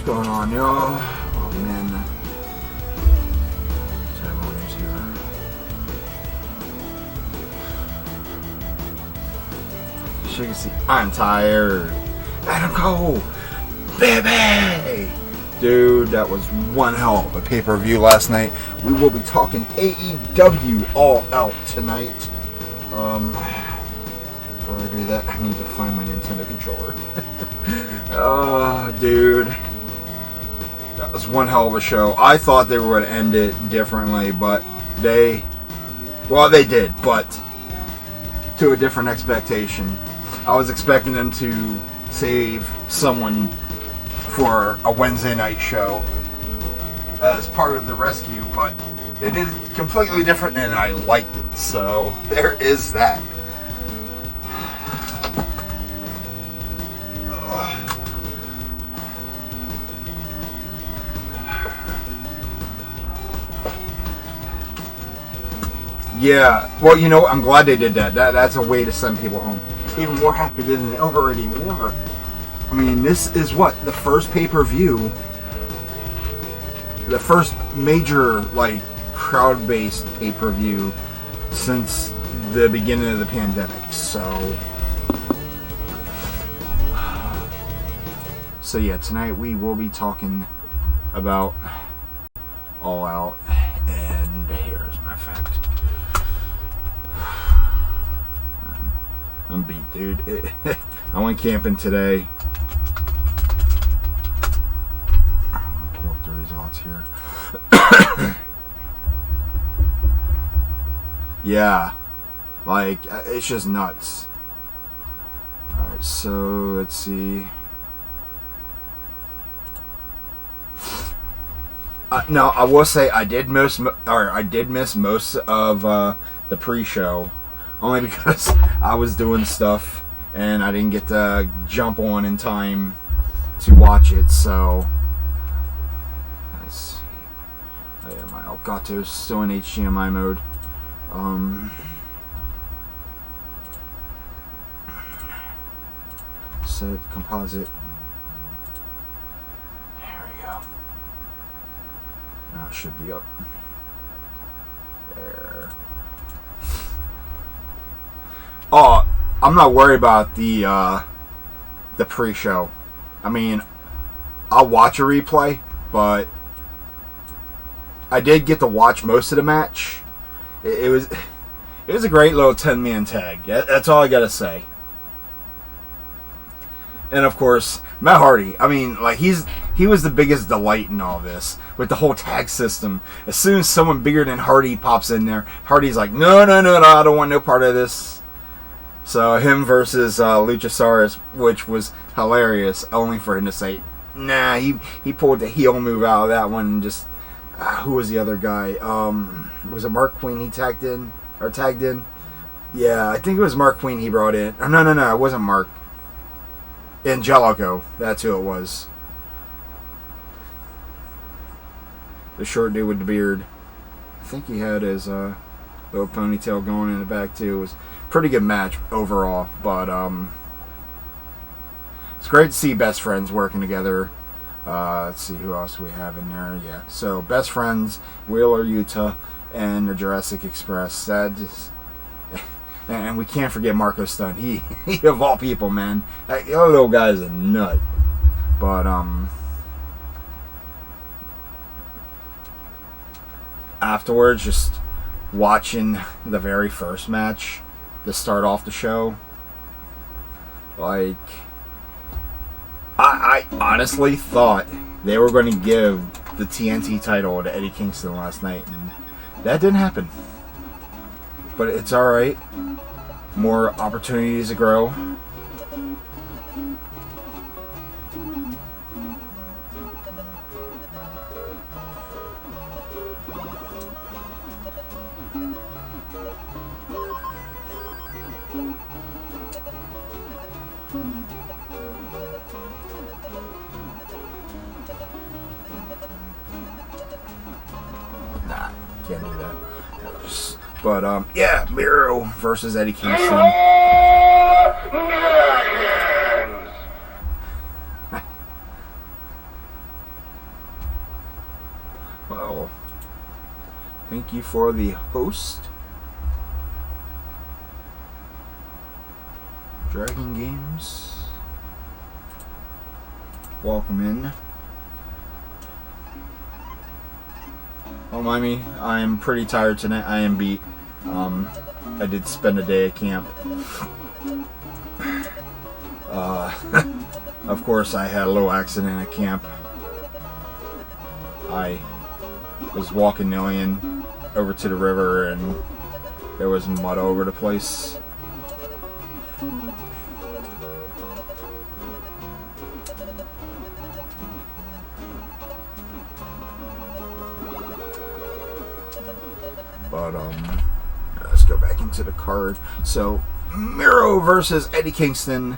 going on, yo? Oh man. Everyone's here. As you can see, I'm tired. Adam Cole, baby! Dude, that was one hell of a pay-per-view last night. We will be talking AEW All Out tonight. Before I do that, I need to find my Nintendo controller. Dude. That was one hell of a show. I thought they were going to end it differently, but they did, but to a different expectation. I was expecting them to save someone for a Wednesday night show as part of the rescue, but they did it completely different and I liked it, so there is that. Yeah, well, you know, I'm glad they did that. That's a way to send people home. Even more happy than they already were. I mean, this is what? The first pay-per-view. The first major, like, crowd-based pay-per-view since the beginning of the pandemic. So yeah, tonight we will be talking about All Out. And here's my fact. I'm beat, dude. I went camping today. I'll pull up the results here. Yeah. Like, it's just nuts. Alright, so let's see. No, I will say I did miss most of the pre-show. Only because I was doing stuff and I didn't get to jump on in time to watch it, so that's, oh yeah, my Elgato's still in HDMI mode. So composite. There we go. Now it should be up. There. Oh, I'm not worried about the pre-show. I mean, I'll watch a replay, but I did get to watch most of the match. It was a great little 10-man tag. That's all I gotta say. And of course, Matt Hardy. I mean, like he was the biggest delight in all this with the whole tag system. As soon as someone bigger than Hardy pops in there, Hardy's like, no, I don't want no part of this. So him versus Luchasaurus, which was hilarious, only for him to say, nah, he pulled the heel move out of that one and just, who was the other guy? Was it Mark Queen he tagged in? Yeah, I think it was Mark Queen he brought in. Oh, no, it wasn't Mark. Angelico, that's who it was. The short dude with the beard. I think he had his little ponytail going in the back too. It was a pretty good match overall, but it's great to see best friends working together. Let's see who else we have in there. Yeah, so best friends, Wheeler Yuta, and the Jurassic Express. That just, and we can't forget Marco Stunt. He of all people, man. That little guy is a nut. But afterwards, just watching the very first match to start off the show, like, I honestly thought they were going to give the TNT title to Eddie Kingston last night, and that didn't happen. But it's alright. More opportunities to grow. Nah, can't do that. But, yeah, Miro versus Eddie Kingston. Thank you for the host. Dragon Games. Welcome in. Don't mind me. I am pretty tired tonight. I am beat. I did spend a day at camp. Of course, I had a little accident at camp. I was walking Nillian over to the river, and there was mud all over the place. But let's go back into the card. So Miro versus Eddie Kingston,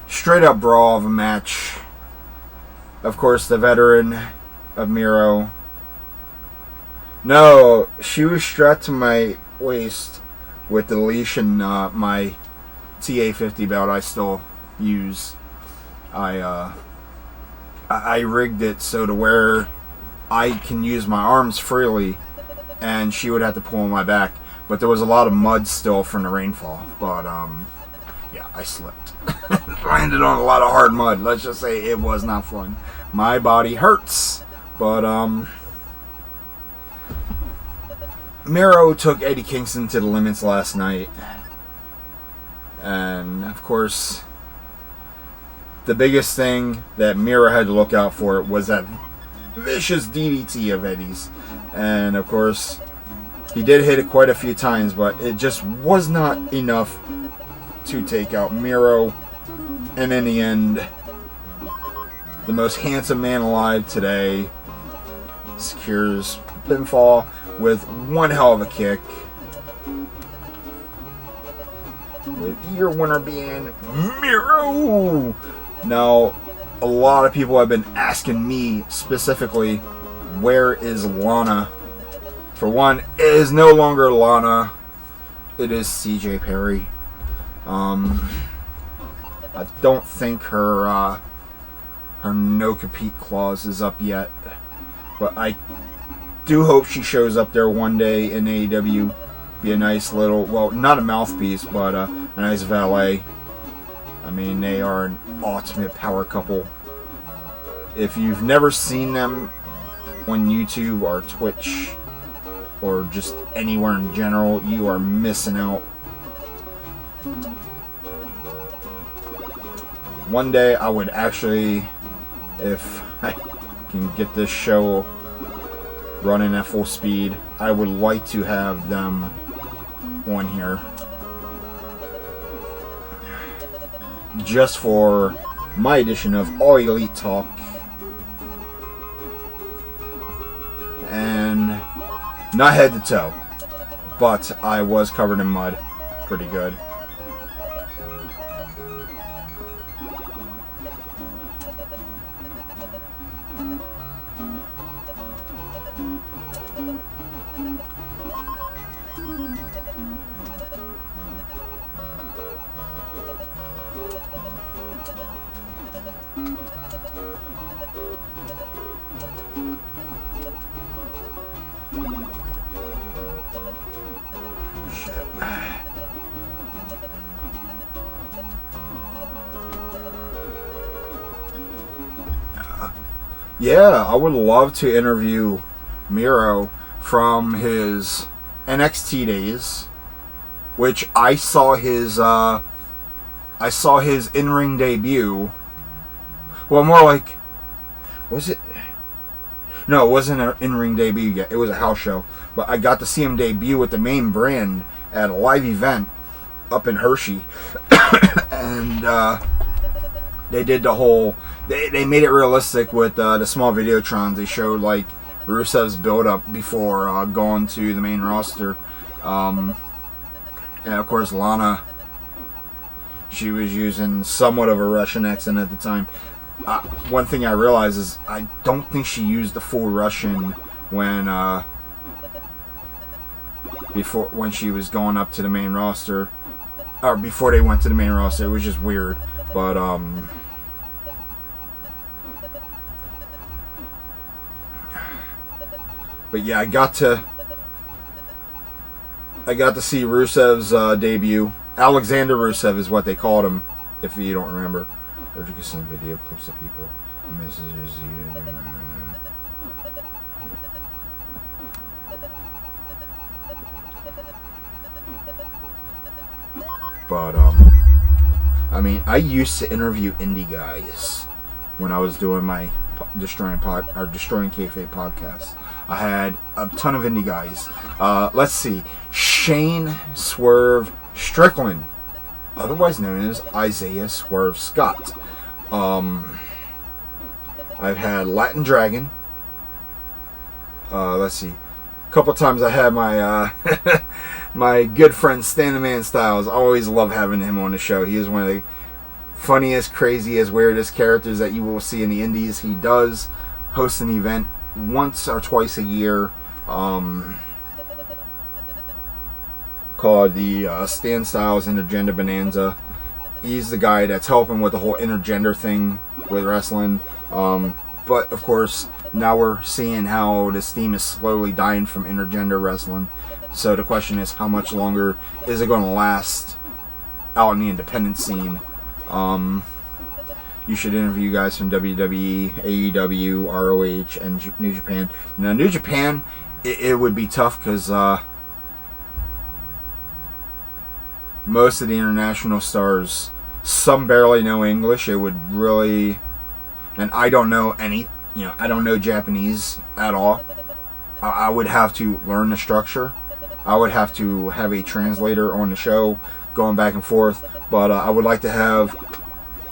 straight up brawl of a match. Of course, the veteran of Miro. No, she was strapped to my waist with the leash and my TA50 belt I still use. I rigged it so to where I can use my arms freely, and she would have to pull on my back. But there was a lot of mud still from the rainfall. But yeah, I slipped. Landed on a lot of hard mud. Let's just say it was not fun. My body hurts. But Miro took Eddie Kingston to the limits last night. And of course, the biggest thing that Miro had to look out for was that vicious DDT of Eddie's. And of course, he did hit it quite a few times, but it just was not enough to take out Miro. And in the end, the most handsome man alive today secures pinfall with one hell of a kick. With your winner being Miro. Now, a lot of people have been asking me specifically, where is Lana? For one, it is no longer Lana. It is CJ Perry. I don't think her no-compete clause is up yet. But I do hope she shows up there one day in AEW. Be a nice little, well, not a mouthpiece, but a nice valet. I mean, they are an ultimate power couple. If you've never seen them on YouTube or Twitch or just anywhere in general, you are missing out. One day I would actually, if I can get this show running at full speed, I would like to have them on here just for my edition of All Elite Talk. And not head to toe, but I was covered in mud pretty good. Yeah, I would love to interview Miro from his NXT days, which I saw his in-ring debut. Well, more like, was it? No, it wasn't an in-ring debut yet. It was a house show, but I got to see him debut with the main brand at a live event up in Hershey, and they did the whole. They made it realistic with the small videotrons. They showed like Rusev's build-up before going to the main roster. And of course Lana, she was using somewhat of a Russian accent at the time. One thing I realized is I don't think she used the full Russian when she was going up to the main roster, or before they went to the main roster. It was just weird, but yeah, I got to I got to see Rusev's debut. Alexander Rusev is what they called him, if you don't remember. Or you can send video clips to people. Messages. But, I mean, I used to interview indie guys when I was doing my Destroying Kayfabe podcast. I had a ton of indie guys. Let's see. Shane Swerve Strickland, otherwise known as Isaiah Swerve Scott. I've had Latin Dragon. Let's see. A couple times I had my my good friend Stan the Man Styles. I always love having him on the show. He is one of the funniest, craziest, weirdest characters that you will see in the indies. He does host an event once or twice a year called the Stan Styles Intergender Bonanza. He's the guy that's helping with the whole intergender thing with wrestling. But, of course, now we're seeing how this theme is slowly dying from intergender wrestling. So the question is, how much longer is it going to last out in the independent scene? You should interview guys from WWE, AEW, ROH, and New Japan. Now, New Japan, it would be tough because most of the international stars, some barely know English. It would really, and I don't know I don't know Japanese at all. I would have to learn the structure. I would have to have a translator on the show going back and forth. But I would like to have,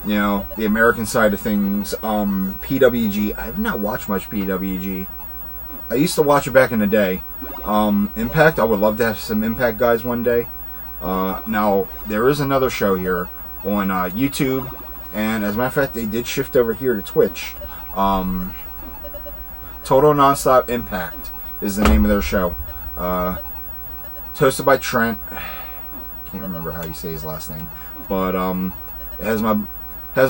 the American side of things. PWG. I have not watched much PWG. I used to watch it back in the day. Impact. I would love to have some Impact guys one day. Now, there is another show here on YouTube. And as a matter of fact, they did shift over here to Twitch. Total Nonstop Impact is the name of their show. Hosted by Trent. Can't remember how you say his last name, but it has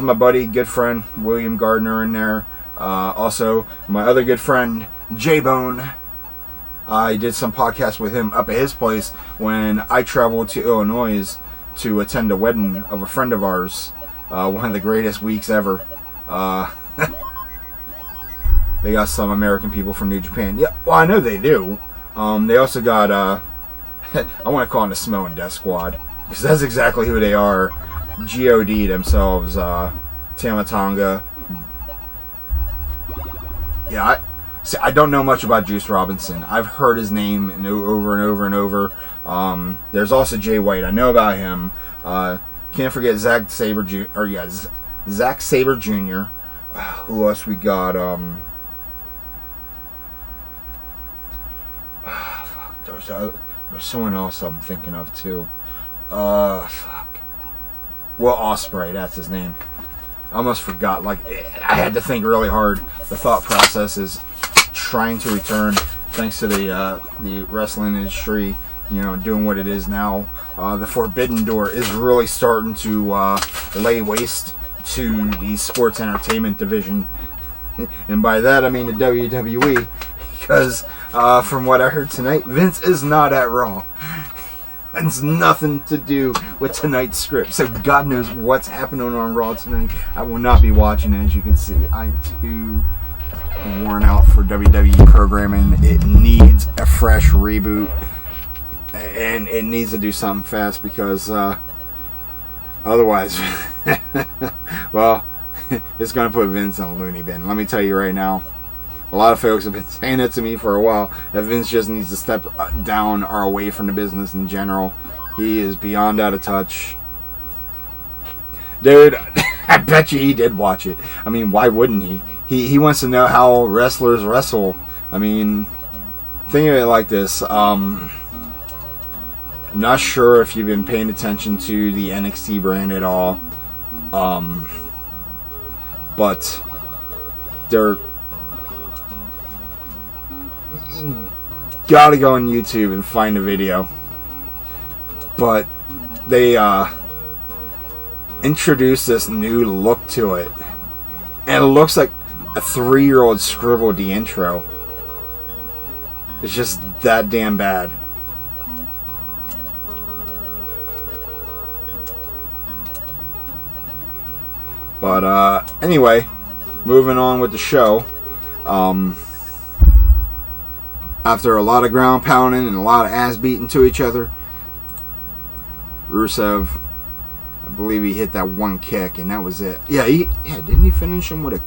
my buddy, good friend William Gardner in there. Also, my other good friend J-Bone. I did some podcasts with him up at his place when I traveled to Illinois to attend a wedding of a friend of ours. One of the greatest weeks ever. They got some American people from New Japan. Yeah, well, I know they do. They also got, I want to call them the Smo and Death Squad, because that's exactly who they are. G.O.D. themselves, Tama Tonga. Yeah, I don't know much about Juice Robinson. I've heard his name over and over and over. There's also Jay White. I know about him. Can't forget Zack Sabre Zack Sabre Jr. Who else we got? There's someone else I'm thinking of too. Will Ospreay, that's his name. I almost forgot. Like, I had to think really hard. The thought process is trying to return, thanks to the wrestling industry, doing what it is now. The Forbidden Door is really starting to lay waste to the sports entertainment division, and by that I mean the WWE, because from what I heard tonight, Vince is not at Raw. It's nothing to do with tonight's script, so God knows what's happening on Raw tonight. I will not be watching, as you can see. I'm too worn out for WWE programming. It needs a fresh reboot, and it needs to do something fast, because otherwise, well, it's going to put Vince in a loony bin. Let me tell you right now. A lot of folks have been saying it to me for a while, that Vince just needs to step down or away from the business in general. He is beyond out of touch. Dude, I bet you he did watch it. I mean, why wouldn't he? He wants to know how wrestlers wrestle. I mean, think of it like this. I'm not sure if you've been paying attention to the NXT brand at all. But they're... Gotta go on YouTube and find a video. But they introduced this new look to it, and it looks like a 3-year-old scribbled the intro. It's just that damn bad. But anyway, moving on with the show. After a lot of ground pounding and a lot of ass beating to each other, Rusev, I believe he hit that one kick and that was it. Yeah, didn't he finish him with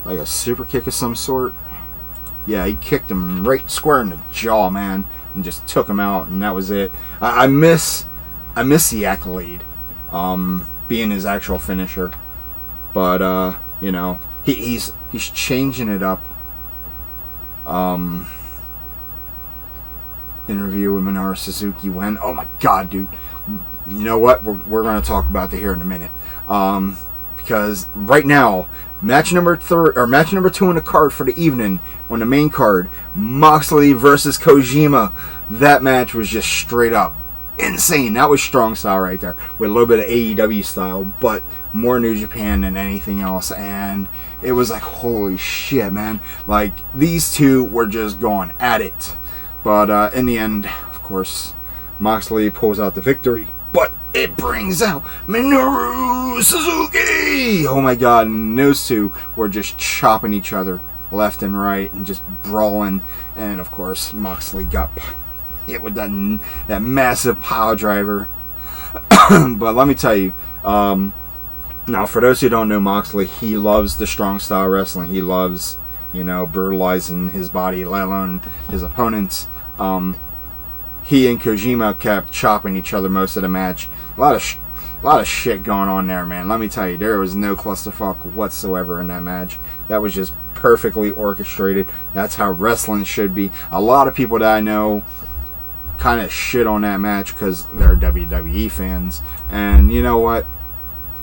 a super kick of some sort? Yeah, he kicked him right square in the jaw, man, and just took him out, and that was it. I miss the accolade, being his actual finisher, but he's changing it up. Interview with Minoru Suzuki when, oh my god, dude, you know what? We're going to talk about that here in a minute, because right now, match number 2 in the card for the evening on the main card, Moxley versus Kojima. That match was just straight up insane. That was strong style right there, with a little bit of AEW style, but more New Japan than anything else. And it was like, holy shit, man! Like, these two were just going at it. But in the end, of course, Moxley pulls out the victory. But it brings out Minoru Suzuki! Oh my god, and those two were just chopping each other left and right and just brawling. And of course, Moxley got hit with that massive pile driver. But let me tell you, now for those who don't know Moxley, he loves the strong style wrestling. He loves, brutalizing his body, let alone his opponents. He and Kojima kept chopping each other most of the match. A lot of shit going on there, man. Let me tell you, there was no clusterfuck whatsoever in that match. That was just perfectly orchestrated. That's how wrestling should be. A lot of people that I know kind of shit on that match because they're WWE fans. And you know what?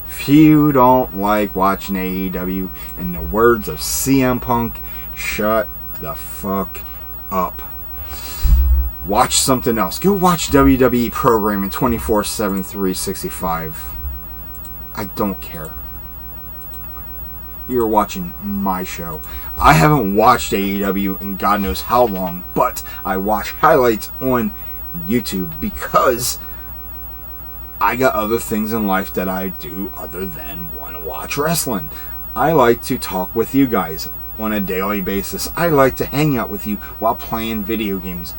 If you don't like watching AEW, in the words of CM Punk, shut the fuck up. Watch something else. Go watch WWE programming 24/7, 365. I don't care. You're watching my show. I haven't watched AEW in God knows how long, but I watch highlights on YouTube because I got other things in life that I do other than want to watch wrestling. I like to talk with you guys on a daily basis. I like to hang out with you while playing video games.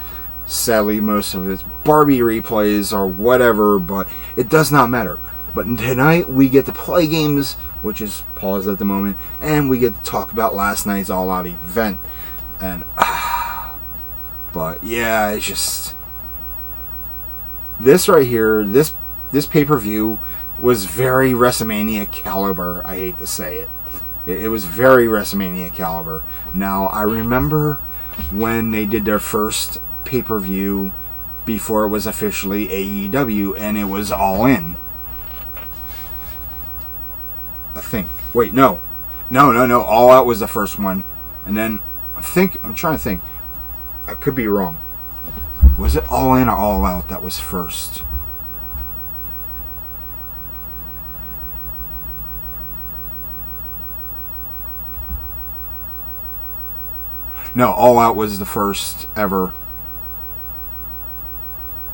Sadly, most of it's Barbie replays or whatever, but it does not matter. But tonight we get to play games, which is paused at the moment, and we get to talk about last night's All Out event. And but yeah, it's just this right here. This pay-per-view was very WrestleMania caliber. I hate to say it. It was very WrestleMania caliber. Now I remember when they did their first pay-per-view before it was officially AEW, and it was All In. I think. Wait, no. All Out was the first one, and then I'm trying to think. I could be wrong. Was it All In or All Out that was first? No, All Out was the first ever.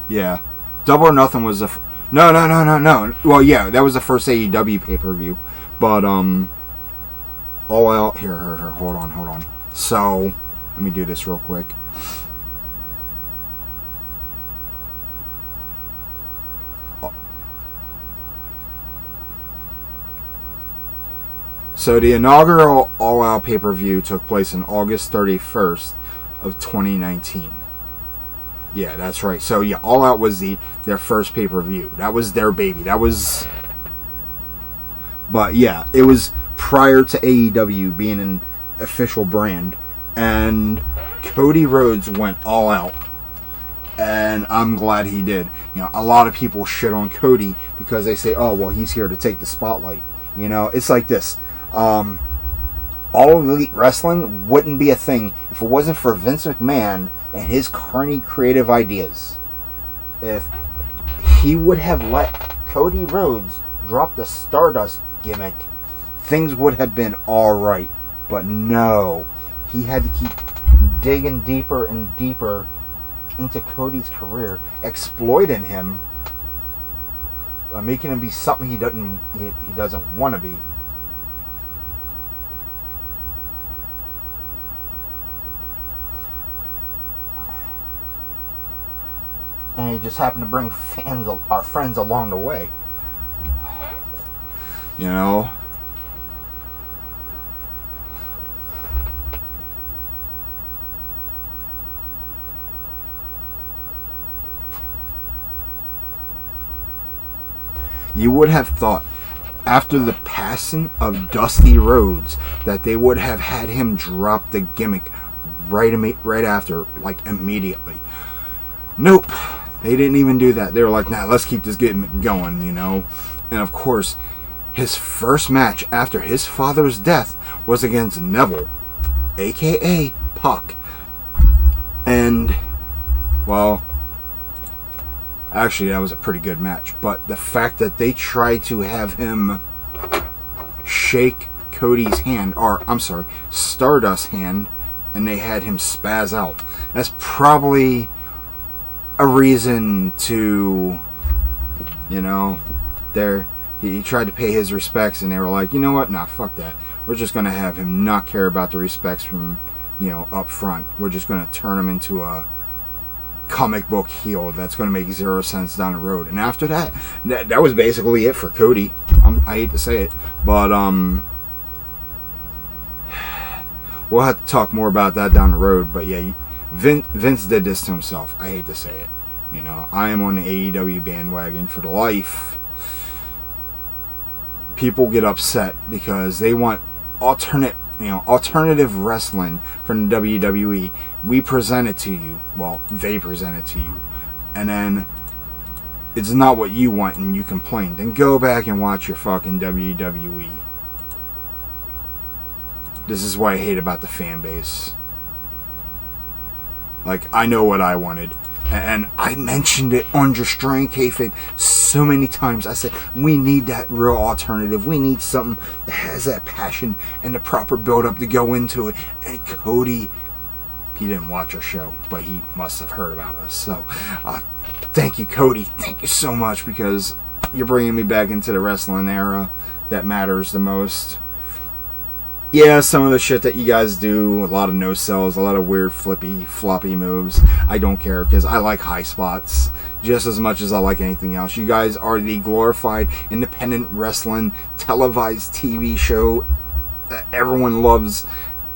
Yeah. Double or Nothing was the... No. Well, yeah, that was the first AEW pay-per-view. But, All Out... Here, hold on. So, let me do this real quick. So, the inaugural All Out pay-per-view took place on August 31st of 2019. Yeah, that's right. So, yeah, All Out was their first pay-per-view. That was their baby. That was... But, yeah, it was prior to AEW being an official brand. And Cody Rhodes went all out. And I'm glad he did. A lot of people shit on Cody because they say, oh, well, he's here to take the spotlight. It's like this. All Elite Wrestling wouldn't be a thing if it wasn't for Vince McMahon and his carny creative ideas. If he would have let Cody Rhodes drop the Stardust gimmick, things would have been alright. But no, he had to keep digging deeper and deeper into Cody's career, exploiting him, making him be something he doesn't want to be. and he just happened to bring our friends along the way. You know? You would have thought, after the passing of Dusty Rhodes, that they would have had him drop the gimmick right after, like immediately. Nope, they didn't even do that. They were like, nah, let's keep this gimmick going, you know. And of course, his first match after his father's death was against Neville, aka Puck. And, well, actually, that was a pretty good match. But the fact that they tried to have him shake Cody's hand, or, I'm sorry, Stardust's hand, and they had him spaz out. That's probably a reason to, you know, he tried to pay his respects, and they were like, you know what, nah, fuck that. We're just going to have him not care about the respects from, you know, up front. We're just going to turn him into a comic book heel that's going to make 0 sense down the road. And after that was basically it for Cody. I hate to say it, but we'll have to talk more about that down the road. But yeah, Vince did this to himself. I hate to say it. You know, I am on the AEW bandwagon for the life. People get upset because they want alternative wrestling from the WWE. We present it to you. Well, they present it to you. And then it's not what you want and you complain. Then go back and watch your fucking WWE. This is what I hate about the fan base. Like, I know what I wanted. And I mentioned it on Destroying Kayfabe so many times. I said, we need that real alternative. We need something that has that passion and the proper build-up to go into it. And Cody, he didn't watch our show, but he must have heard about us. So, thank you, Cody. Thank you so much, because you're bringing me back into the wrestling era that matters the most. Yeah, some of the shit that you guys do, a lot of no-sells, a lot of weird floppy moves. I don't care, because I like high spots just as much as I like anything else. You guys are the glorified independent wrestling televised TV show that everyone loves,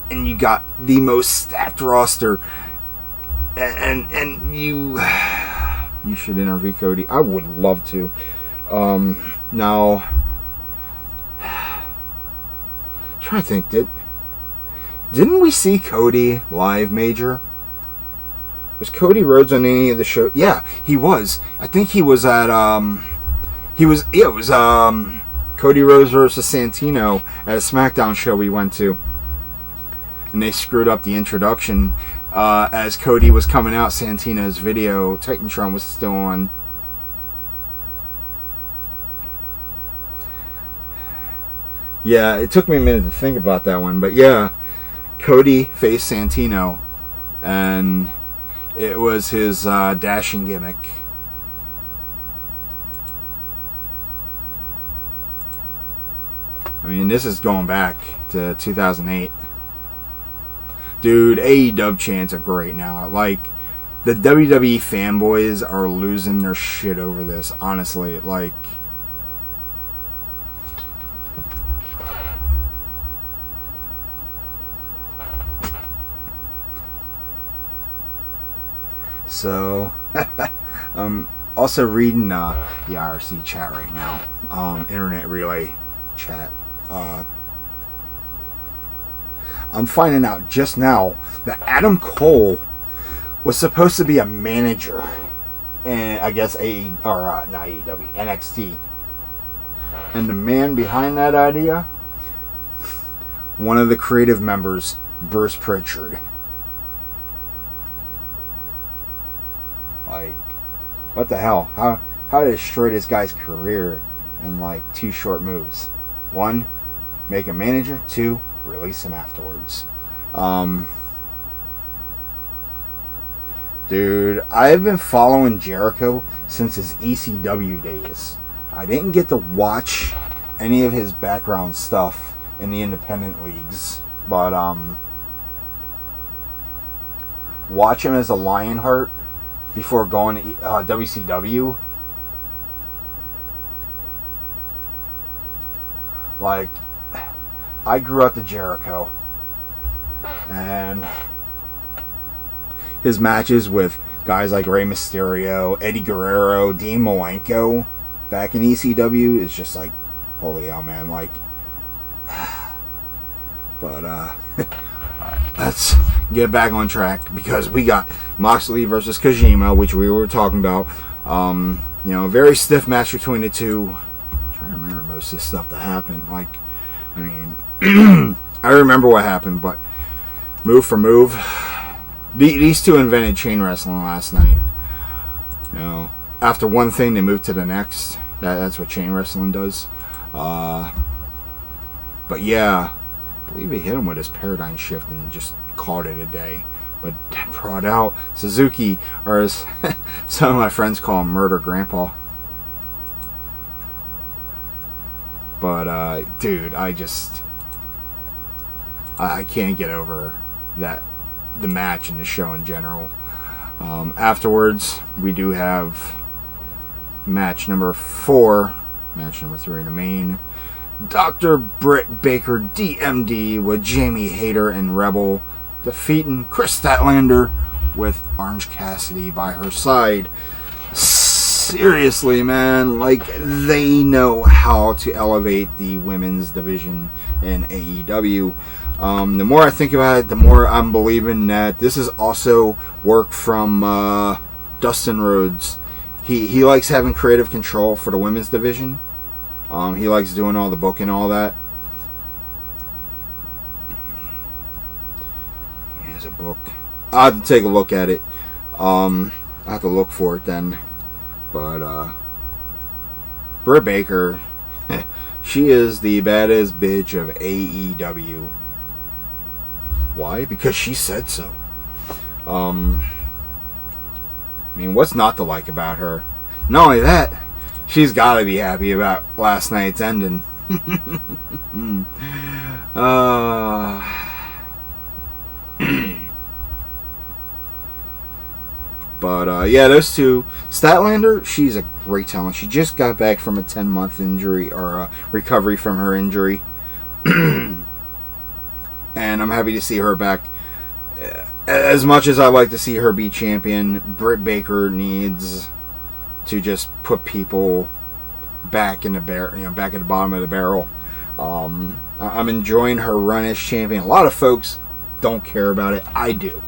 and you got the most stacked roster. And you should interview Cody. I would love to. Now, I think didn't we see Cody live, Major? Was Cody Rhodes on any of the show? Yeah, he was. I think he was at it was Cody Rhodes versus Santino at a SmackDown show we went to, and they screwed up the introduction as Cody was coming out. Santino's video Titantron was still on. Yeah, it took me a minute to think about that one, but yeah, Cody faced Santino, and it was his dashing gimmick. I mean, this is going back to 2008. Dude, AEW chants are great now. Like, the WWE fanboys are losing their shit over this, honestly. Like, so, I'm also reading the IRC chat right now. Internet Relay chat. I'm finding out just now that Adam Cole was supposed to be a manager in, I guess, not AEW, NXT. And the man behind that idea, one of the creative members, Bruce Pritchard. Like, what the hell? How to destroy this guy's career in like 2 short moves? 1, make him manager. 2, release him afterwards. Dude, I've been following Jericho since his ECW days. I didn't get to watch any of his background stuff in the independent leagues, but watch him as a Lionheart before going to WCW. Like, I grew up to Jericho, and his matches with guys like Rey Mysterio, Eddie Guerrero, Dean Malenko back in ECW is just like, holy hell, man. Like, but alright, let's get back on track, because we got Moxley versus Kojima, which we were talking about. Very stiff match between the two. I'm trying to remember most of the stuff that happened. Like, I mean, I remember what happened, but move for move, these two invented chain wrestling last night. After one thing, they moved to the next. That's what chain wrestling does. But yeah, I believe he hit him with his paradigm shift and just called it a day. But brought out Suzuki, or as some of my friends call him, Murder Grandpa. But dude, I can't get over that, the match and the show in general. Afterwards, we do have match number 4, match number 3 in the main. Dr. Britt Baker, DMD, with Jamie Hayter and Rebel defeating Chris Statlander with Orange Cassidy by her side. Seriously, man, like, they know how to elevate the women's division in AEW. The more I think about it, the more I'm believing that this is also work from Dustin Rhodes. He likes having creative control for the women's division. He likes doing all the booking, all that. Here's a book. I'll have to take a look at it. I'll have to look for it then. But Britt Baker, she is the baddest bitch of AEW. Why? Because she said so. I mean, what's not to like about her? Not only that, she's got to be happy about last night's ending. But yeah, those two. Statlander, she's a great talent. She just got back from a 10-month injury, or recovery from her injury. And I'm happy to see her back. As much as I like to see her be champion, Britt Baker needs to just put people back in the back at the bottom of the barrel. I'm enjoying her run as champion. A lot of folks don't care about it. I do.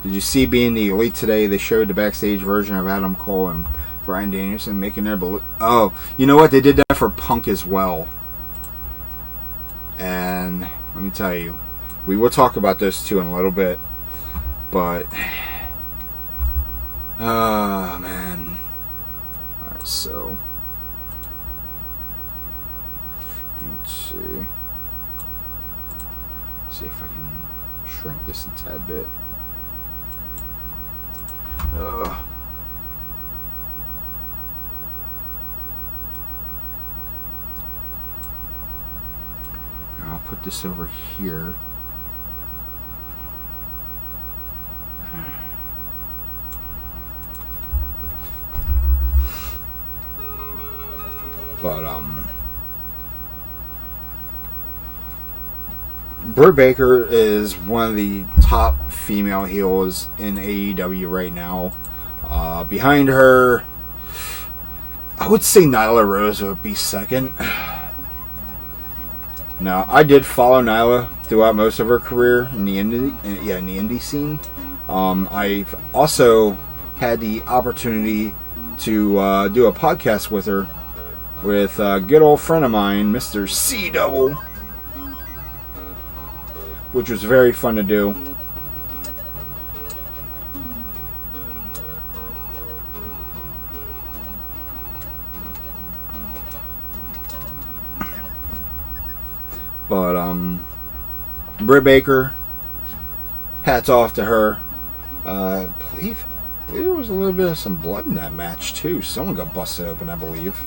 Did you see being the Elite today? They showed the backstage version of Adam Cole and Bryan Danielson making their Oh, you know what? They did that for Punk as well. And let me tell you, we will talk about those two in a little bit. But, man. Alright, so let's see. See if I can shrink this a tad bit. I'll put this over here. But Britt Baker is one of the top female heels in AEW right now. Behind her, I would say Nyla Rose would be second. Now, I did follow Nyla throughout most of her career in the indie scene. I've also had the opportunity to do a podcast with her, with a good old friend of mine, Mr. C Double, which was very fun to do. But Britt Baker, hats off to her. I believe there was a little bit of some blood in that match too. Someone got busted open, I believe.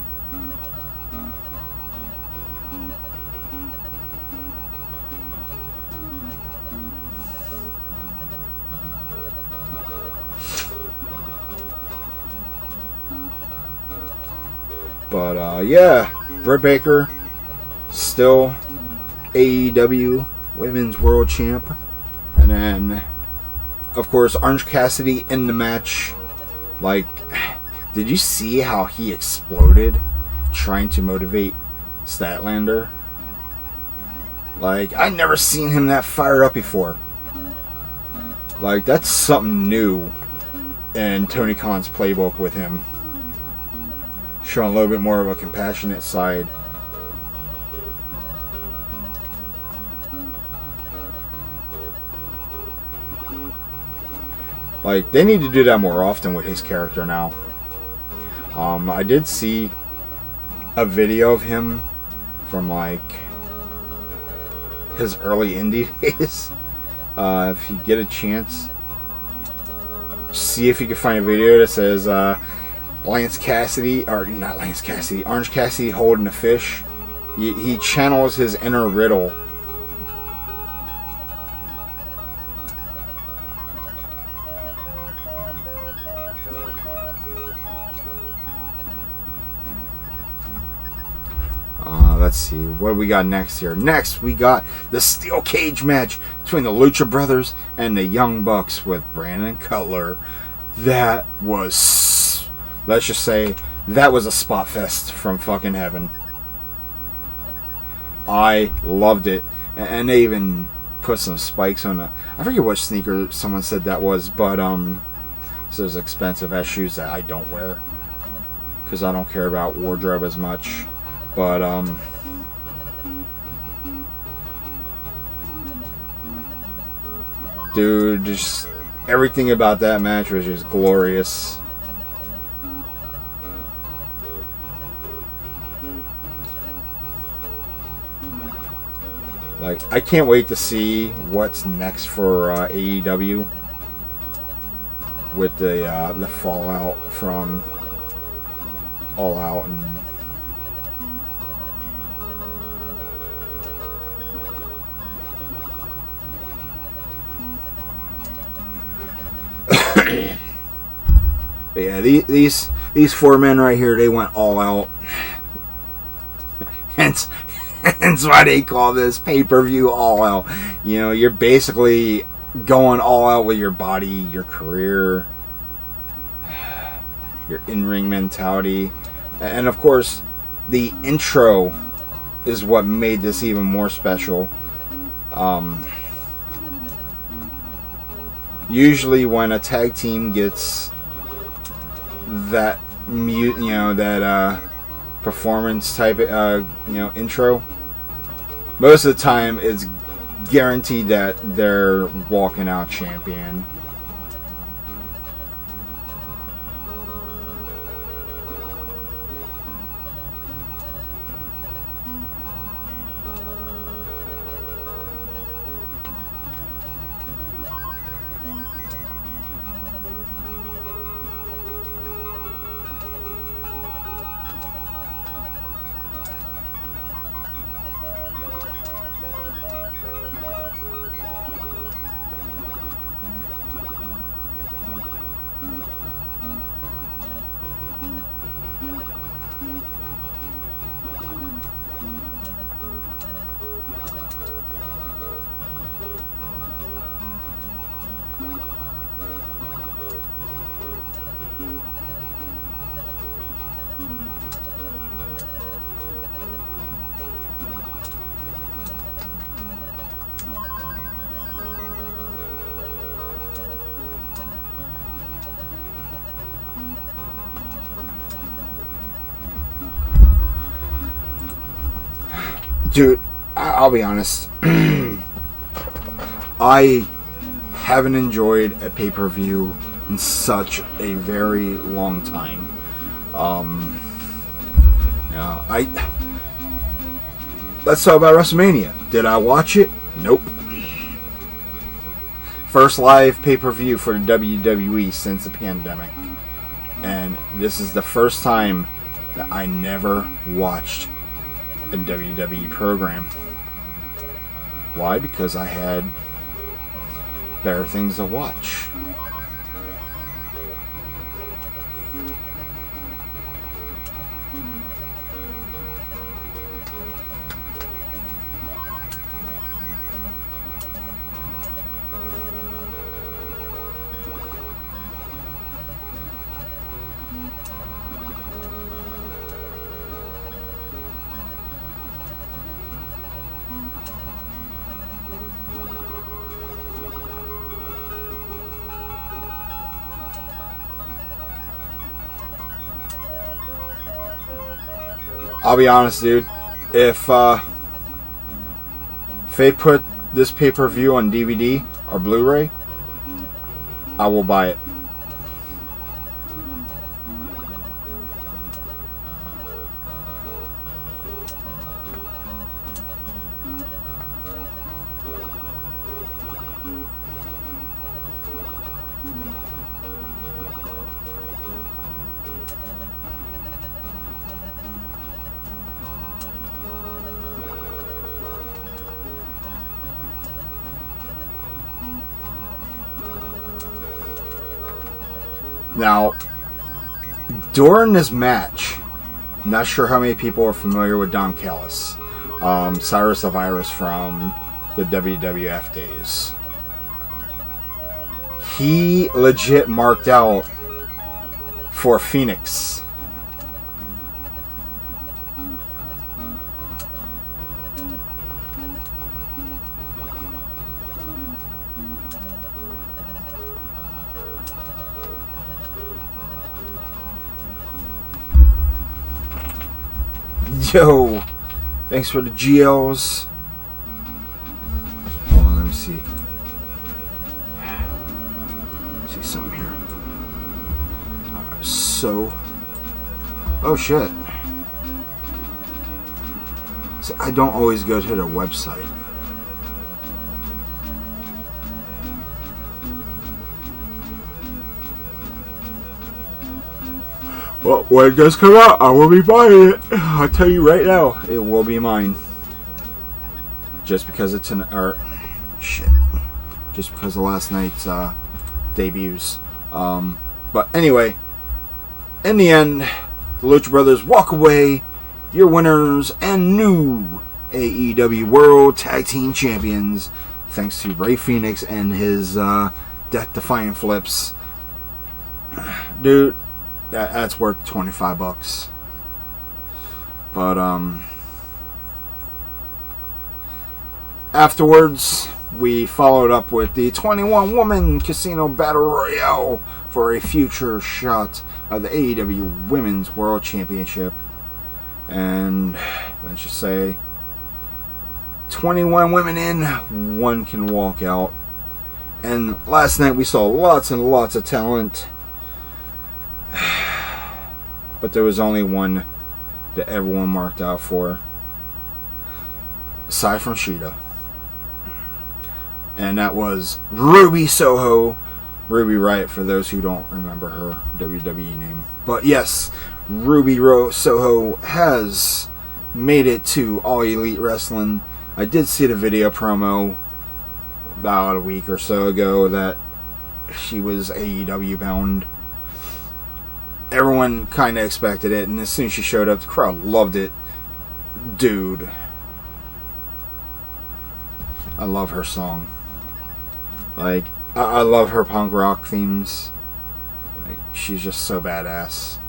But yeah, Britt Baker still AEW Women's World Champ. And then, of course, Orange Cassidy in the match. Like, did you see how he exploded trying to motivate Statlander? Like, I'd never seen him that fired up before. Like, that's something new in Tony Khan's playbook with him. Showing a little bit more of a compassionate side. Like, they need to do that more often with his character now. I did see a video of him from, like, his early indie days. If you get a chance, see if you can find a video that says Lance Cassidy, or not Lance Cassidy, Orange Cassidy holding a fish. He channels his inner Riddle. Let's see, what do we got next here? Next, we got the steel cage match between the Lucha Brothers and the Young Bucks with Brandon Cutler. That was, let's just say, that was a spot fest from fucking heaven. I loved it. And they even put some spikes on it. I forget what sneaker someone said that was, but so those expensive ass shoes that I don't wear because I don't care about wardrobe as much. But dude, just everything about that match was just glorious. Like, I can't wait to see what's next for AEW with the fallout from All Out and yeah, these four men right here, they went all out. Hence why they call this pay-per-view All Out. You know, you're basically going all out with your body, your career, your in-ring mentality. And of course, the intro is what made this even more special. Usually when a tag team gets that performance type intro, most of the time it's guaranteed that they're walking out champion. Dude, I'll be honest. I haven't enjoyed a pay-per-view in such a very long time. Let's talk about WrestleMania. Did I watch it? Nope. First live pay-per-view for the WWE since the pandemic. And this is the first time that I never watched a WWE program. Why? Because I had better things to watch. I'll be honest, dude. If they put this pay-per-view on DVD or Blu-ray, I will buy it. Now, during this match, I'm not sure how many people are familiar with Don Callis, Cyrus the Virus from the WWF days. He legit marked out for Phoenix. Yo, thanks for the GLs. Hold on, let me see. See something here. Alright, so. Oh shit. See, I don't always go to their website. Well, when it does come out, I will be buying it. I'll tell you right now, it will be mine. Just because it's an art. Shit. Just because of last night's debuts. But anyway, in the end, the Lucha Brothers walk away, your winners and new AEW World Tag Team Champions, thanks to Rey Fenix and his death-defying flips. Dude. That's worth $25. But afterwards, we followed up with the 21-woman Casino Battle Royale for a future shot of the AEW Women's World Championship. And let's just say 21 women in, one can walk out. And last night we saw lots and lots of talent. But there was only one that everyone marked out for, aside from Sheeta, and that was Ruby Soho, Ruby Riott for those who don't remember her WWE name. But yes, Ruby Soho has made it to All Elite Wrestling. I did see the video promo about a week or so ago that she was AEW bound. Everyone kind of expected it, and as soon as she showed up, the crowd loved it. Dude, I love her song. Like, I love her punk rock themes. Like, she's just so badass.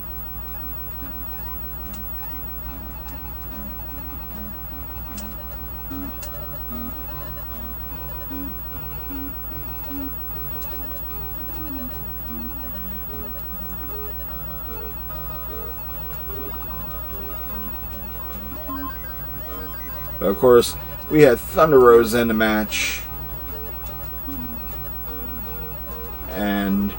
But of course, we had Thunder Rosa in the match. And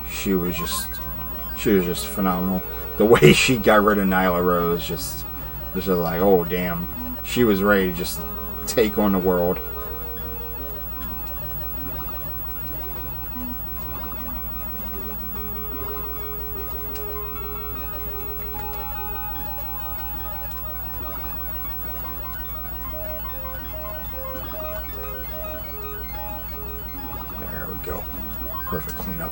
she was just phenomenal. The way she got rid of Nyla Rose just like, oh damn. She was ready to just take on the world. Go. Perfect cleanup.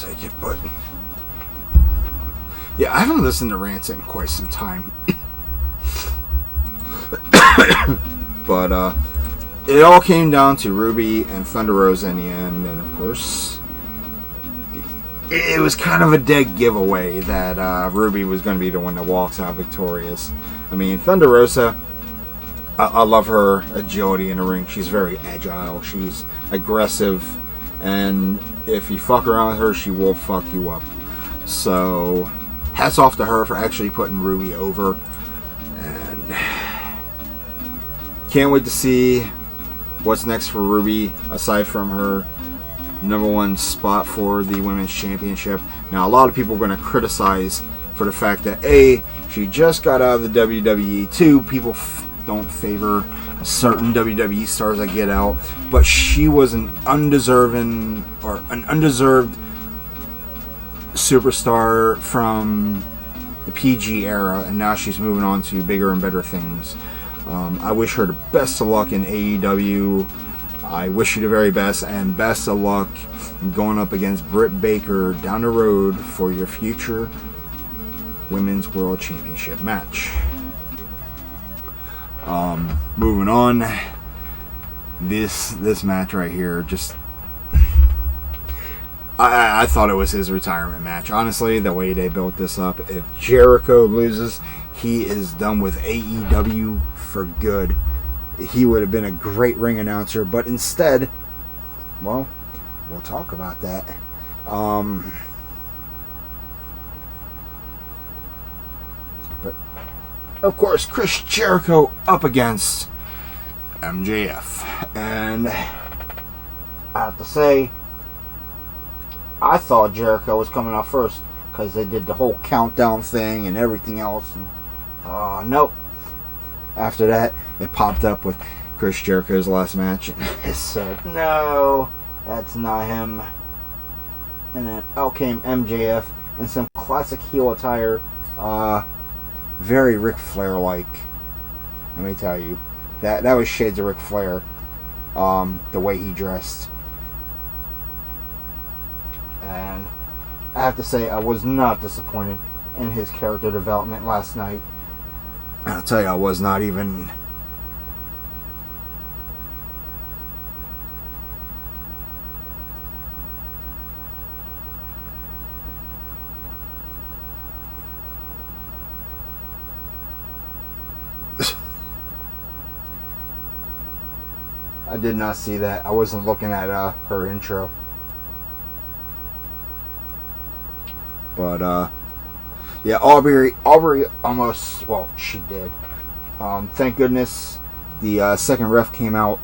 take it. But yeah, I haven't listened to rants in quite some time. But it all came down to Ruby and Thunder Rosa in the end, and of course, it was kind of a dead giveaway that Ruby was going to be the one that walks out victorious. I mean, Thunder Rosa, I love her agility in the ring. She's very agile. She's aggressive, and if you fuck around with her, she will fuck you up. So, hats off to her for actually putting Ruby over, and can't wait to see what's next for Ruby aside from her #1 spot for the Women's Championship. Now, a lot of people are going to criticize for the fact that A, she just got out of the WWE. 2, people don't favor certain WWE stars that get out, but she was an undeserved superstar from the PG era, and now she's moving on to bigger and better things. I wish her the best of luck in AEW. I wish you the very best, and best of luck going up against Britt Baker down the road for your future Women's World Championship match. Moving on, this match right here, just I thought it was his retirement match. Honestly, the way they built this up, if Jericho loses, he is done with AEW for good. He would have been a great ring announcer, but instead, well, we'll talk about that. But of course, Chris Jericho up against MJF, and I have to say, I thought Jericho was coming out first because they did the whole countdown thing and everything else, and nope. After that, it popped up with Chris Jericho's last match, and it said, no, that's not him. And then out came MJF in some classic heel attire, very Ric Flair-like. Let me tell you, that was shades of Ric Flair, the way he dressed. And I have to say, I was not disappointed in his character development last night. I'll tell you, I was not even. I did not see that. I wasn't looking at her intro. But, yeah, Aubrey almost, well, she did. Thank goodness the second ref came out.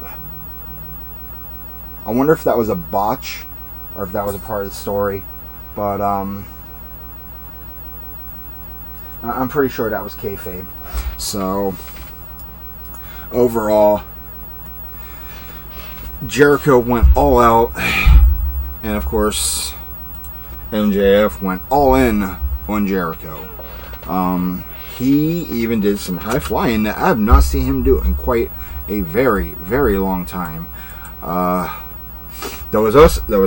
I wonder if that was a botch or if that was a part of the story. But I'm pretty sure that was kayfabe. So, overall, Jericho went all out. And, of course, MJF went all in on Jericho. He even did some high flying that I have not seen him do in quite a very, very long time. There was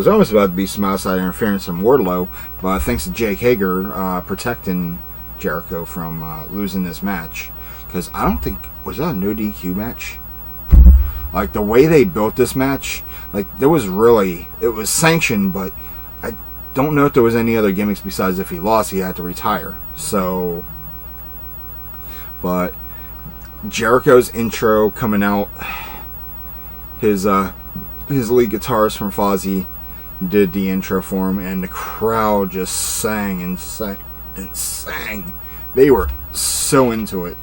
almost about to be some outside interference from Wardlow, but thanks to Jake Hager protecting Jericho from losing this match, because I don't think, was that a no DQ match? Like, the way they built this match, like, it was sanctioned, but I don't know if there was any other gimmicks besides if he lost, he had to retire. So, but Jericho's intro coming out, his lead guitarist from Fozzy did the intro for him, and the crowd just sang and sang and sang. They were so into it,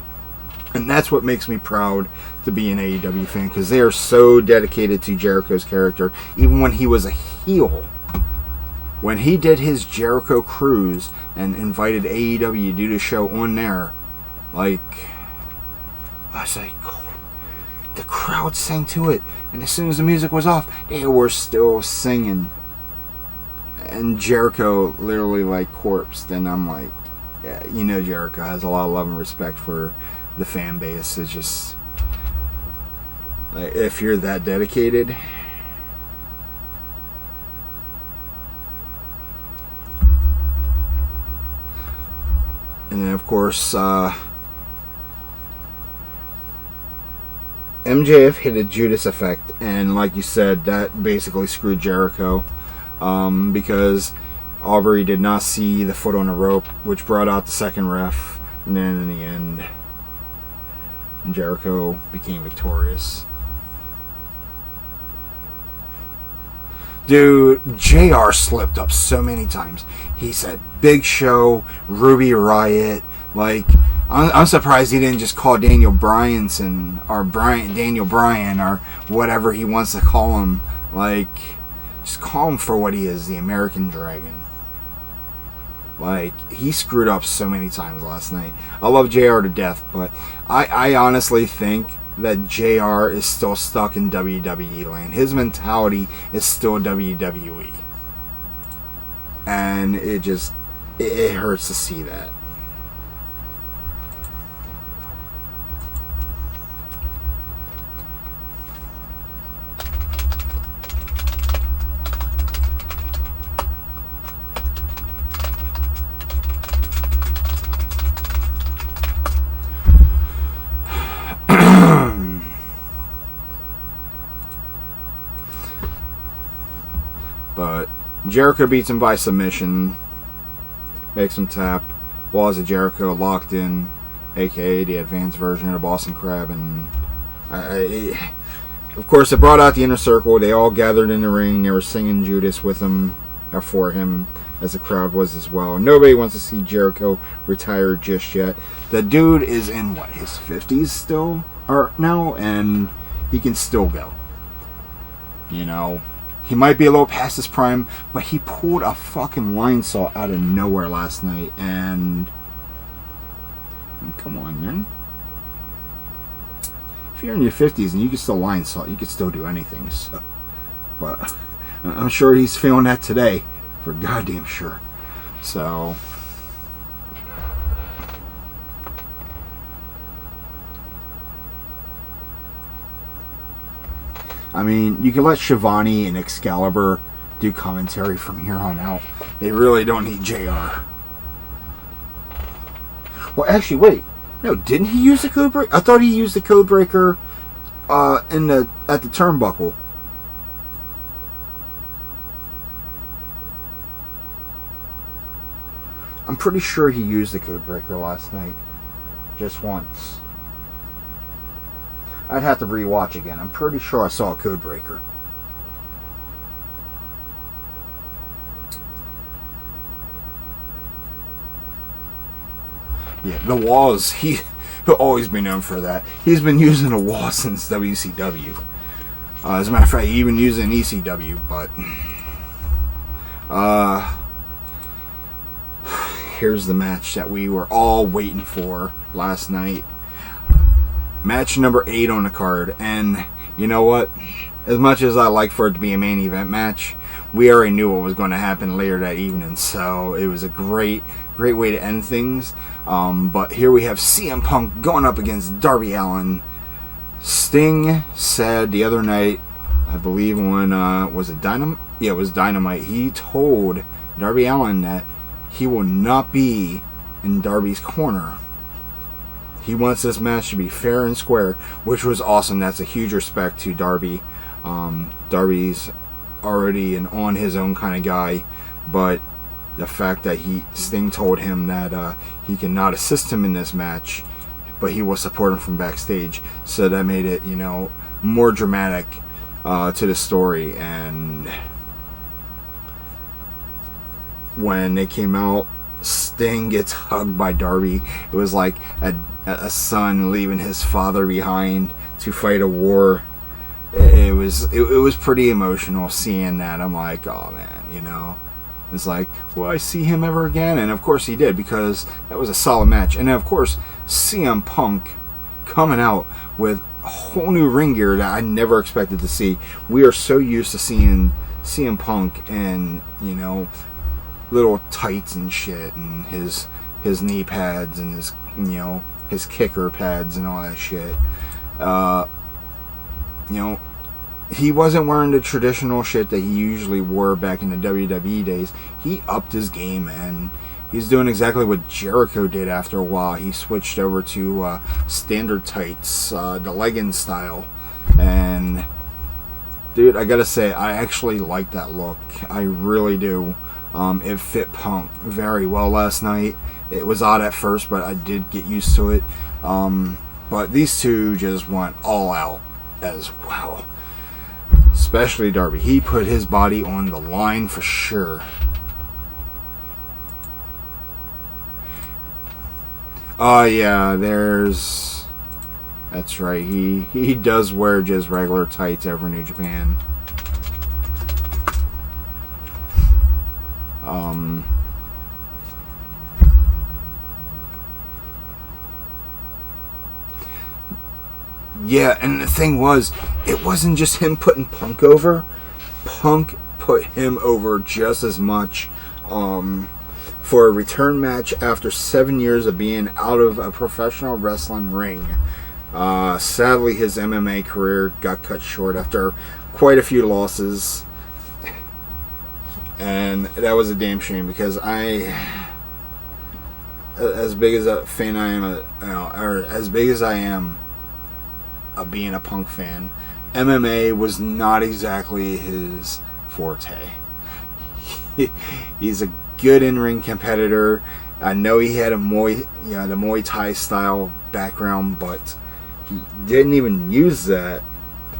and that's what makes me proud to be an AEW fan, because they are so dedicated to Jericho's character. Even when he was a heel, when he did his Jericho cruise and invited AEW to do the show on there, like, I was like, the crowd sang to it, and as soon as the music was off, they were still singing, and Jericho literally like corpsed, and I'm like, yeah, you know, Jericho has a lot of love and respect for the fan base. It's just, like, if you're that dedicated, And then, of course, MJF hit a Judas effect, and like you said, that basically screwed Jericho, because Aubrey did not see the foot on the rope, which brought out the second ref, and then in the end, Jericho became victorious. Dude, JR slipped up so many times. He said Big Show, Ruby Riott. Like, I'm surprised he didn't just call Daniel Bryanson or Daniel Bryan or whatever he wants to call him. Like, just call him for what he is, the American Dragon. Like, he screwed up so many times last night. I love JR to death, but I honestly think that JR is still stuck in WWE land. His mentality is still WWE. And it hurts to see that. But Jericho beats him by submission, makes him tap. Walls of Jericho locked in, aka the advanced version of Boston Crab, and of course it brought out the Inner Circle. They all gathered in the ring. They were singing Judas with him, or for him, as the crowd was as well. Nobody wants to see Jericho retire just yet. The dude is in his 50s still, or now, and he can still go. You know. He might be a little past his prime, but he pulled a fucking line saw out of nowhere last night, and come on, man. If you're in your 50s and you can still line saw, you can still do anything. So. But I'm sure he's feeling that today, for goddamn sure. So. I mean, you can let Shivani and Excalibur do commentary from here on out. They really don't need JR. Well, actually, wait. No, didn't he use the code breaker? I thought he used the code breaker at the turnbuckle. I'm pretty sure he used the code breaker last night. Just once. I'd have to rewatch again. I'm pretty sure I saw a code breaker. Yeah, the walls. He'll always be known for that. He's been using a wall since WCW. As a matter of fact, he even used it in ECW. But here's the match that we were all waiting for last night. Match number 8 on the card, and you know what? As much as I like for it to be a main event match, we already knew what was going to happen later that evening, so it was a great way to end things. But here we have CM Punk going up against Darby Allin. Sting said the other night, I believe when was it Dynamite? Yeah, it was Dynamite. He told Darby Allin that he will not be in Darby's corner. He wants this match to be fair and square, which was awesome. That's a huge respect to Darby. Darby's already an on his own kind of guy, but the fact that Sting told him that he cannot assist him in this match, but he will support him from backstage, so that made it, more dramatic to the story. And when they came out, Sting gets hugged by Darby. It was like a son leaving his father behind to fight a war. It was pretty emotional seeing that. I'm like, oh man, it's like, will I see him ever again? And of course he did, because that was a solid match. And then of course CM Punk coming out with a whole new ring gear that I never expected to see. We are so used to seeing CM Punk in little tights and shit, and his knee pads and his kicker pads and all that shit. He wasn't wearing the traditional shit that he usually wore back in the WWE days. He upped his game, and He's doing exactly what Jericho did after a while. He switched over to standard tights, the legging style. And, dude, I gotta say, I actually like that look. I really do. It fit Punk very well last night. It was odd at first, but I did get used to it. But these two just went all out as well. Especially Darby. He put his body on the line for sure. Oh, yeah, that's right. He does wear just regular tights over New Japan. Yeah, and the thing was, it wasn't just him putting Punk over. Punk put him over just as much for a return match after 7 years of being out of a professional wrestling ring. Sadly, his MMA career got cut short after quite a few losses. And that was a damn shame because as big as a fan I am, or as big as I am of being a Punk fan, MMA was not exactly his forte. He's a good in-ring competitor. I know he had the Muay Thai style background, but he didn't even use that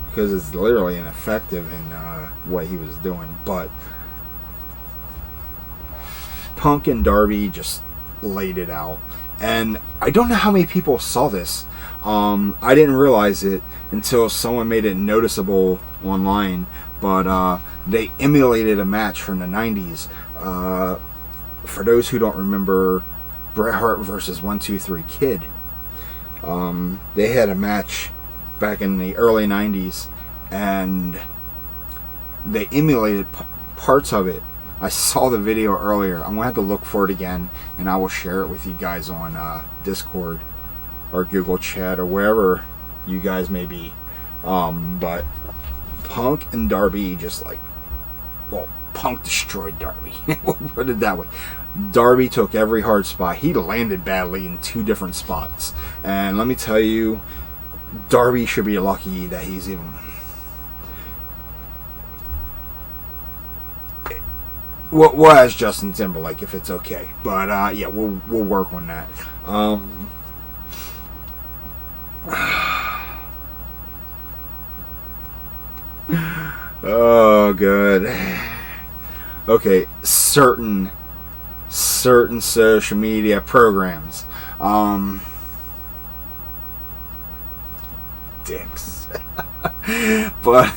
because it's literally ineffective in what he was doing. But Punk and Darby just laid it out. And I don't know how many people saw this. I didn't realize it until someone made it noticeable online. But they emulated a match from the 90s. For those who don't remember Bret Hart versus 1-2-3 Kid, they had a match back in the early 90s, and they emulated parts of it. I saw the video earlier. I'm going to have to look for it again, and I will share it with you guys on Discord or Google Chat or wherever you guys may be. But Punk and Darby just Punk destroyed Darby. We'll put it that way. Darby took every hard spot. He landed badly in 2 different spots. And let me tell you, Darby should be lucky that he's even... We'll ask Justin Timberlake if it's okay. But, yeah, we'll work on that. Oh, good. Okay, certain social media programs. Dicks. But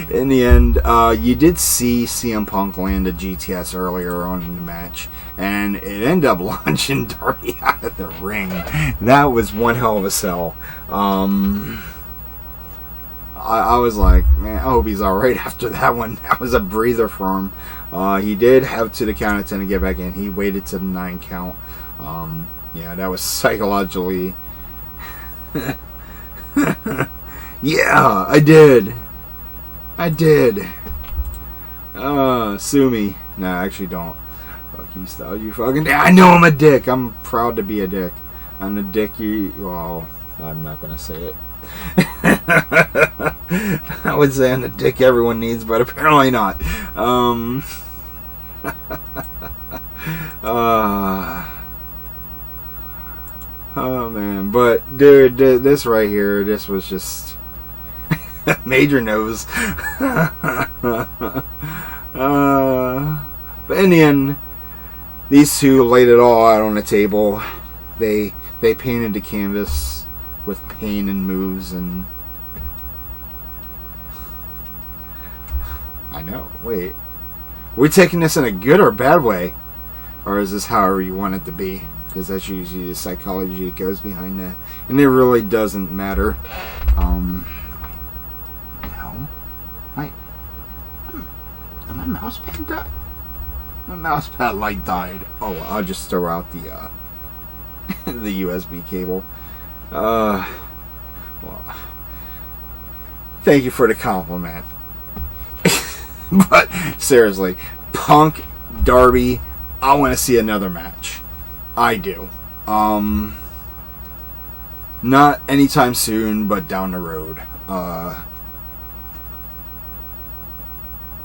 in the end, you did see CM Punk land a GTS earlier on in the match, and it ended up launching Darby out of the ring. That was one hell of a sell. I was like, man, I hope he's alright after that one. That was a breather for him. He did have to the count of 10 to get back in. He waited to the 9 count. Yeah, that was psychologically... Yeah, I did. Sue me. Nah, actually don't. Fuck you, style, you fucking... I know I'm a dick. I'm proud to be a dick. I'm a dick. Well, I'm not going to say it. I would say I'm the dick everyone needs, but apparently not. Oh man, but dude, this right here, this was just major nose. But in the end, these two laid it all out on the table. They painted the canvas with pain and moves, and I know. Wait, we're taking this in a good or bad way, or is this however you want it to be? Because that's usually the psychology that goes behind that, and it really doesn't matter. No, my mouse pad died. My mouse pad light died. Oh, I'll just throw out the the USB cable. Well, thank you for the compliment. But seriously, Punk, Darby, I want to see another match. I do. Not anytime soon, but down the road.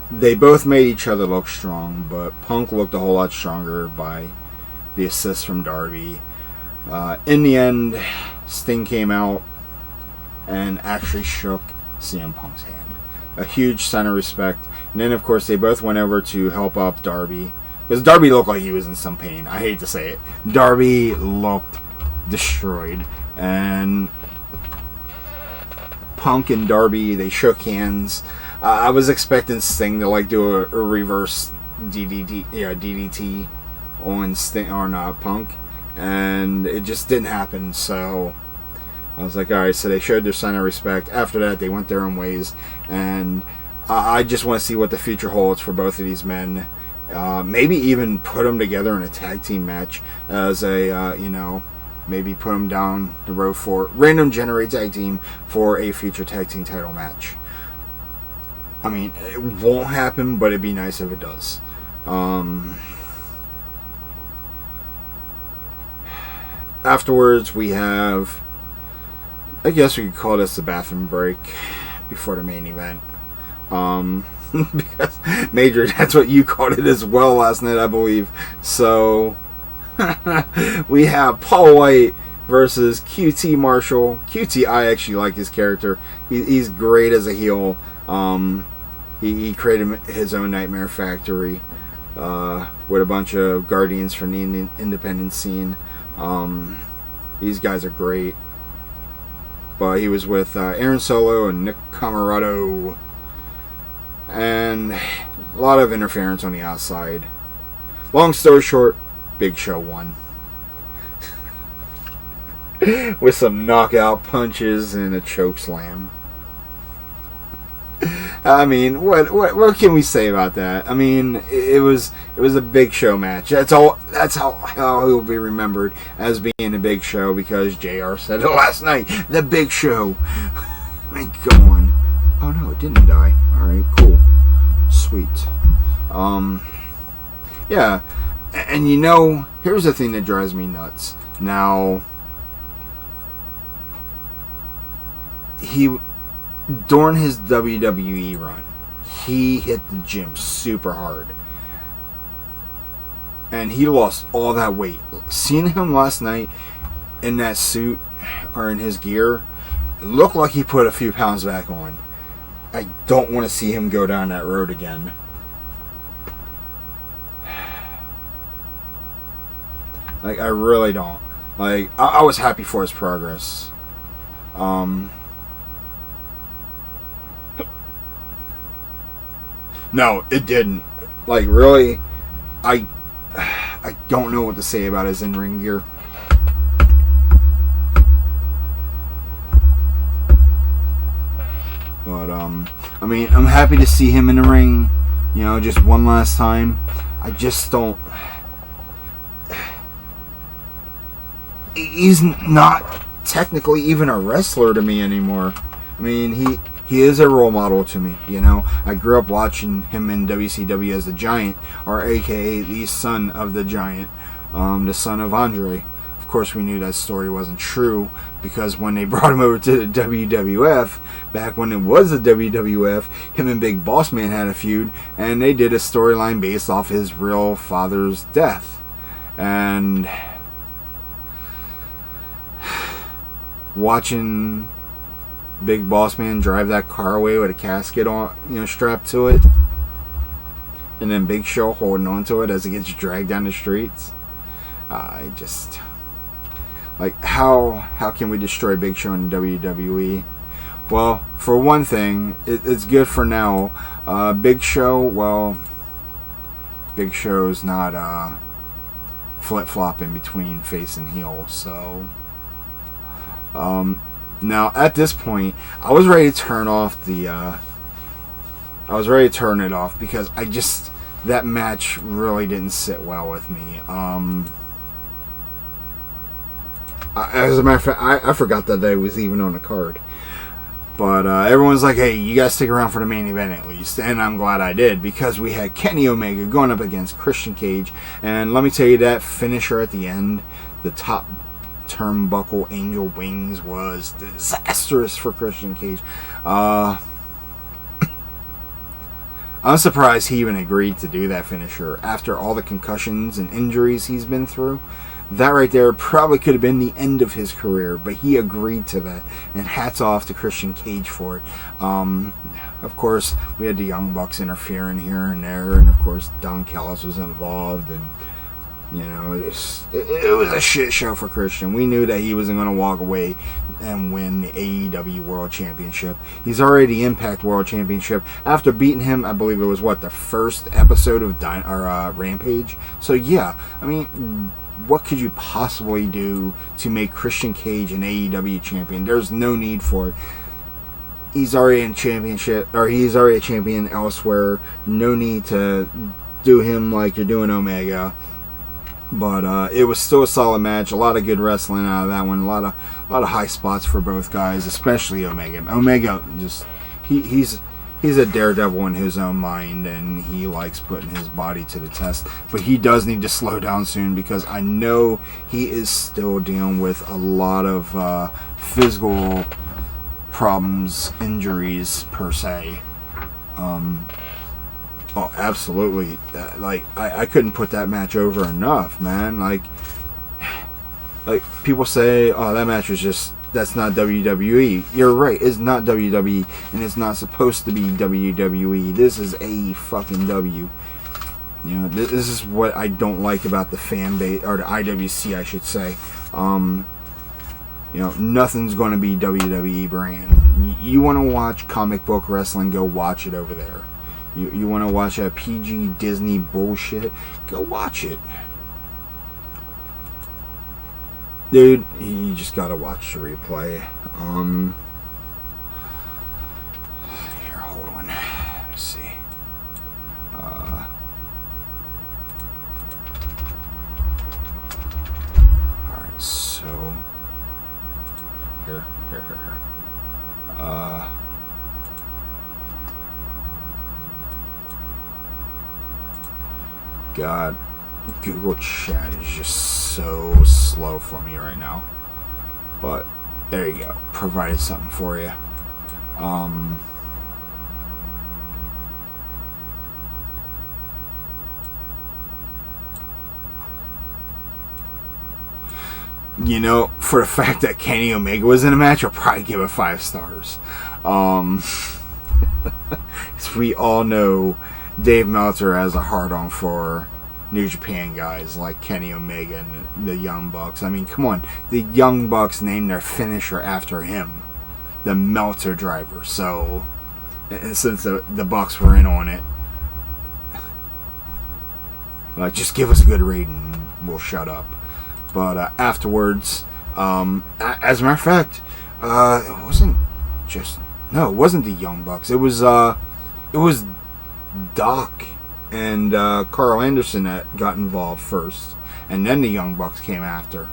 They both made each other look strong, but Punk looked a whole lot stronger by the assist from Darby. In the end, Sting came out and actually shook CM Punk's hand. A huge sign of respect. And then, of course, they both went over to help up Darby. Because Darby looked like he was in some pain. I hate to say it. Darby looked destroyed. And Punk and Darby, they shook hands. I was expecting Sting to do a reverse DDT on Sting on Punk, and it just didn't happen. So I was like, all right. So they showed their sign of respect. After that, they went their own ways, and I just want to see what the future holds for both of these men. Maybe even put them together in a tag team match as a maybe put them down the road for random generate tag team for a future tag team title match. I mean, it won't happen, but it'd be nice if it does. Afterwards, we have, I guess we could call this the bathroom break before the main event. Because, Major, that's what you called it as well last night, I believe. So, we have Paul White versus QT Marshall. QT, I actually like his character. He's great as a heel. He created his own Nightmare Factory with a bunch of guardians from the independent scene. These guys are great. But he was with Aaron Solo and Nick Comoroto. And a lot of interference on the outside. Long story short, Big Show won. With some knockout punches and a choke slam. I mean, what can we say about that? I mean, it was a Big Show match. That's how he'll be remembered, as being a Big Show, because JR said it last night. The Big Show. Go on. Oh no, it didn't die. All right, cool, sweet. Yeah, and here's the thing that drives me nuts. Now, during his WWE run, he hit the gym super hard. And he lost all that weight. Seeing him last night in that suit, or in his gear, it looked like he put a few pounds back on. I don't want to see him go down that road again. I really don't. I was happy for his progress. No, it didn't. Really, I don't know what to say about his in-ring gear. But, I mean, I'm happy to see him in the ring, just one last time. I just don't... He's not technically even a wrestler to me anymore. I mean, he is a role model to me, I grew up watching him in WCW as the Giant, or aka the son of the Giant, the son of Andre. Of course, we knew that story wasn't true, because when they brought him over to the WWF, back when it was the WWF, him and Big Boss Man had a feud, and they did a storyline based off his real father's death. And watching Big Boss Man drive that car away with a casket on, strapped to it, and then Big Show holding onto it as it gets dragged down the streets. I just how can we destroy Big Show in WWE? Well, for one thing, it's good for now. Big Show, Big Show's not flip-flopping between face and heel, so now, at this point, I was ready to turn off it off, because that match really didn't sit well with me. As a matter of fact, I forgot that it was even on the card. But everyone's like, hey, you guys stick around for the main event at least. And I'm glad I did, because we had Kenny Omega going up against Christian Cage. And let me tell you, that finisher at the end, the top turnbuckle angel wings, was disastrous for Christian Cage. I'm surprised he even agreed to do that finisher after all the concussions and injuries he's been through. That right there probably could have been the end of his career, but he agreed to that, and hats off to Christian Cage for it. Of course, we had the Young Bucks interfering here and there, and of course Don Callis was involved, and you know, it was a shit show for Christian. We knew that he wasn't going to walk away and win the AEW World Championship. He's already the Impact World Championship after beating him. I believe it was the first episode of Rampage. So yeah, I mean, what could you possibly do to make Christian Cage an AEW champion? There's no need for it. He's already in championship, or he's already a champion elsewhere. No need to do him like you're doing Omega. But it was still a solid match. A lot of good wrestling out of that one. A lot of high spots for both guys, especially Omega. Omega just he's a daredevil in his own mind, and he likes putting his body to the test. But he does need to slow down soon, because I know he is still dealing with a lot of physical problems, injuries per se. Oh, absolutely. I couldn't put that match over enough, man. Like people say, oh, that match was just, that's not WWE. You're right, it's not WWE, and it's not supposed to be WWE. This is a fucking W. You know, this is what I don't like about the fan base, or the IWC, I should say. You know, nothing's going to be WWE brand. You want to watch comic book wrestling, go watch it over there. You want to watch that PG Disney bullshit, go watch it. Dude, you just gotta watch the replay. Here, hold on. Let's see. Alright, so here. God, Google Chat is just so slow for me right now. But there you go. Provided something for you. You know, for the fact that Kenny Omega was in a match, I'll probably give it 5 stars. As we all know, Dave Meltzer has a hard-on for New Japan guys like Kenny Omega and the Young Bucks. I mean, come on. The Young Bucks named their finisher after him, the Meltzer driver. So, and since the Bucks were in on it, like, just give us a good rating and we'll shut up. But afterwards, as a matter of fact, it wasn't the Young Bucks. It was Doc and Carl Anderson that got involved first, and then the Young Bucks came after.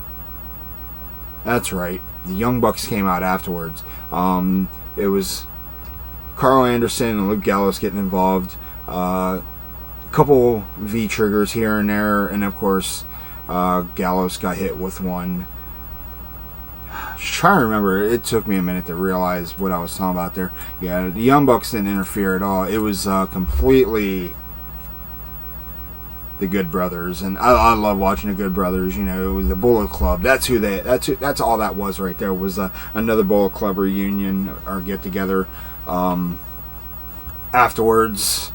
That's right, the Young Bucks came out afterwards. It was Carl Anderson and Luke Gallows getting involved, couple V-triggers here and there, and of course Gallows got hit with one. Just trying to remember, it took me a minute to realize what I was talking about there. Yeah, the Young Bucks didn't interfere at all. It was completely the Good Brothers, and I love watching the Good Brothers. You know, the Bullet Club. That's all that was right there. Was another Bullet Club reunion or get together. Afterwards,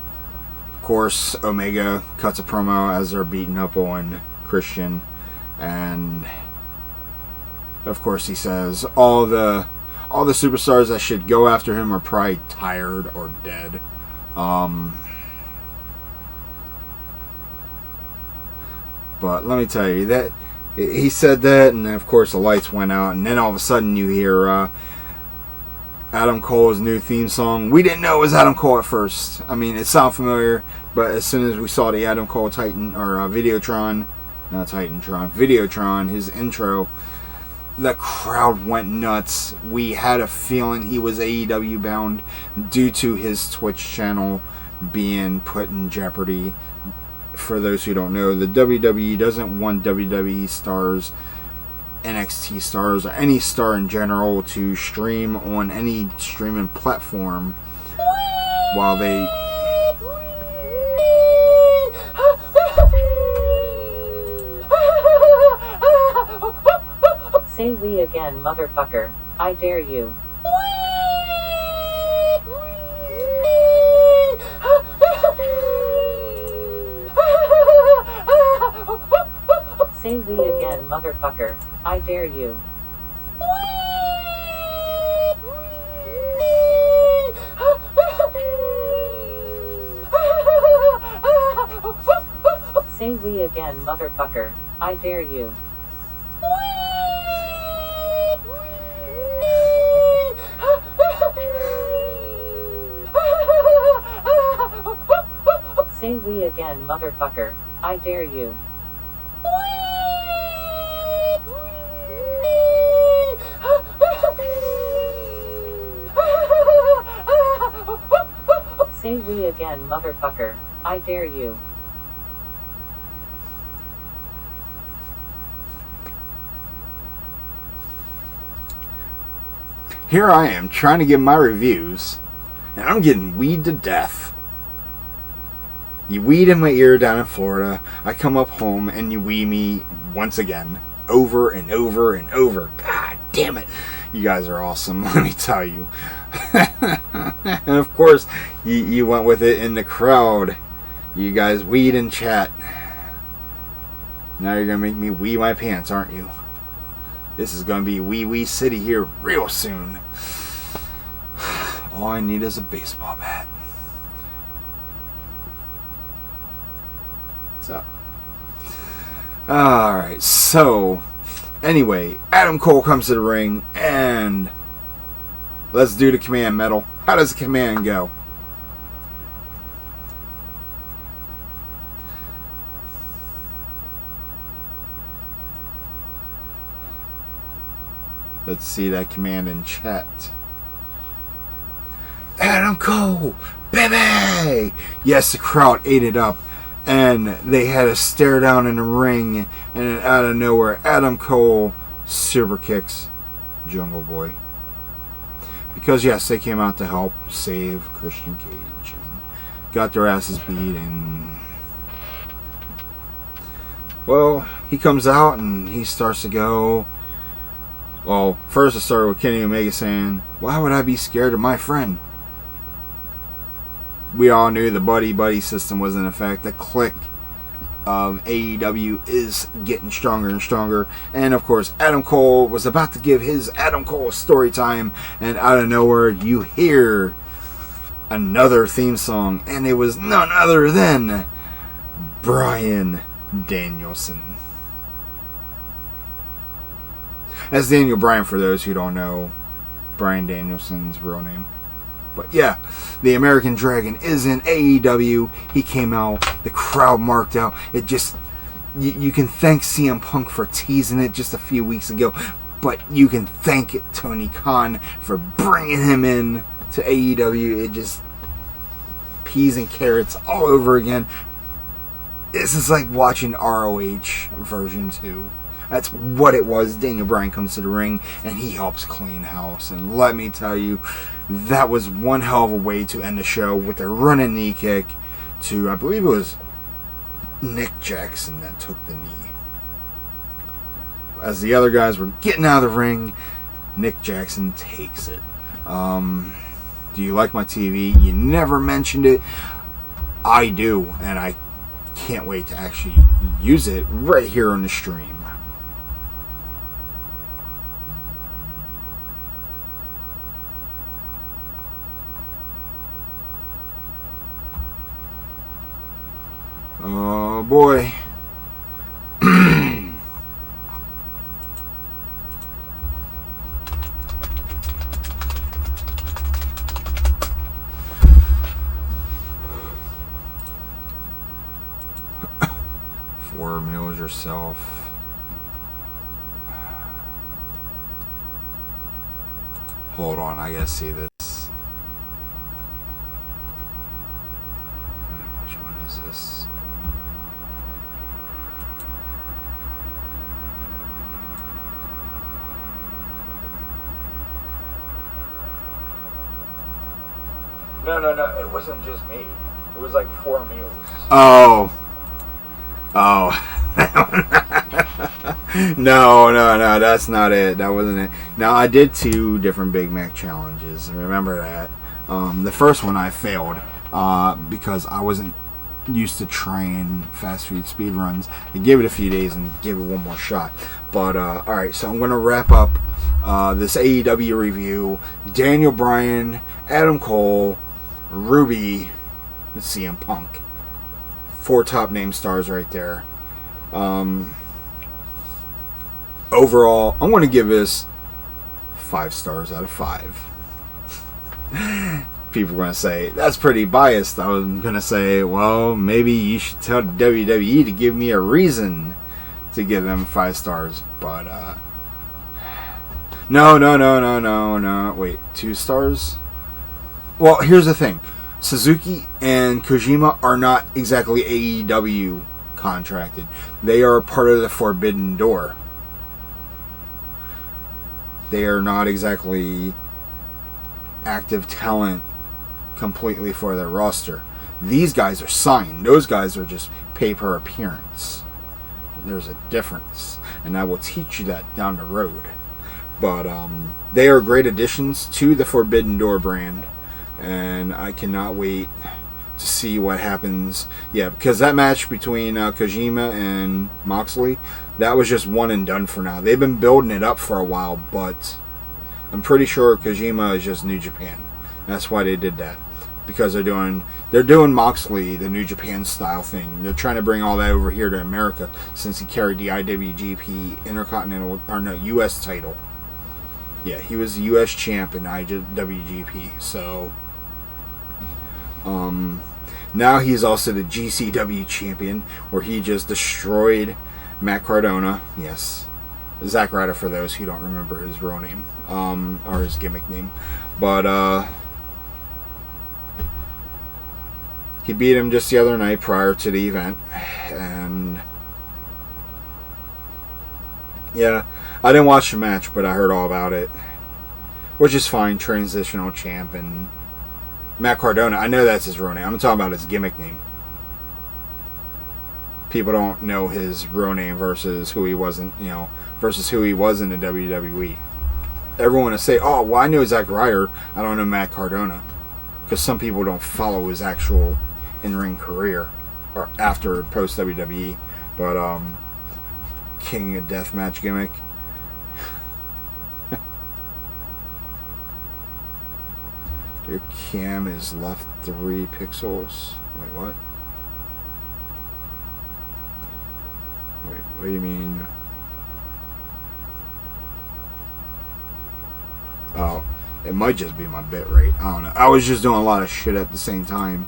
of course, Omega cuts a promo as they're beating up on Christian, and of course he says all the superstars that should go after him are probably tired or dead. But let me tell you that he said that, and then of course the lights went out, and then all of a sudden you hear Adam Cole's new theme song. We didn't know it was Adam Cole at first. I mean, it sounded familiar, but as soon as we saw the Adam Cole Videotron, his intro, the crowd went nuts. We had a feeling he was AEW bound due to his Twitch channel being put in jeopardy. For those who don't know, the WWE doesn't want WWE stars, NXT stars, or any star in general to stream on any streaming platform while they... Say we again, motherfucker. I dare you. Say we again, motherfucker. I dare you. Say we again, motherfucker. I dare you. Say we again, motherfucker. I dare you. Say we again, motherfucker. I dare you. Here I am trying to give my reviews, and I'm getting weed to death. You weed in my ear down in Florida. I come up home and you weed me once again. Over and over and over. God damn it. You guys are awesome, let me tell you. And of course, you went with it in the crowd. You guys weed in chat. Now you're going to make me wee my pants, aren't you? This is going to be Wee Wee City here real soon. All I need is a baseball bat. What's up? Alright, so anyway, Adam Cole comes to the ring and let's do the command medal. How does the command go? Let's see that command in chat. Adam Cole, baby! Yes, the crowd ate it up. And they had a stare down in the ring. And out of nowhere, Adam Cole super kicks Jungle Boy. Because, yes, they came out to help save Christian Cage. And got their asses beat. And, well, he comes out and he starts to go. Well, first it started with Kenny Omega saying, "Why would I be scared of my friend?" We all knew the buddy system was in effect. The clique of AEW is getting stronger and stronger. And of course, Adam Cole was about to give his Adam Cole story time. And out of nowhere, you hear another theme song. And it was none other than Bryan Danielson. That's Daniel Bryan, for those who don't know Bryan Danielson's real name. But yeah, the American Dragon is in AEW. He came out, the crowd marked out. It just, you can thank CM Punk for teasing it just a few weeks ago, but you can thank Tony Khan for bringing him in to AEW. It just, peas and carrots all over again. This is like watching ROH version 2. That's what it was. Daniel Bryan comes to the ring and he helps clean house. And let me tell you, that was one hell of a way to end the show with a running knee kick to, I believe it was Nick Jackson that took the knee. As the other guys were getting out of the ring, Nick Jackson takes it. Do you like my TV? You never mentioned it. I do, and I can't wait to actually use it right here on the stream. Oh boy. Four meals yourself. Hold on, I gotta see this. Which one is this? No, it wasn't just me. It was like 4 meals. Oh. No, that's not it. That wasn't it. Now, I did 2 different Big Mac challenges. Remember that. The first one I failed because I wasn't used to trying fast food speed runs. I gave it a few days and gave it one more shot. But, alright, so I'm going to wrap up this AEW review. Daniel Bryan, Adam Cole, Ruby, and CM Punk. 4 top name stars right there. Overall, I'm going to give this 5 stars out of 5. People are going to say, that's pretty biased. I was going to say, well, maybe you should tell WWE to give me a reason to give them 5 stars. But, no. Wait, 2 stars? Well, here's the thing. Suzuki and Kojima are not exactly AEW contracted. They are part of the Forbidden Door. They are not exactly active talent completely for their roster. These guys are signed. Those guys are just pay per appearance. There's a difference. And I will teach you that down the road. But they are great additions to the Forbidden Door brand. And I cannot wait to see what happens. Yeah, because that match between Kojima and Moxley, that was just one and done for now. They've been building it up for a while, but I'm pretty sure Kojima is just New Japan. That's why they did that. Because they're doing Moxley, the New Japan style thing. They're trying to bring all that over here to America since he carried the IWGP Intercontinental, or no, US title. Yeah, he was the US champ in IWGP, so now he's also the GCW champion, where he just destroyed Matt Cardona. Yes, Zack Ryder for those who don't remember his real name, or his gimmick name. But he beat him just the other night prior to the event, and yeah, I didn't watch the match, but I heard all about it, which is fine. Transitional champ and Matt Cardona, I know that's his real name. I'm talking about his gimmick name. People don't know his real name versus who he wasn't, versus who he was in the WWE. Everyone will say, "Oh, well, I know Zack Ryder. I don't know Matt Cardona," because some people don't follow his actual in-ring career or after post WWE. But King of Deathmatch gimmick. Your cam is left 3 pixels. Wait, what? Wait, what do you mean? Oh, it might just be my bit rate. I don't know. I was just doing a lot of shit at the same time.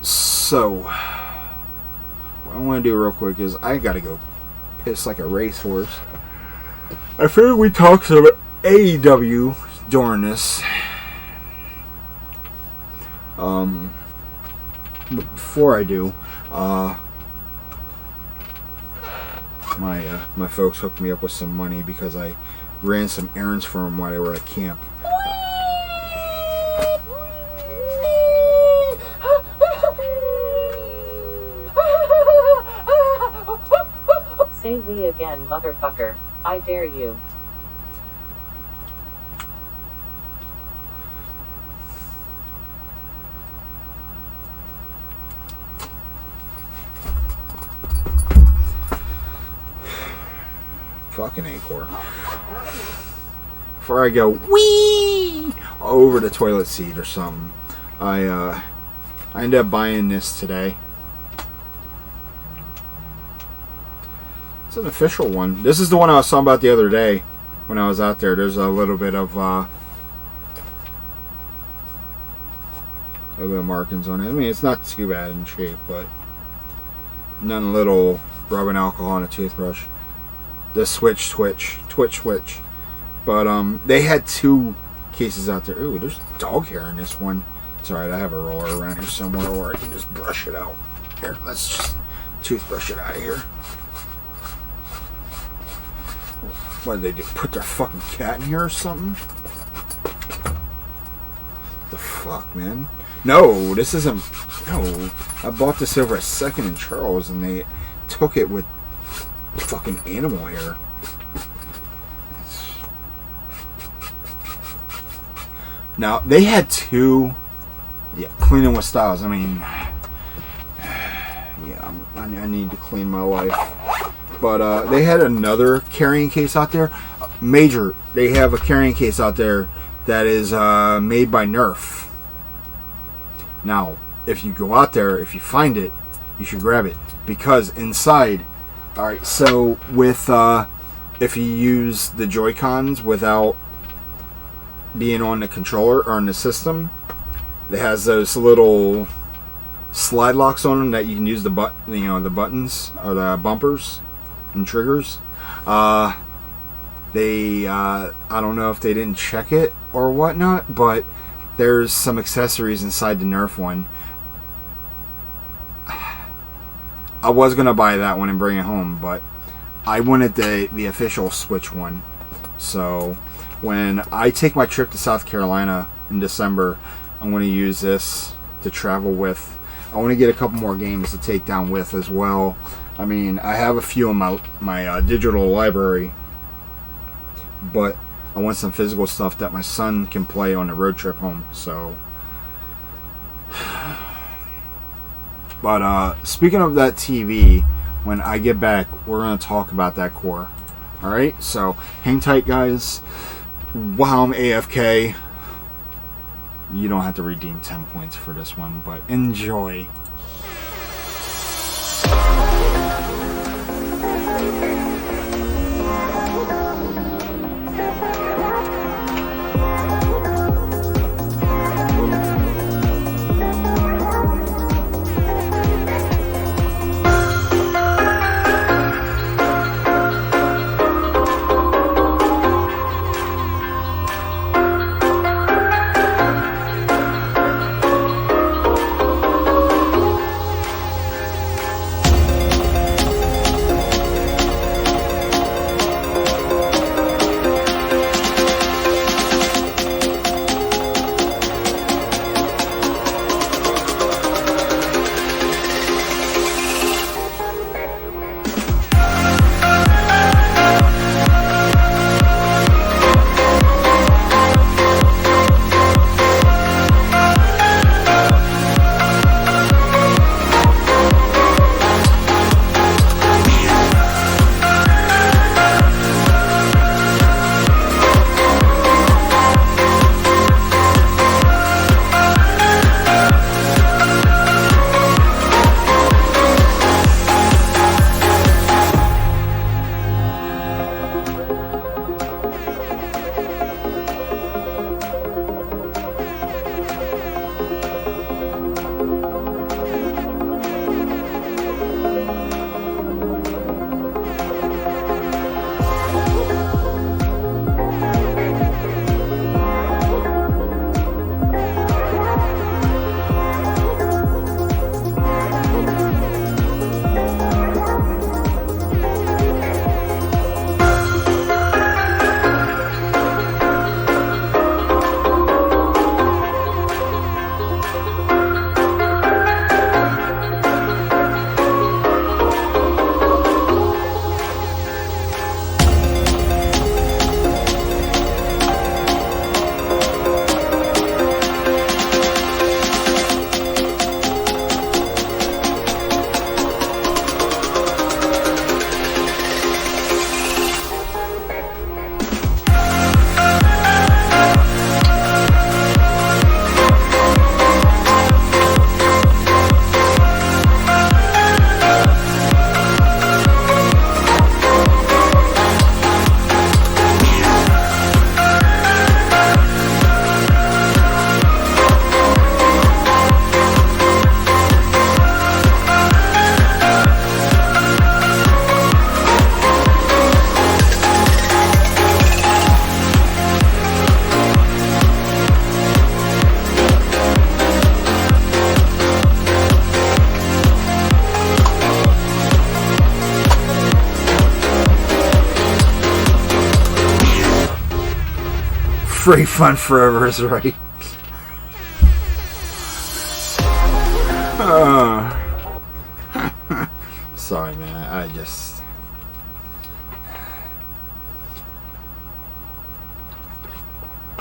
So, what I want to do real quick is I gotta go piss like a racehorse. I figured we talked about AEW during this. But before I do, my folks hooked me up with some money because I ran some errands for them while they were at camp. Say we again, motherfucker. I dare you. Fucking Acor. Before I go wee over the toilet seat or something, I ended up buying this today. It's an official one. This is the one I was talking about the other day when I was out there. There's a little bit of markings on it. I mean, it's not too bad in shape, but none little rubbing alcohol on a toothbrush. the Twitch. But they had 2 cases out there. Ooh, there's dog hair in this one. It's alright, I have a roller around here somewhere where I can just brush it out. Here, let's just toothbrush it out of here. What did they do? Put their fucking cat in here or something? The fuck, man? No, this isn't. No, I bought this over at Second and Charles, and they took it with fucking animal hair. Now they had 2. Yeah, cleaning with styles. I mean, yeah, I need to clean my life. But they had another carrying case out there. Major. They have a carrying case out there that is made by Nerf. Now, if you go out there, if you find it, you should grab it. Because inside, alright, so with, if you use the Joy-Cons without being on the controller or on the system, it has those little slide locks on them that you can use the the buttons or the bumpers and triggers. I don't know if they didn't check it or whatnot, but there's some accessories inside the Nerf one. I was gonna buy that one and bring it home, but I wanted the official Switch one. So when I take my trip to South Carolina in December, I'm going to use this to travel with. I want to get a couple more games to take down with as well. I mean, I have a few in my digital library, but I want some physical stuff that my son can play on the road trip home. So, but speaking of that TV, when I get back, we're going to talk about that core. All right, so hang tight, guys. While I'm AFK, you don't have to redeem 10 points for this one, but enjoy. Free fun forever is right. Sorry, man. I just...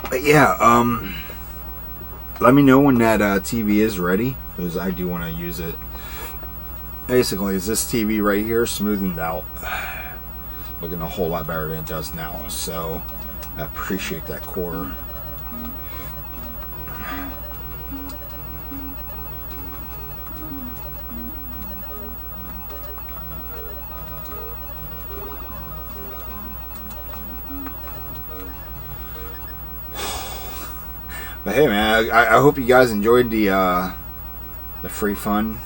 But yeah, let me know when that TV is ready, because I do want to use it. Basically, is this TV right here smoothened out, looking a whole lot better than it does now. So I appreciate that core. But hey, man, I hope you guys enjoyed the free fun.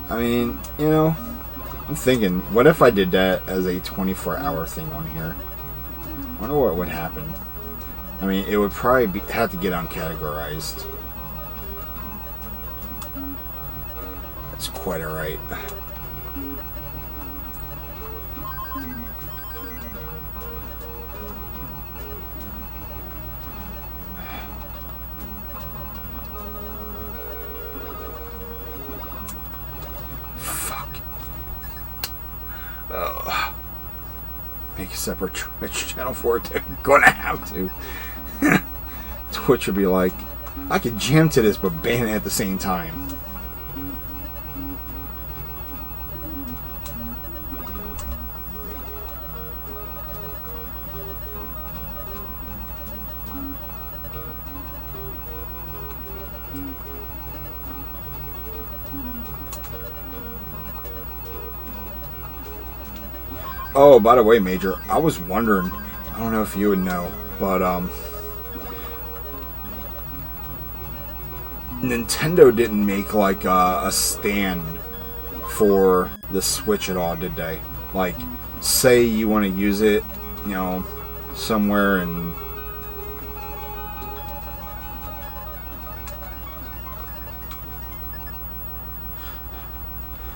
I mean, you know, I'm thinking, what if I did that as a 24-hour thing on here? I wonder what would happen. I mean, it would probably have to get uncategorized. That's quite alright. Make a separate Twitch channel for it. They're gonna have to. Twitch would be like, I could jam to this but ban it at the same time. Oh, by the way, Major, I was wondering, I don't know if you would know, but Nintendo didn't make like a stand for the Switch at all, did they? Like, say you want to use it, you know, somewhere and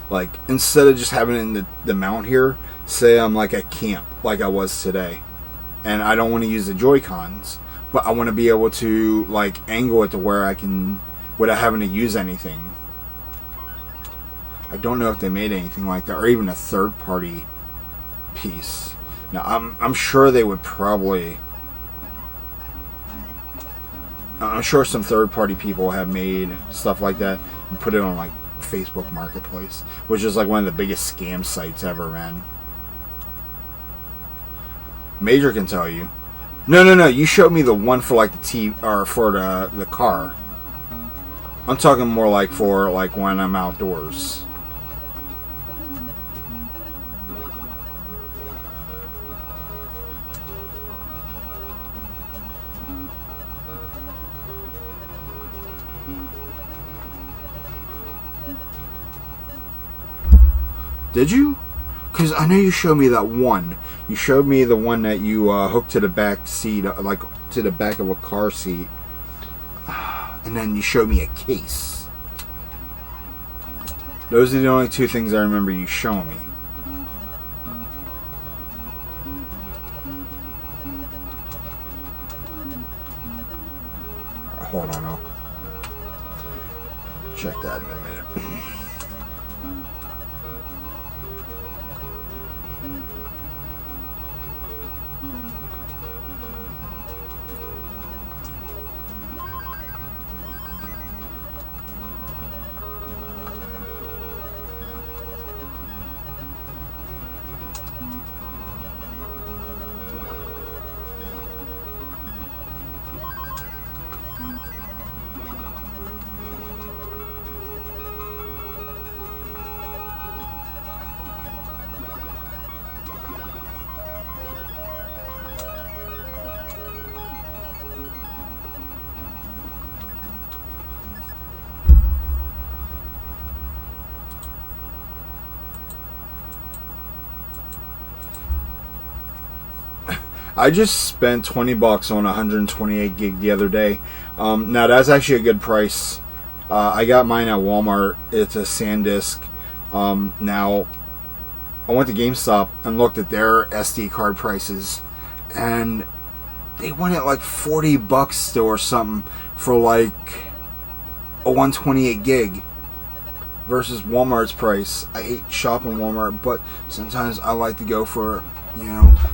like, instead of just having it in the mount here, say I'm like at camp, like I was today, and I don't want to use the Joy-Cons, but I want to be able to like angle it to where I can, without having to use anything. I don't know if they made anything like that, or even a third-party piece. Now I'm sure they would probably. I'm sure some third-party people have made stuff like that and put it on like Facebook Marketplace, which is like one of the biggest scam sites ever, man. Major can tell you. No. You showed me the one for like the or for the car. I'm talking more like for like when I'm outdoors. Did you? Because I know you showed me that one. You showed me the one that you hooked to the back seat, like to the back of a car seat. And then you showed me a case. Those are the only two things I remember you showing me. Hold on, I'll check that in a minute. I just spent $20 on 128 gig the other day. Now that's actually a good price. I got mine at Walmart. It's a SanDisk. Now I went to GameStop and looked at their SD card prices, and they went at like $40 still or something for like a 128 gig versus Walmart's price. I hate shopping Walmart, but sometimes I like to go for,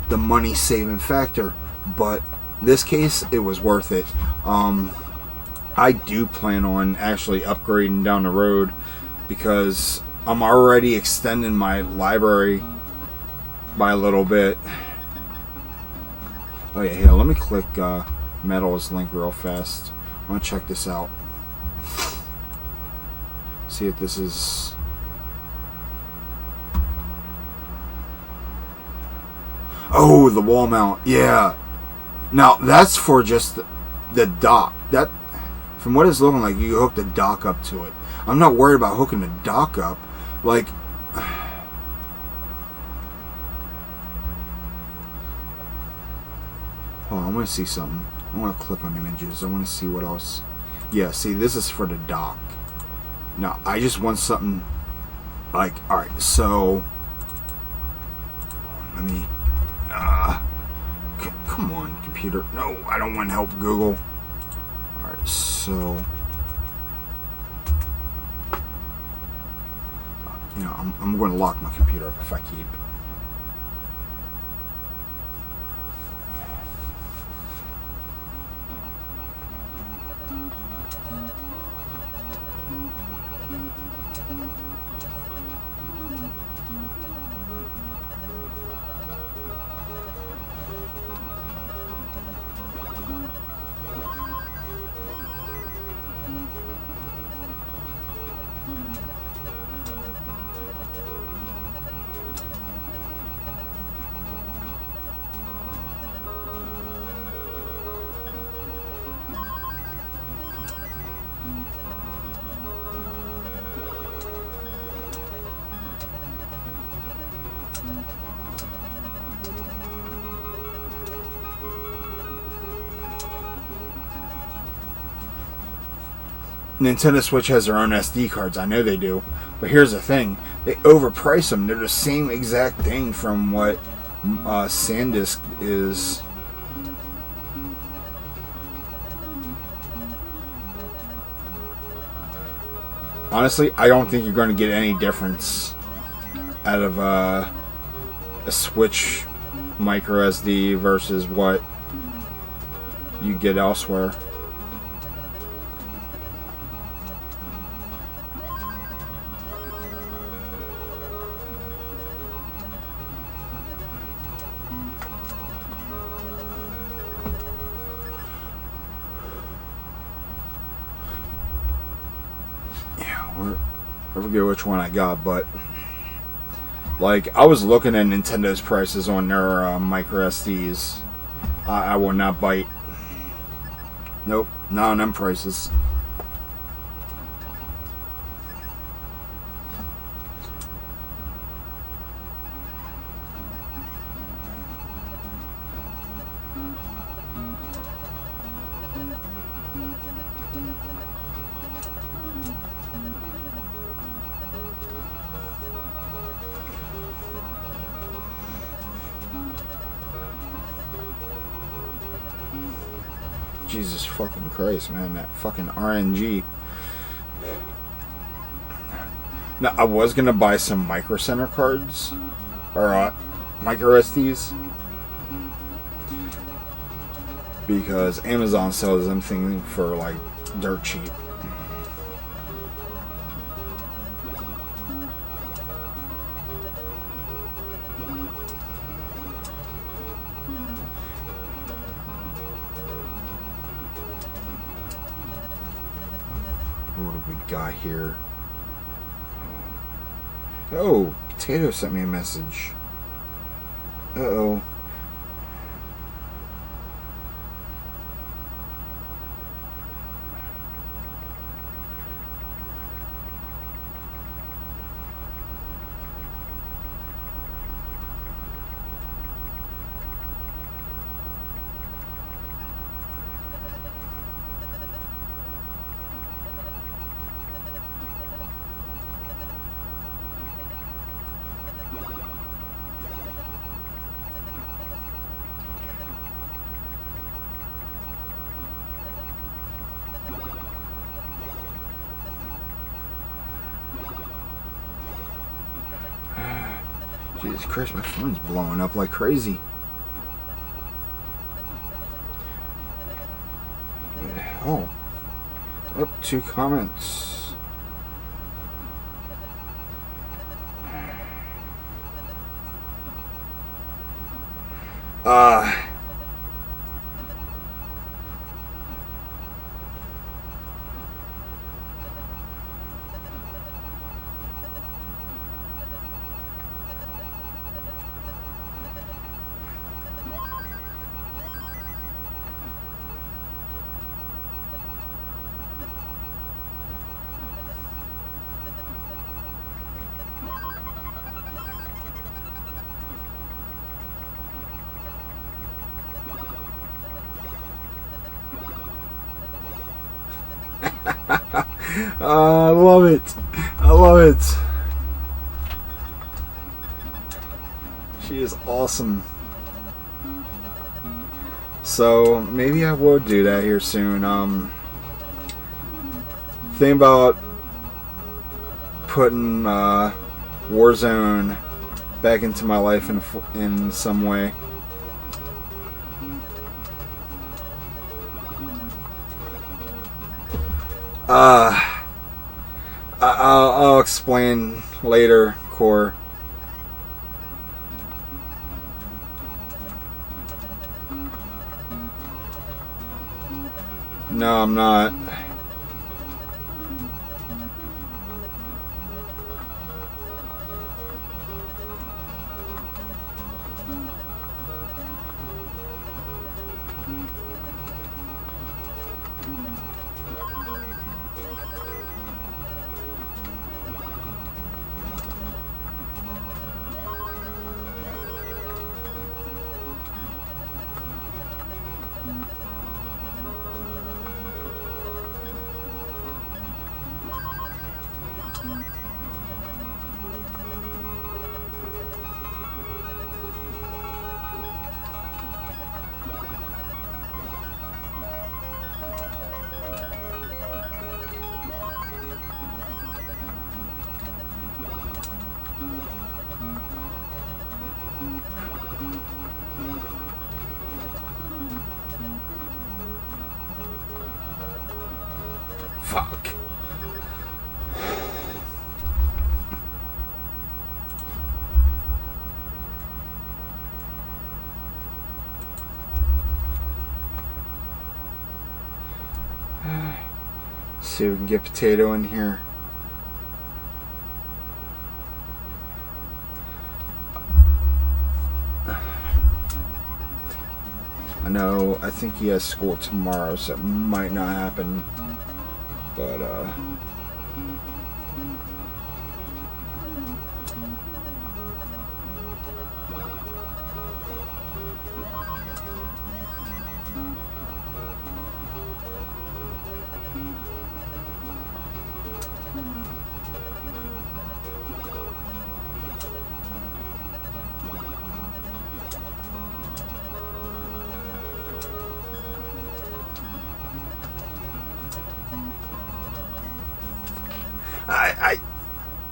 the money saving factor. But in this case, it was worth it. I do plan on actually upgrading down the road because I'm already extending my library by a little bit. Oh yeah, here, let me click Metal's link real fast. I want to check this out. See if this is... Oh, the wall mount. Yeah. Now, that's for just the dock. That, from what it's looking like, you hook the dock up to it. I'm not worried about hooking the dock up. Like... Hold on, I want to see something. I want to click on images. I want to see what else. Yeah, see, this is for the dock. Now, I just want something like... Alright, so... Let me... Come on, computer. No, I don't want to help Google. Alright, so... I'm going to lock my computer up if I keep... Nintendo Switch has their own SD cards. I know they do. But here's the thing. They overprice them. They're the same exact thing from what SanDisk is. Honestly, I don't think you're going to get any difference out of a Switch micro SD versus what you get elsewhere. I forget which one I got, but like I was looking at Nintendo's prices on their micro SDs. I will not bite. Nope, not on them prices. Jesus fucking Christ, man, that fucking RNG. Now, I was gonna buy some Micro Center cards, or micro SDs, because Amazon sells them things for like dirt cheap. What do we got here? Oh, Potato sent me a message. Uh-oh. Jesus Christ, my phone's blowing up like crazy. What the hell? Oh, 2 comments. I love it. I love it. She is awesome. So maybe I will do that here soon. Think about putting Warzone back into my life in some way. I'll explain later, Core. No, I'm not. Fuck. See if we can get potato in here. I know, I think he has school tomorrow, so it might not happen. But,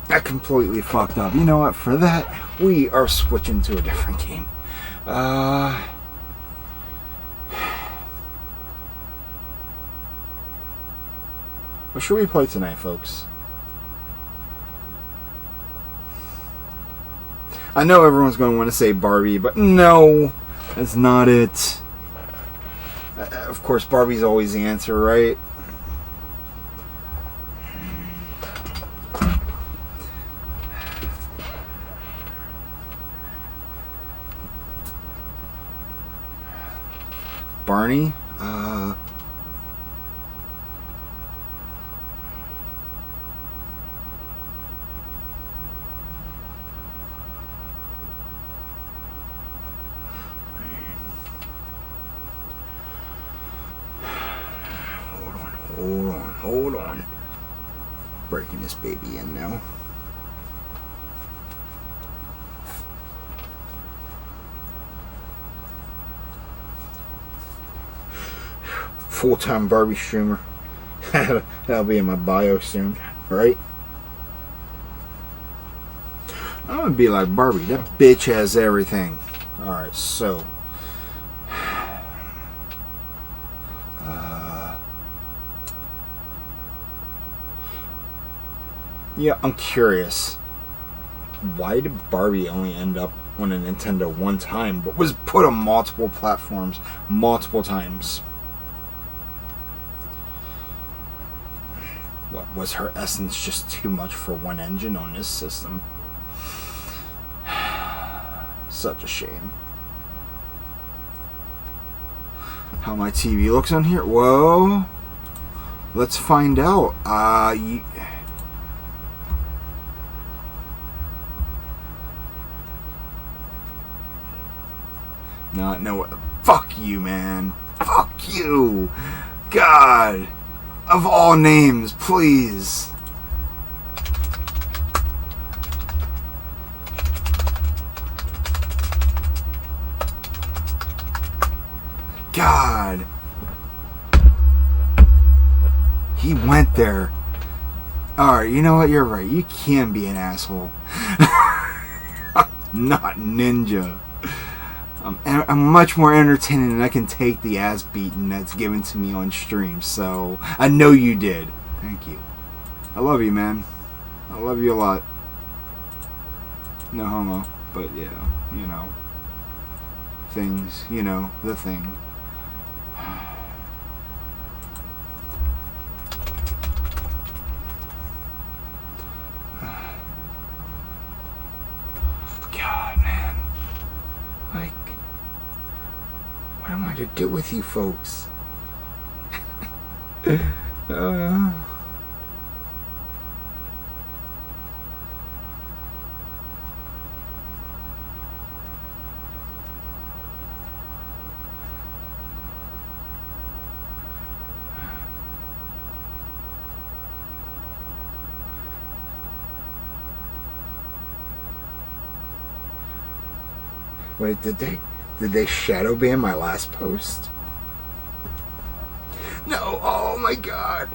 I completely fucked up. You know what? For that, we are switching to a different game. What should we play tonight, folks? I know everyone's going to want to say Barbie, but no, that's not it. Of course, Barbie's always the answer, right? Barney? Hold on. Breaking this baby in now. Full-time Barbie streamer. That'll be in my bio soon, right? gonna be like Barbie. That bitch has everything. Alright, so. Yeah, I'm curious. Why did Barbie only end up on a Nintendo one time, but was put on multiple platforms multiple times? What, was her essence just too much for one engine on this system? Such a shame. How my TV looks on here? Whoa. Let's find out. No. Fuck you, man. Fuck you. God. Of all names, please. God. He went there. Alright, you know what? You're right. You can be an asshole. Not Ninja. I'm much more entertaining and I can take the ass beating that's given to me on stream. So, I know you did. Thank you. I love you, man. I love you a lot. No homo. But, yeah, you know. Things, you know, the thing. God, man. Like, what am I to do with you folks? Wait, did they shadow ban my last post? No, oh my god.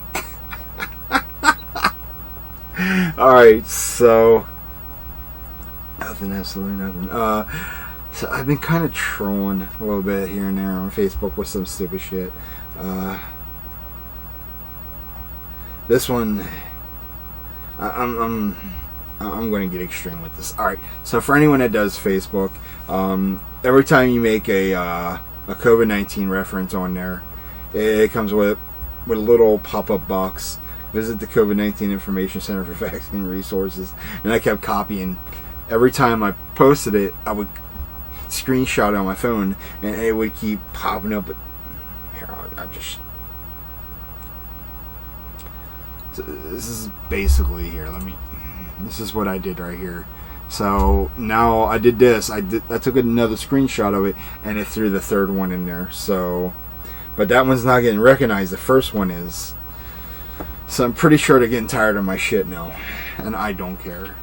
Alright, so nothing, absolutely nothing. So I've been kind of trolling a little bit here and there on Facebook with some stupid shit. This one, I'm going to get extreme with this. Alright, so for anyone that does Facebook, every time you make a COVID-19 reference on there, it comes with a little pop-up box. Visit the COVID-19 Information Center for Vaccine Resources. And I kept copying. Every time I posted it, I would screenshot it on my phone, and it would keep popping up. Here, I'll just... So this is basically here. This is what I did right here. So now I did this. I took another screenshot of it, and it threw the third one in there. So, but that one's not getting recognized. The first one is. So I'm pretty sure they're getting tired of my shit now, and I don't care.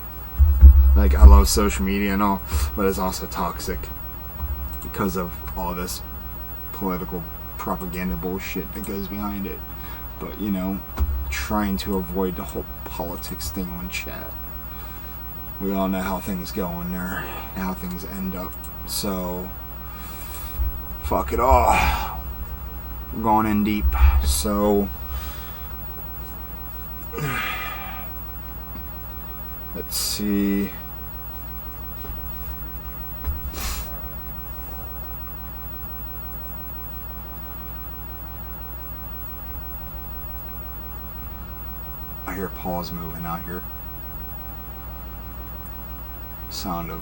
Like, I love social media and all, but it's also toxic because of all this political propaganda bullshit that goes behind it. But, you know, trying to avoid the whole politics thing on chat. We all know how things go in there, how things end up. So, fuck it all. We're going in deep. So, let's see. I hear paws moving out here. Sound of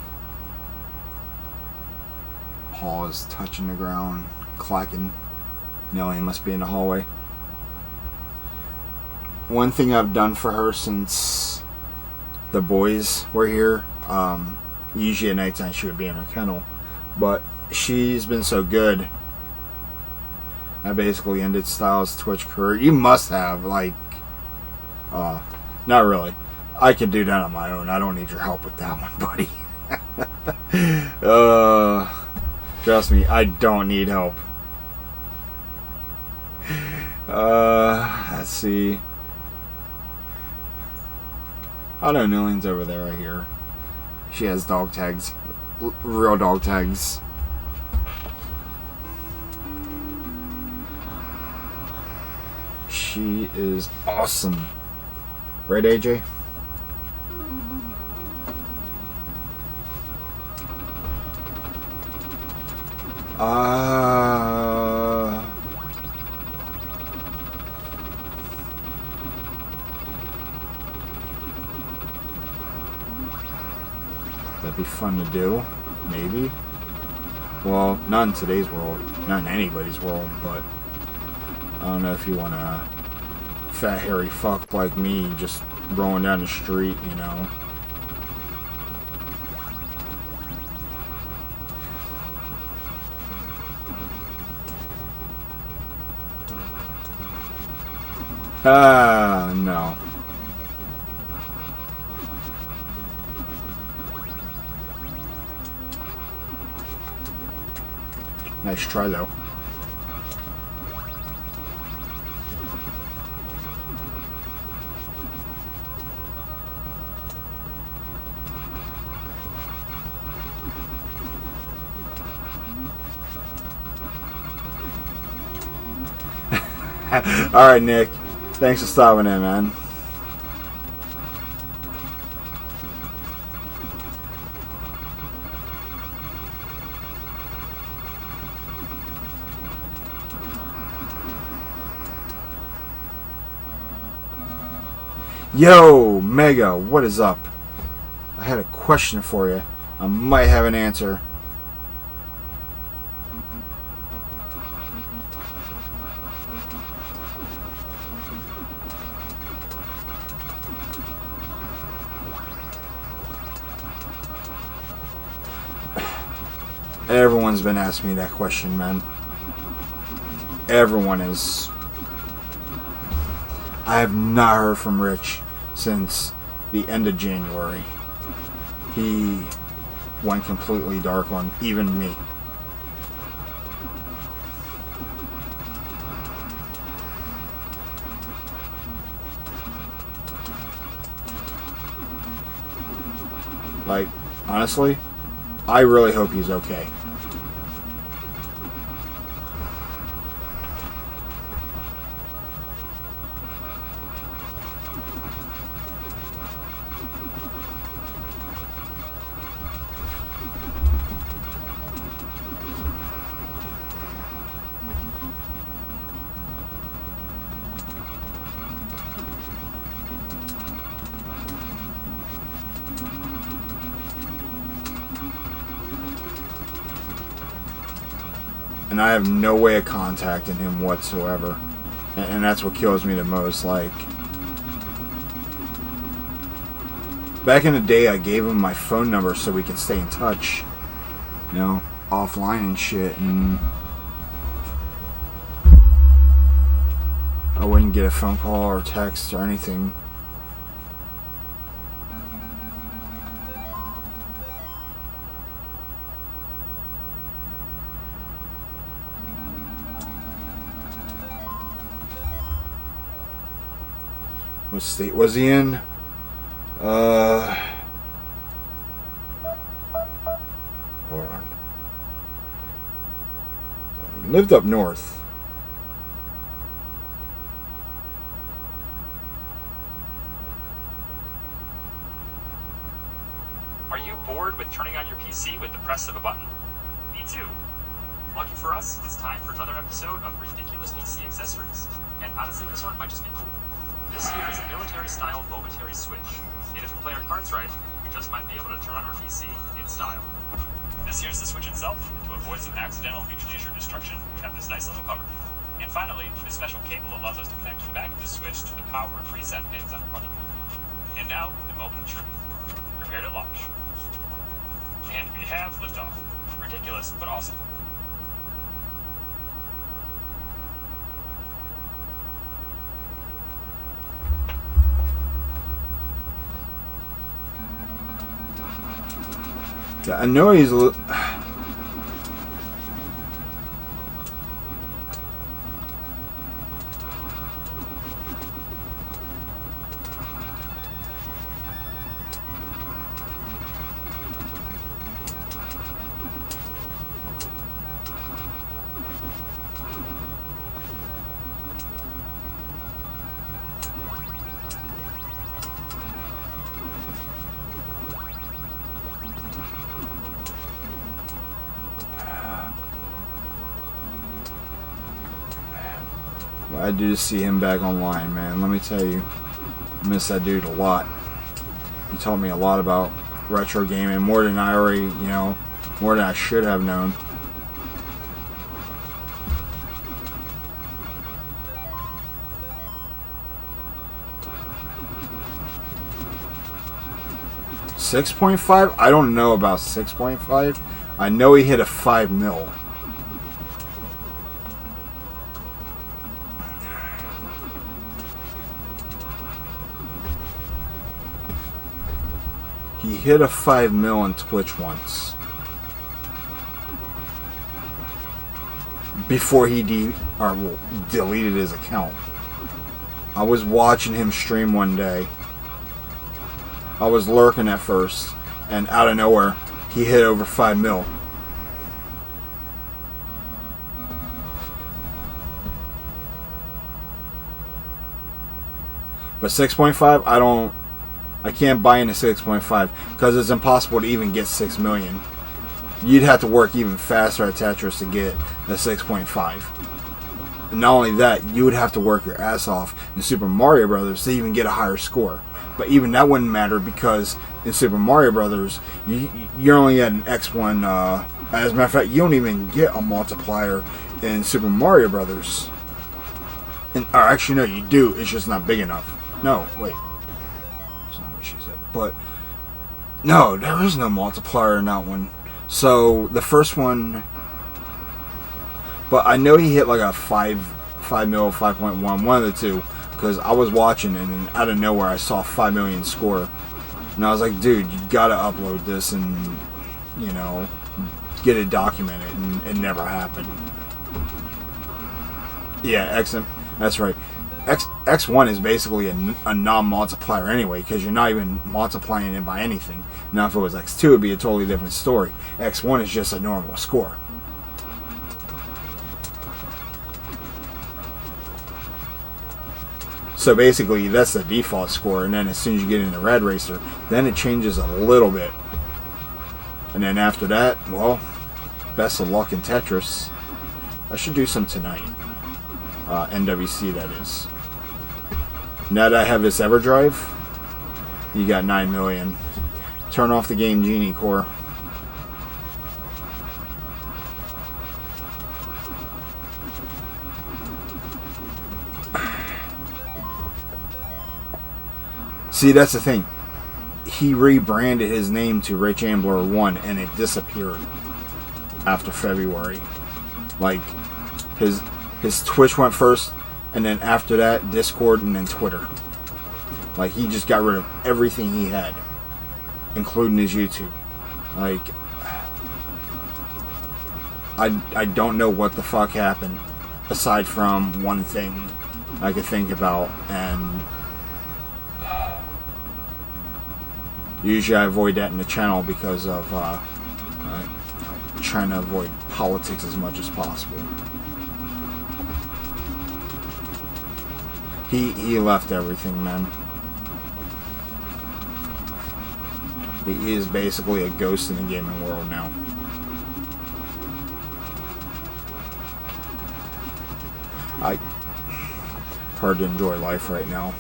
paws touching the ground, clacking. Nellie must be in the hallway. One thing I've done for her since the boys were here, usually at nighttime she would be in her kennel, but she's been so good. I basically ended Styles' Twitch career. You must have, like, not really. I can do that on my own. I don't need your help with that one, buddy. Trust me, I don't need help. Let's see. Oh no, Nillian's over there, I hear. She has dog tags. Real dog tags. She is awesome. Right, AJ? That'd be fun to do. Maybe. Well, not in today's world. Not in anybody's world, but I don't know if you want to fat hairy fuck like me just rolling down the street, you know. No. Nice try, though. Alright, Nick. Thanks for stopping in, man. Yo, Mega, what is up? I had a question for you. I might have an answer. Everyone's been asking me that question, man. Everyone is. I have not heard from Rich since the end of January. He went completely dark on even me. Like, honestly, I really hope he's okay. And I have no way of contacting him whatsoever. And that's what kills me the most. Like, back in the day, I gave him my phone number so we can stay in touch. You know, offline and shit. And I wouldn't get a phone call or text or anything. What state was he in? Hold on. He lived up north. Are you bored with turning on your PC with the press of a button? Me too. Lucky for us, it's time for another episode of Ridiculous PC Accessories. And honestly, this one might just be cool. This here is a military-style momentary switch, and if we play our cards right, we just might be able to turn on our PC in style. This here's the switch itself. To avoid some accidental mutually assured destruction, we have this nice little cover. And finally, this special cable allows us to connect the back of the switch to the power and preset pins on our motherboard. And now, the moment of truth. Prepare to launch. And we have liftoff. Ridiculous, but awesome. I know he's. I do see him back online, man. Let me tell you, I miss that dude a lot. He taught me a lot about retro gaming, more than I already, more than I should have known. $6.5? I don't know about 6.5. I know he hit a 5 mil. He hit a 5 mil on Twitch once. Before he deleted his account. I was watching him stream one day. I was lurking at first, and out of nowhere, he hit over 5 mil. But 6.5, I can't buy into 6.5 because it's impossible to even get 6 million. You'd have to work even faster at Tetris to get the 6.5. And not only that, you would have to work your ass off in Super Mario Brothers to even get a higher score. But even that wouldn't matter because in Super Mario Brothers, you're only at an X1. As a matter of fact, you don't even get a multiplier in Super Mario Brothers. Or actually, no, you do. It's just not big enough. No, wait. That's not what she said. But no, there is no multiplier in that one. So the first one, but I know he hit like a 5 mil, 5.1, one of the two. Because I was watching and then out of nowhere I saw 5 million score. And I was like, dude, you gotta upload this and, get it documented. And it never happened. Yeah, that's right. X1 is basically a non-multiplier anyway, because you're not even multiplying it by anything. Now, if it was X2, it would be a totally different story. X1 is just a normal score. So basically, that's the default score, and then as soon as you get into Rad Racer, then it changes a little bit. And then after that, well, best of luck in Tetris. I should do some tonight. NWC, that is. Now that I have this EverDrive, you got 9 million. Turn off the Game Genie core. See, that's the thing. He rebranded his name to Rich Ambler 1 and it disappeared after February. Like, his Twitch went first, and then after that, Discord, and then Twitter. Like, he just got rid of everything he had, including his YouTube. Like, I don't know what the fuck happened, aside from one thing I could think about, and usually I avoid that in the channel because of trying to avoid politics as much as possible. He left everything, man. He is basically a ghost in the gaming world now. Hard to enjoy life right now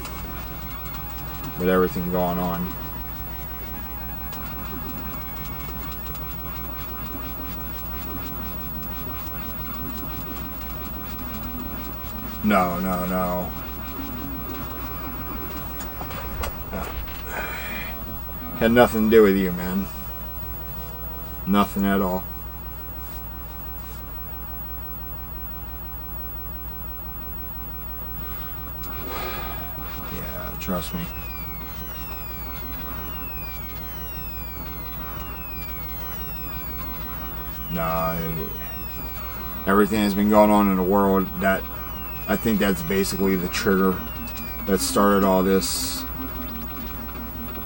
with everything going on. No. Had nothing to do with you, man. Nothing at all. Yeah, trust me. Nah, everything has been going on in the world that I think that's basically the trigger that started all this.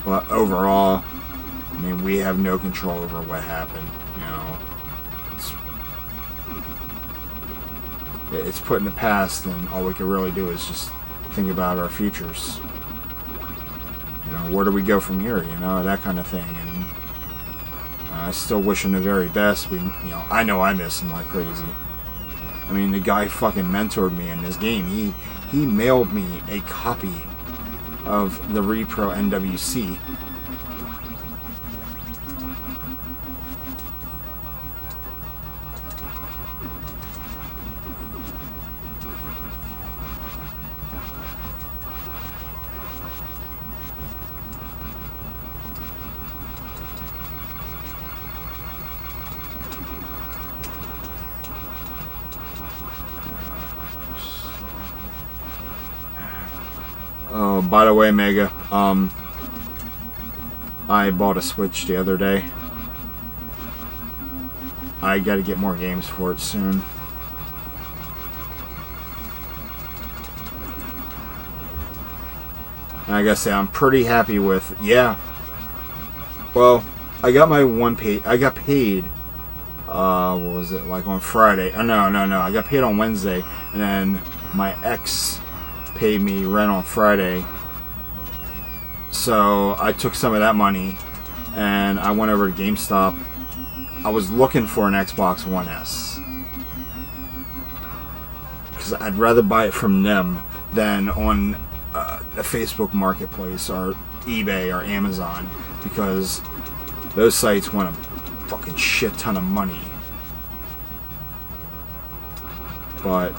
But overall, I mean, we have no control over what happened. It's put in the past, and all we can really do is just think about our futures. Where do we go from here? That kind of thing. And I still wish him the very best. I know I miss him like crazy. I mean, the guy fucking mentored me in this game. He mailed me a copy of the Repro NWC. Oh, by the way, Mega, I bought a Switch the other day. I gotta get more games for it soon. And I gotta say, I'm pretty happy with, yeah. Well, I got my I got paid, what was it, like on Friday? Oh, no. I got paid on Wednesday, and then my ex paid me rent on Friday. So I took some of that money and I went over to GameStop. I was looking for an Xbox One S because I'd rather buy it from them than on the Facebook Marketplace or eBay or Amazon, because those sites want a fucking shit ton of money. But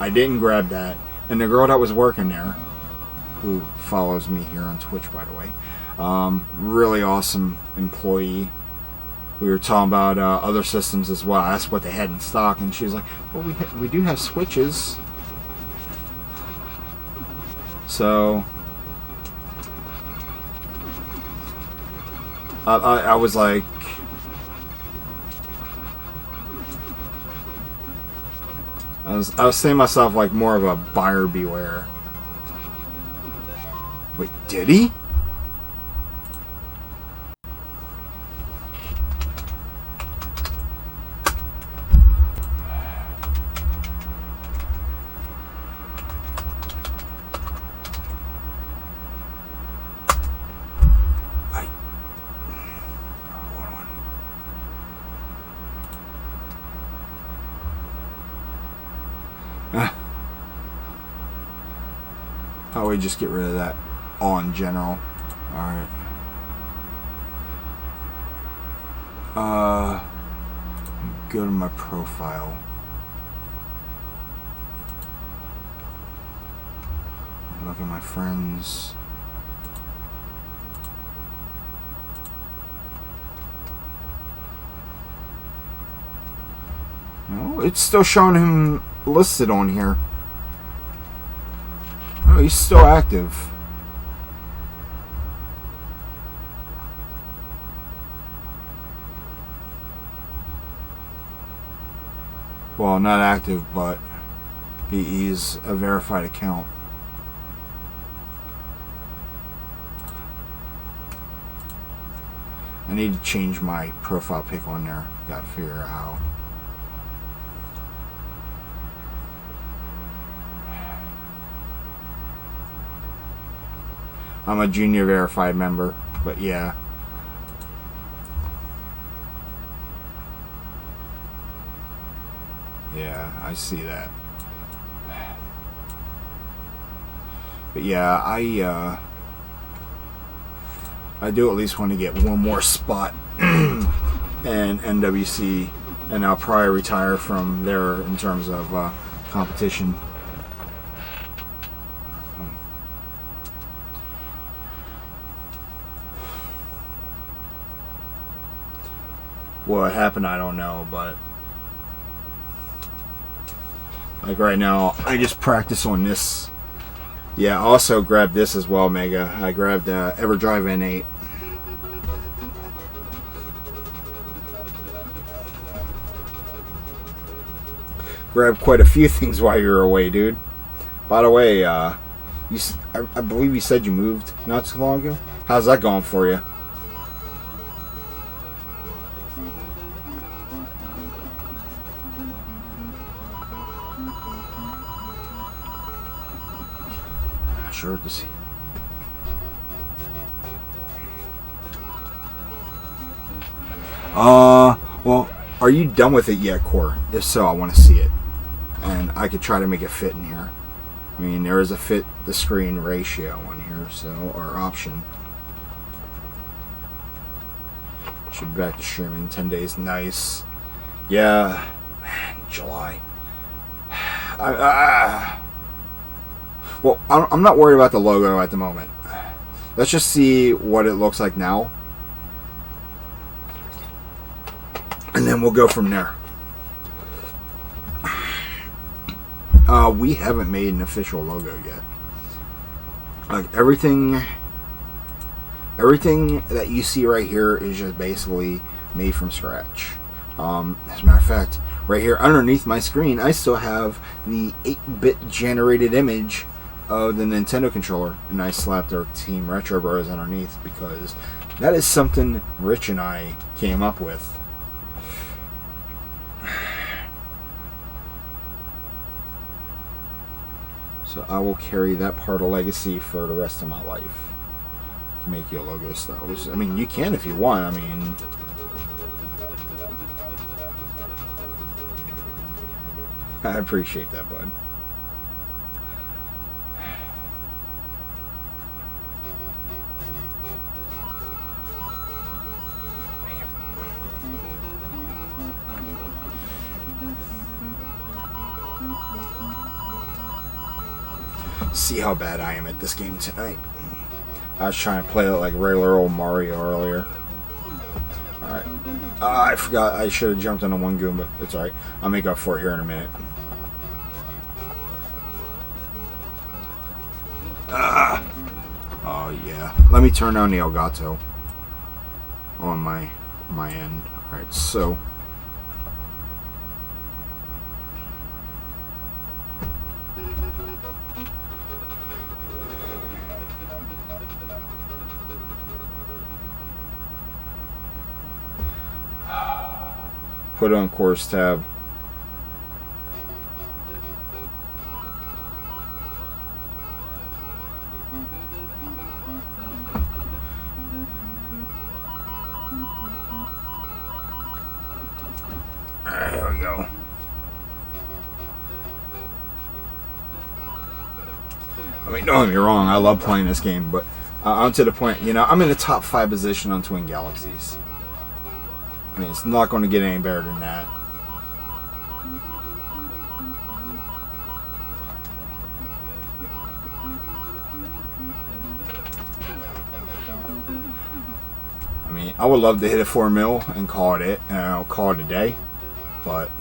I didn't grab that. And the girl that was working there, who follows me here on Twitch, by the way, really awesome employee. We were talking about other systems as well. I asked what they had in stock, and she was like, well, we do have Switches. So I was like, I was saying to myself, like, more of a buyer beware. Wait, did he? How do we just get rid of that on general? Alright. Go to my profile. Look at my friends. No, it's still showing him listed on here. Oh, he's still active. Well, not active, but he's a verified account. I need to change my profile pic on there. Gotta figure out how. I'm a junior verified member, but yeah. Yeah, I see that. But yeah, I do at least want to get one more spot in NWC, and I'll probably retire from there in terms of competition. What happened, I don't know, but like right now, I just practice on this. Yeah, I also grabbed this as well, Mega. I grabbed EverDrive N8. Grabbed quite a few things while you were away, dude. By the way, I believe you said you moved not too long ago. How's that going for you? Sure to see. Well, are you done with it yet, Core? If so, I want to see it. I could try to make it fit in here. I mean, there is a fit the screen ratio on here, so, or option. Should be back to streaming in 10 days. Nice. Yeah. Man, July. Well, I'm not worried about the logo at the moment. Let's just see what it looks like now. And then we'll go from there. We haven't made an official logo yet. Like everything that you see right here is just basically made from scratch. As a matter of fact, right here underneath my screen, I still have the 8-bit generated image of the Nintendo controller, and I slapped our Team Retro Bros underneath because that is something Rich and I came up with. So I will carry that part of legacy for the rest of my life. Make you a logo style. I mean, you can if you want. I mean, I appreciate that, bud. See how bad I am at this game tonight. I was trying to play it like regular old Mario earlier. Alright. I forgot I should have jumped on the one Goomba. It's alright. I'll make up for it here in a minute. Oh yeah. Let me turn on the Elgato on my end. Alright, so put it on course tab. Alright, here we go. I mean, don't get me wrong, I love playing this game, but I'm to the point, you know, I'm in the top 5 position on Twin Galaxies. I mean, it's not going to get any better than that. I mean, I would love to hit a 4 mil and call it call it a day, but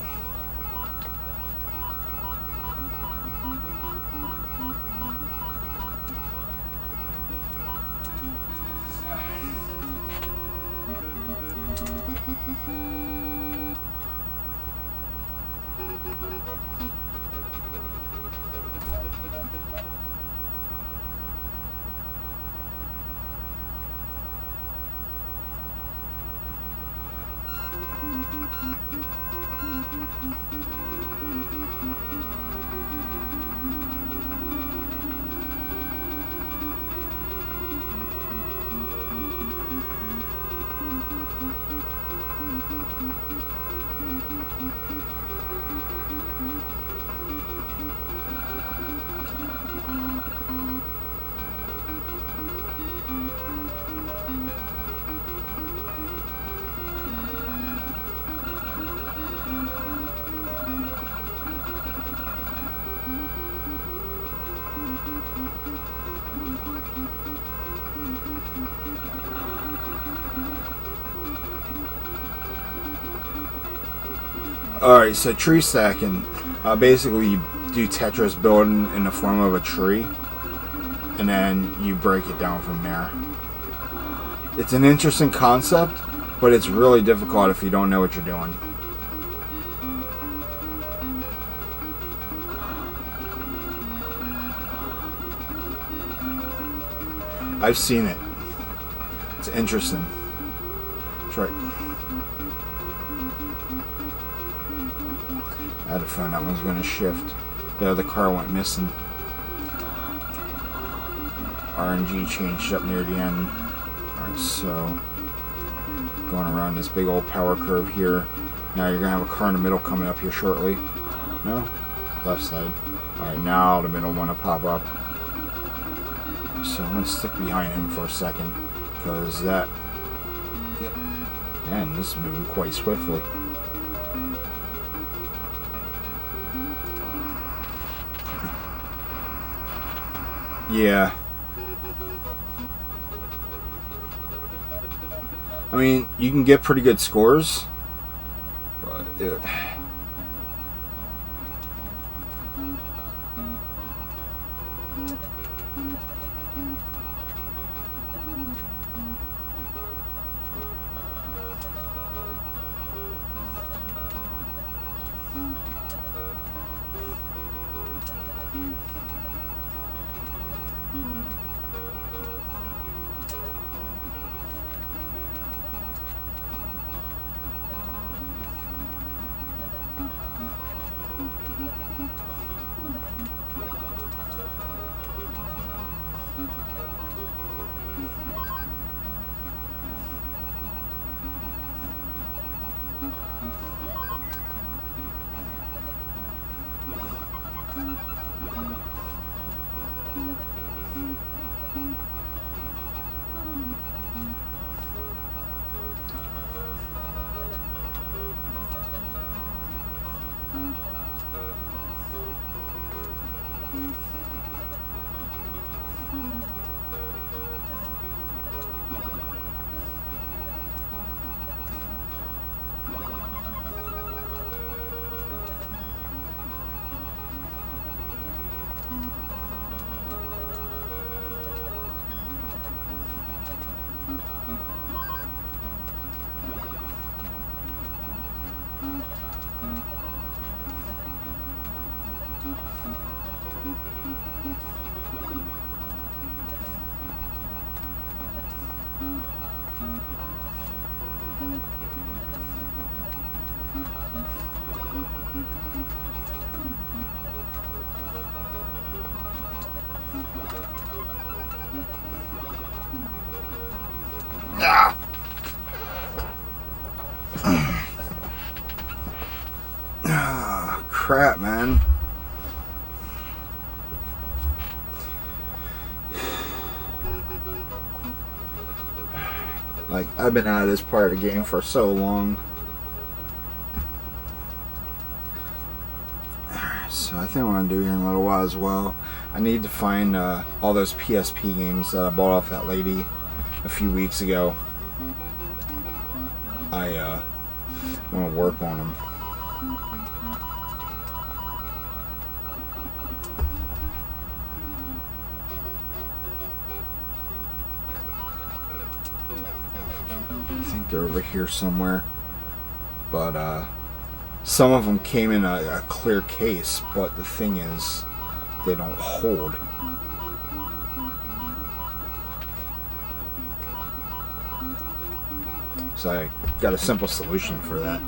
alright, so tree stacking. Basically, you do Tetris building in the form of a tree, and then you break it down from there. It's an interesting concept, but it's really difficult if you don't know what you're doing. I've seen it. It's interesting. That's right. I had a feeling that one's going to shift. The other car went missing. RNG changed up near the end. Alright, so going around this big old power curve here. Now you're going to have a car in the middle coming up here shortly. No? left side. Alright, now the middle one will pop up. So I'm going to stick behind him for a second. Because that... Yep. Man, this is moving quite swiftly. Yeah. I mean, you can get pretty good scores. But it... crap, man. Like, I've been out of this part of the game for so long. So I think what I'm going to do here in a little while as well, I need to find all those PSP games that I bought off that lady a few weeks ago. I want to work on them. I think they're over here somewhere, but some of them came in a clear case, but the thing is, they don't hold. So I got a simple solution for that.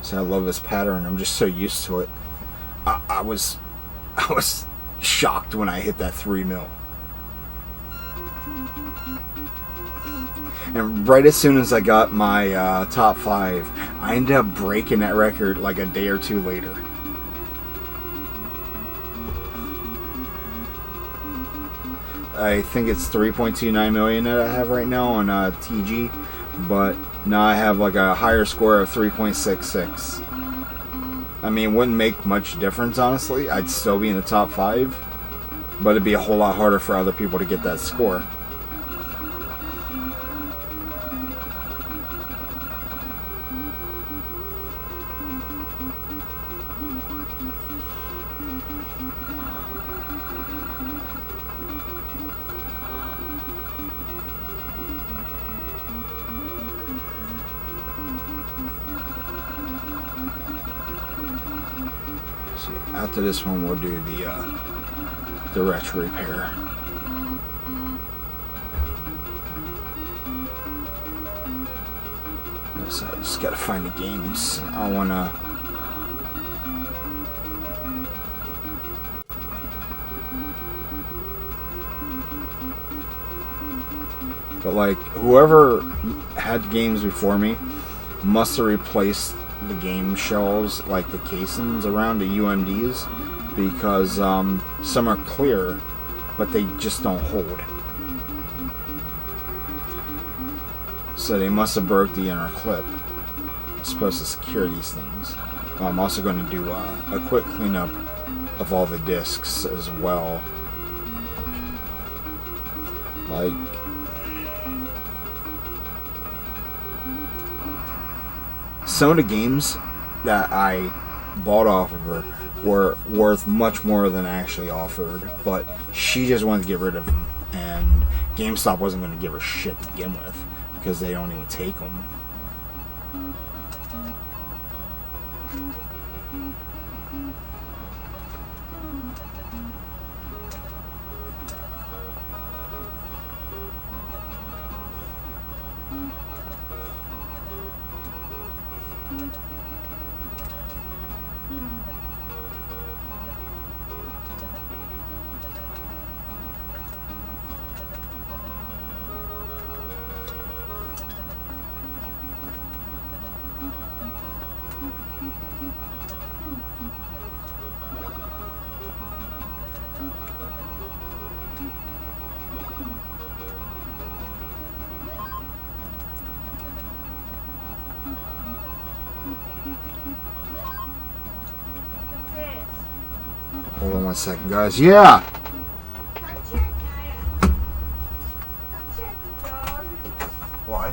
So I love this pattern. I'm just so used to it. I was shocked when I hit that 3 mil. And right as soon as I got my top 5, I ended up breaking that record like a day or two later. I think it's 3.29 million that I have right now on TG, but now I have like a higher score of 3.66. I mean, it wouldn't make much difference, honestly. I'd still be in the top 5, but it'd be a whole lot harder for other people to get that score. After this one, we'll do the retro repair. So I just gotta find the games I wanna. But like, whoever had games before me must have replaced the game shells, like the casings around the UMDs, because some are clear, but they just don't hold. So they must have broke the inner clip. It's supposed to secure these things. I'm also going to do a quick cleanup of all the discs as well. Like, some of the games that I bought off of her were worth much more than I actually offered, but she just wanted to get rid of them, and GameStop wasn't going to give her shit to begin with, because they don't even take them. Hold on 1 second, guys. Yeah! Why?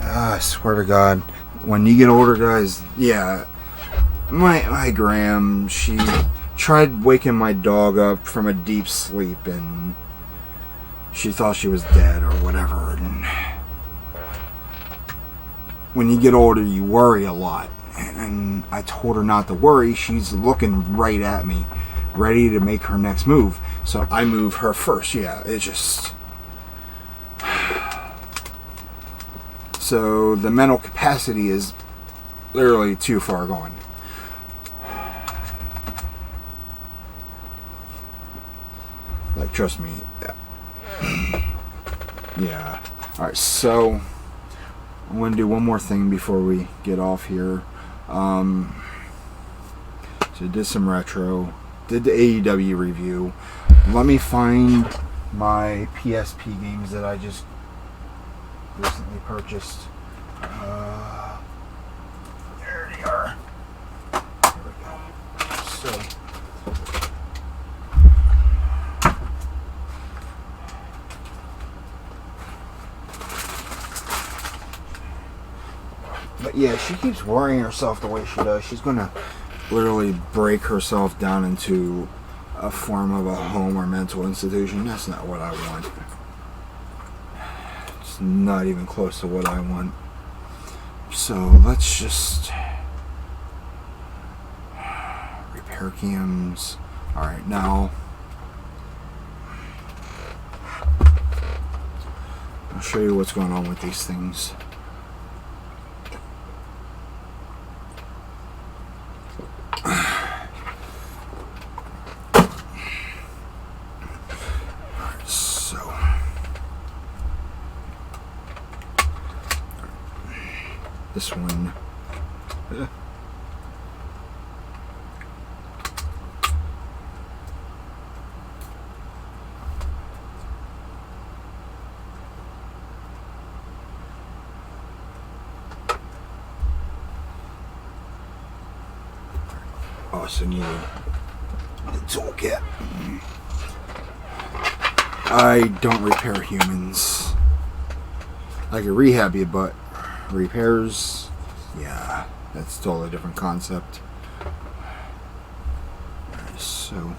I swear to God, when you get older, guys, yeah, my Gram, she tried waking my dog up from a deep sleep, and she thought she was dead or whatever. And when you get older, you worry a lot. And I told her not to worry. She's looking right at me, ready to make her next move. So I move her first. Yeah, it just... So the mental capacity is literally too far gone. Like, trust me. Yeah. Alright, so I'm going to do one more thing before we get off here. So I did some retro. Did the AEW review. Let me find my PSP games that I just recently purchased. There they are. There we go. So, but yeah, she keeps worrying herself the way she does. She's gonna literally break herself down into a form of a home or mental institution. That's not what I want. It's not even close to what I want. So let's just repair cams. Alright, now I'll show you what's going on with these things. This one. Also need the toolkit. I don't repair humans. I can rehab you, but repairs, yeah, that's totally different concept. So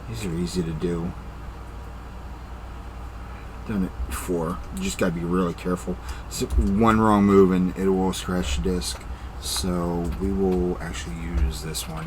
these are easy to do. Done it before. You just gotta be really careful. So one wrong move and it will scratch the disc. So we will actually use this one.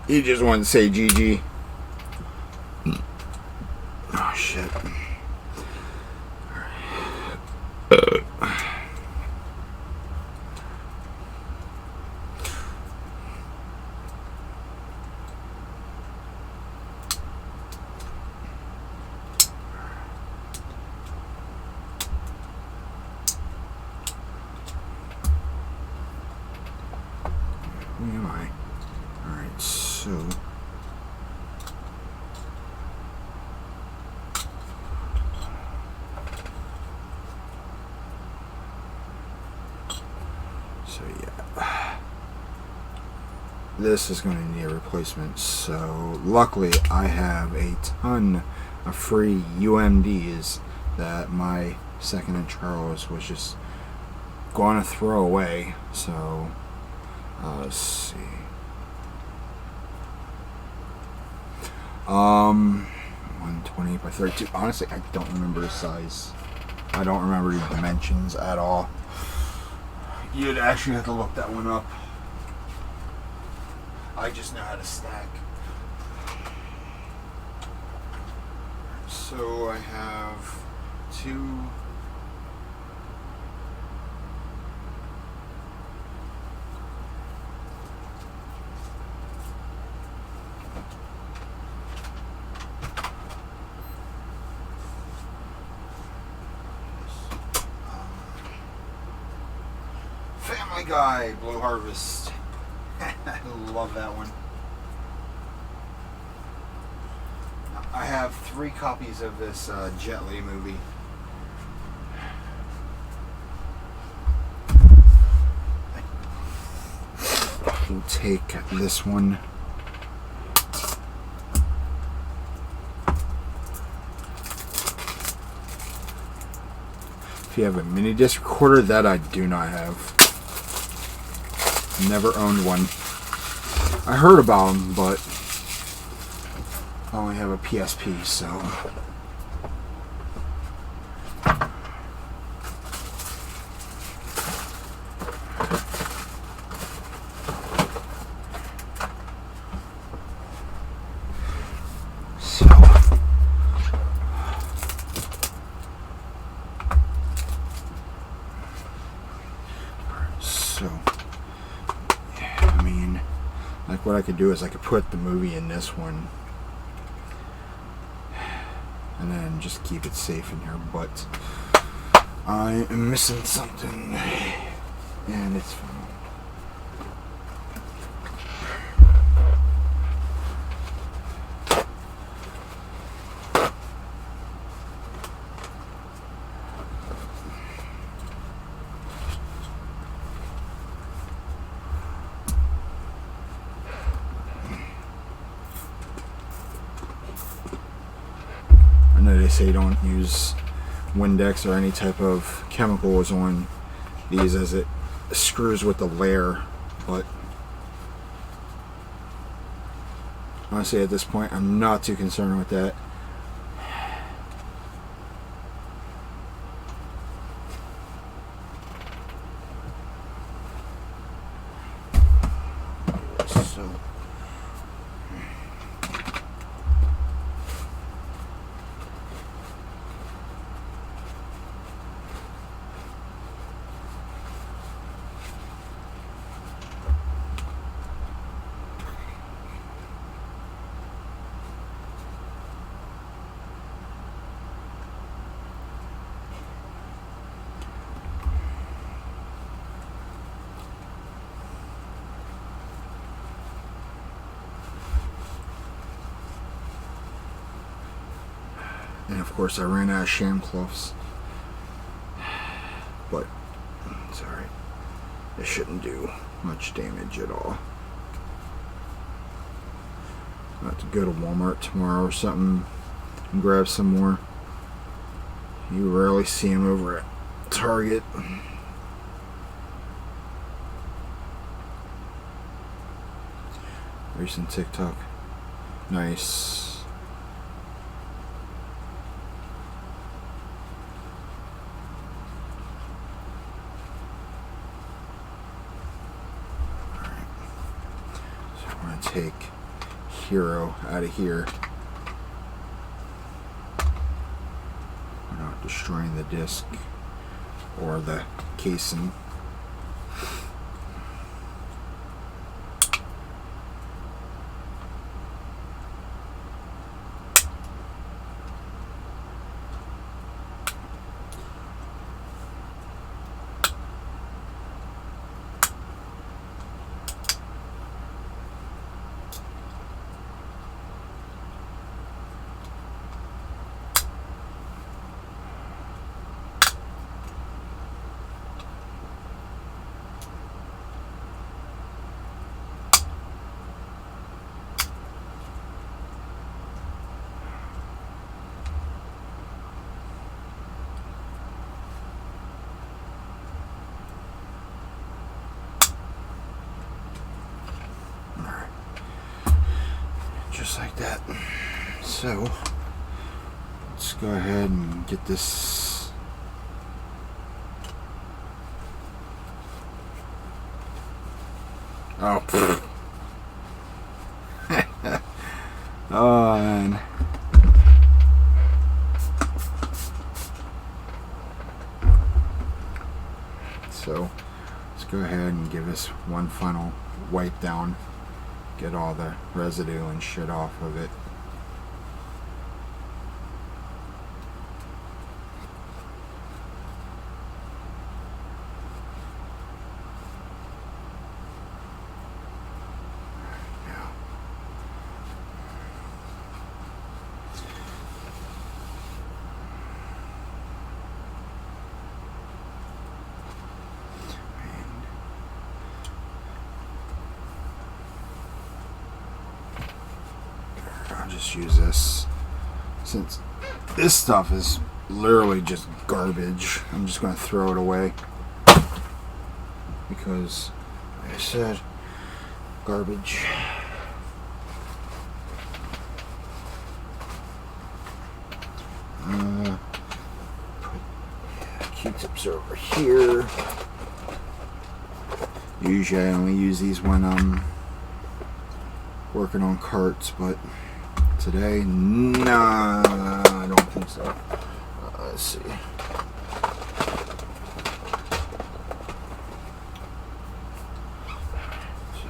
You just want to say GG. Oh shit. Who am I? Alright, so yeah, this is going to need a replacement. So luckily I have a ton of free UMDs that my second in Charles was just going to throw away. So let's see. 120 by 32. Honestly, I don't remember the size. I don't remember the dimensions at all. You'd actually have to look that one up. I just know how to stack. So I have two. Family Guy, Blue Harvest. I love that one. I have 3 copies of this Jet Li movie. We'll take this one. If you have a mini disc recorder, that I do not have. Never owned one. I heard about them, but I only have a PSP, so. what I could do is I could put the movie in this one and then just keep it safe in here, but I am missing something and it's fine. I know they say don't use Windex or any type of chemicals on these as it screws with the layer, but honestly at this point I'm not too concerned with that. So and of course I ran out of sham cloths, but it's alright. It shouldn't do much damage at all. I'll have to go to Walmart tomorrow or something and grab some more. You rarely see them over at Target. Recent TikTok. Nice. Take Hero out of here. We're not destroying the disc or the casing. Just like that. So let's go ahead and get this oh oh man. So let's go ahead and give this one final wipe down. Get all the residue and shit off of it. Now, I'll just use this since this stuff is literally just garbage. I'm just going to throw it away because, like I said, garbage. Put Q-tips over here. Usually I only use these when I'm working on carts, but today, nah, I don't think so. Let's see. So,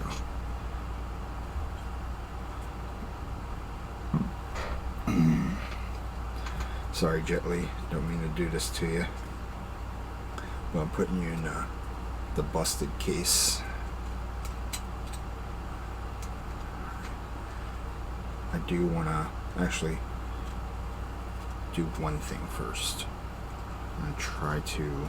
Sorry, Jet Li. Don't mean to do this to you. But I'm putting you in the busted case. I do want to actually do one thing first. I'm going to try to...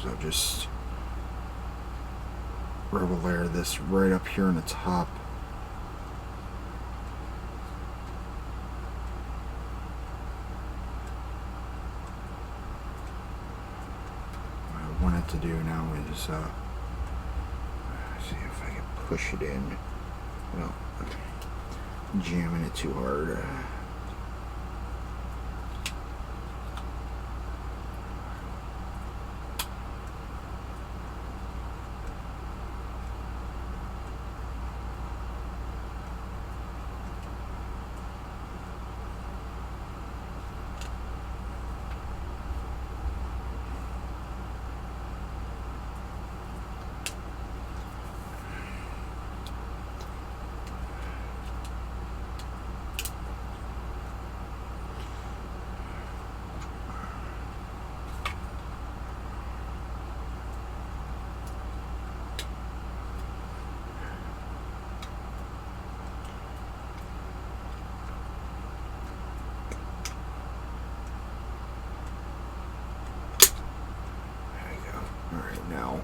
I'll just rubber layer this right up here on the top. What I want it to do now is see if I can push it in. Well, jamming it too hard. Now,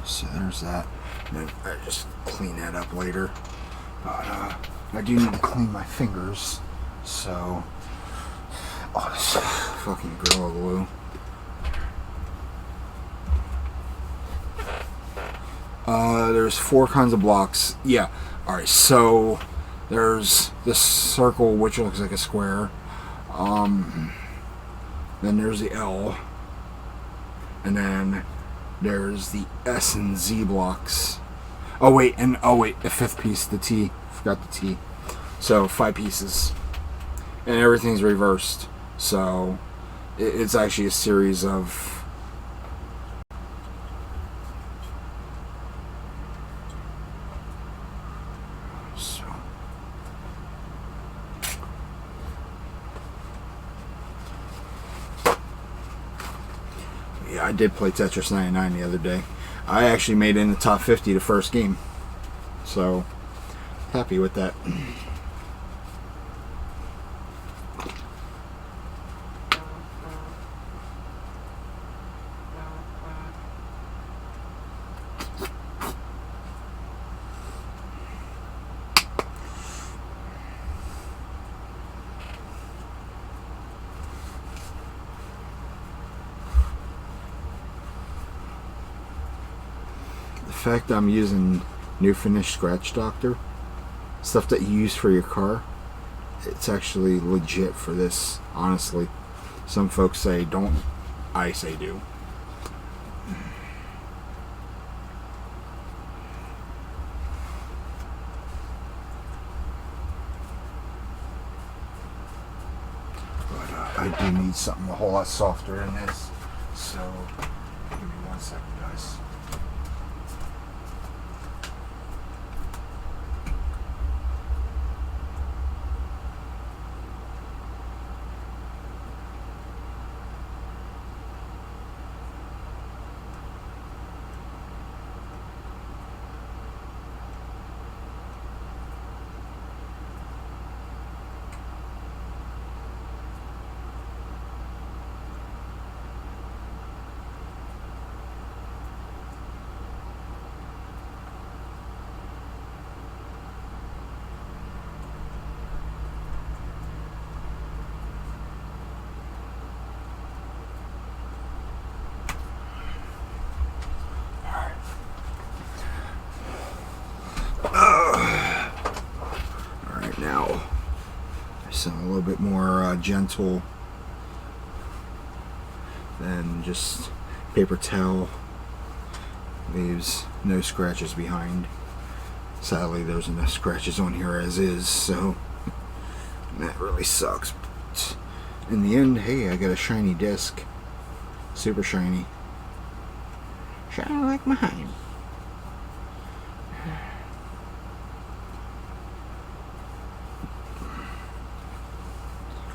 so there's that. And then I just clean that up later. But I do need to clean my fingers. So, oh, this fucking Gorilla Glue. There's 4 kinds of blocks. Yeah. Alright, so there's this circle which looks like a square. Then there's the L. And then there's the S and Z blocks. Oh wait, the 5th piece, the T. Forgot the T. So 5 pieces. And everything's reversed. So it's actually a series of... Yeah, I did play Tetris 99 the other day. I actually made it in the top 50 the first game. So, happy with that. The fact I'm using New Finish Scratch Doctor, stuff that you use for your car, it's actually legit for this, honestly. Some folks say don't, I say do. But I do need something a whole lot softer than this. So, give me 1 second, guys. Alright, now something a little bit more gentle than just paper towel. Leaves no scratches behind. Sadly, there's enough scratches on here as is, so that really sucks. But in the end, hey, I got a shiny disc. Super shiny. Shiny like mine.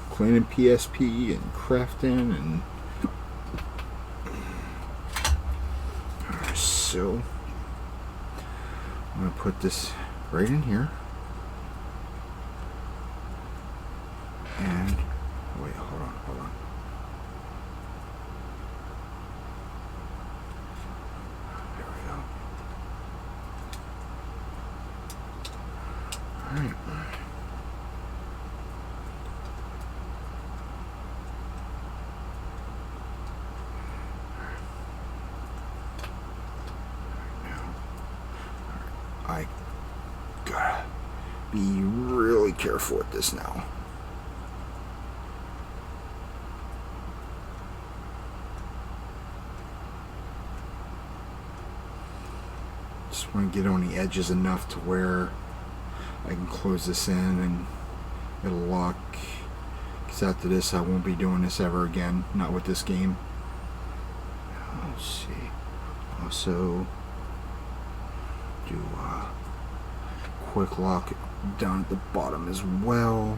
Cleaning PSP and crafting and so I'm going to put this right in here and wait, hold on. There we go. Alright. I gotta be really careful with this now. Just want to get on the edges enough to where I can close this in and it'll lock. Because after this, I won't be doing this ever again. Not with this game. Let's see. Also, do quick lock down at the bottom as well.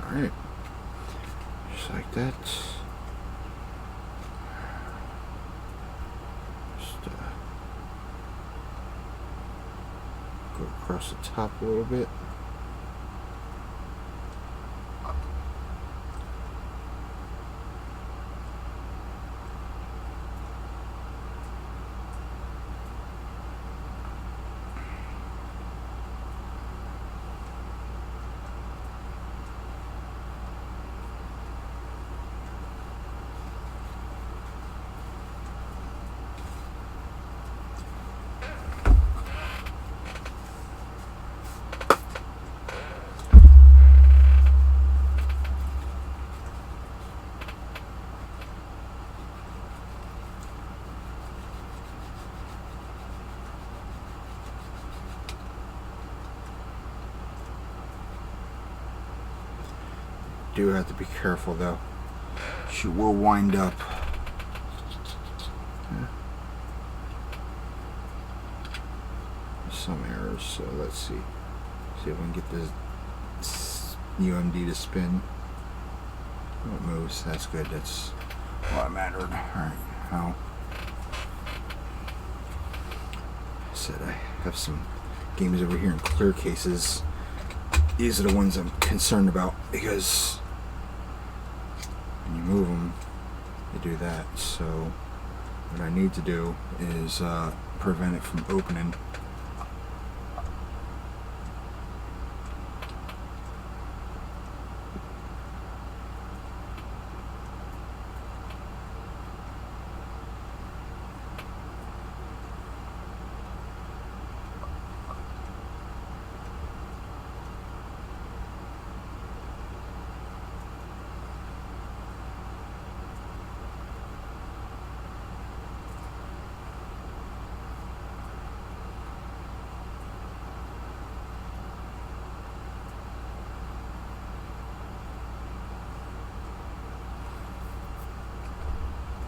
Alright, just like that. Just go across the top a little bit. Do have to be careful though. She will wind up. Some errors, so let's see. See if we can get this UMD to spin. Oh, it moves. That's good. That's Well, it mattered. Alright, now. I said I have some games over here in clear cases. These are the ones I'm concerned about because when you move them, you do that. So what I need to do is prevent it from opening.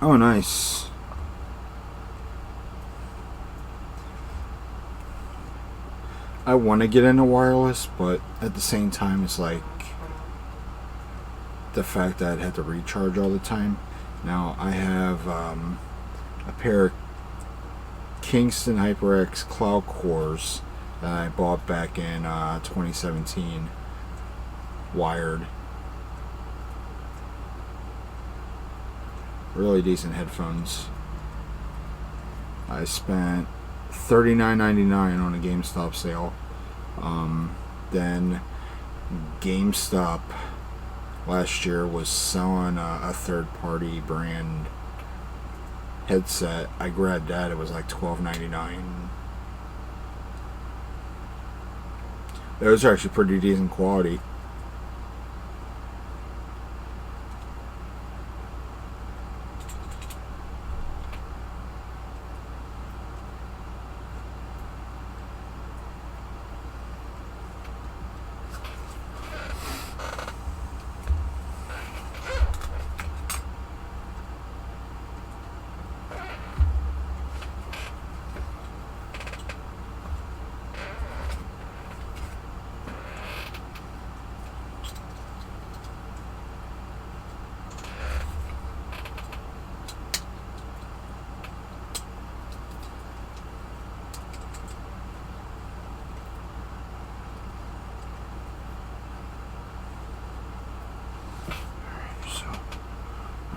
Oh, nice. I want to get into wireless, but at the same time, it's like the fact that I'd have to recharge all the time. Now, I have a pair of Kingston HyperX Cloud Cores that I bought back in 2017, wired. Really decent headphones. I spent $39.99 on a GameStop sale. Then GameStop last year was selling a third-party brand headset. I grabbed that. It was like $12.99. Those are actually pretty decent quality.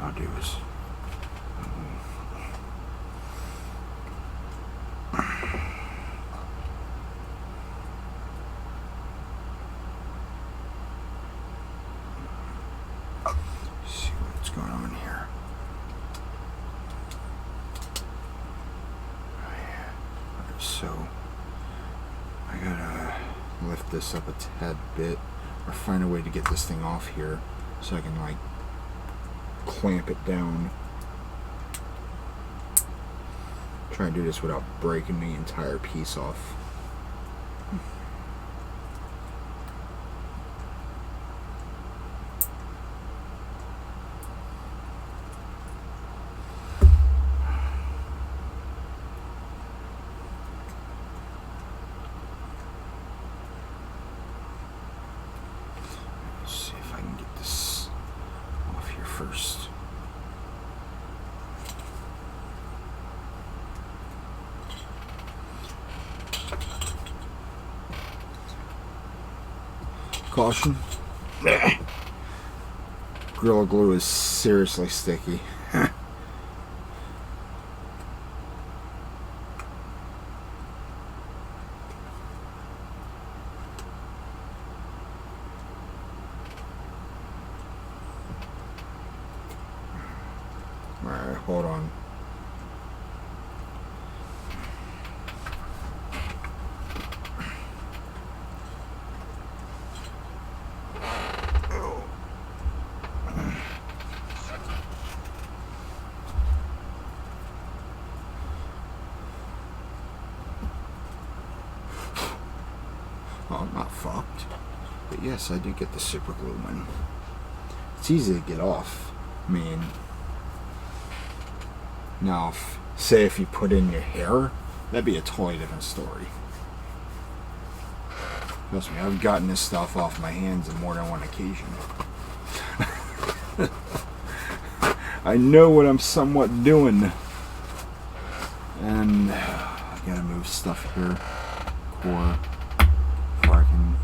I'll do is see what's going on here. So I gotta lift this up a tad bit or find a way to get this thing off here so I can like clamp it down. Try and do this without breaking the entire piece off. Let's see if I can get this off here first. Caution. Gorilla Glue is seriously sticky. Alright, hold on. Oh, I'm not fucked. But yes, I do get the super glue one. It's easy to get off. I mean, now, say if you put in your hair, that'd be a totally different story. Trust me, I've gotten this stuff off my hands on more than one occasion. I know what I'm somewhat doing. And I gotta move stuff here. Core. Before I can.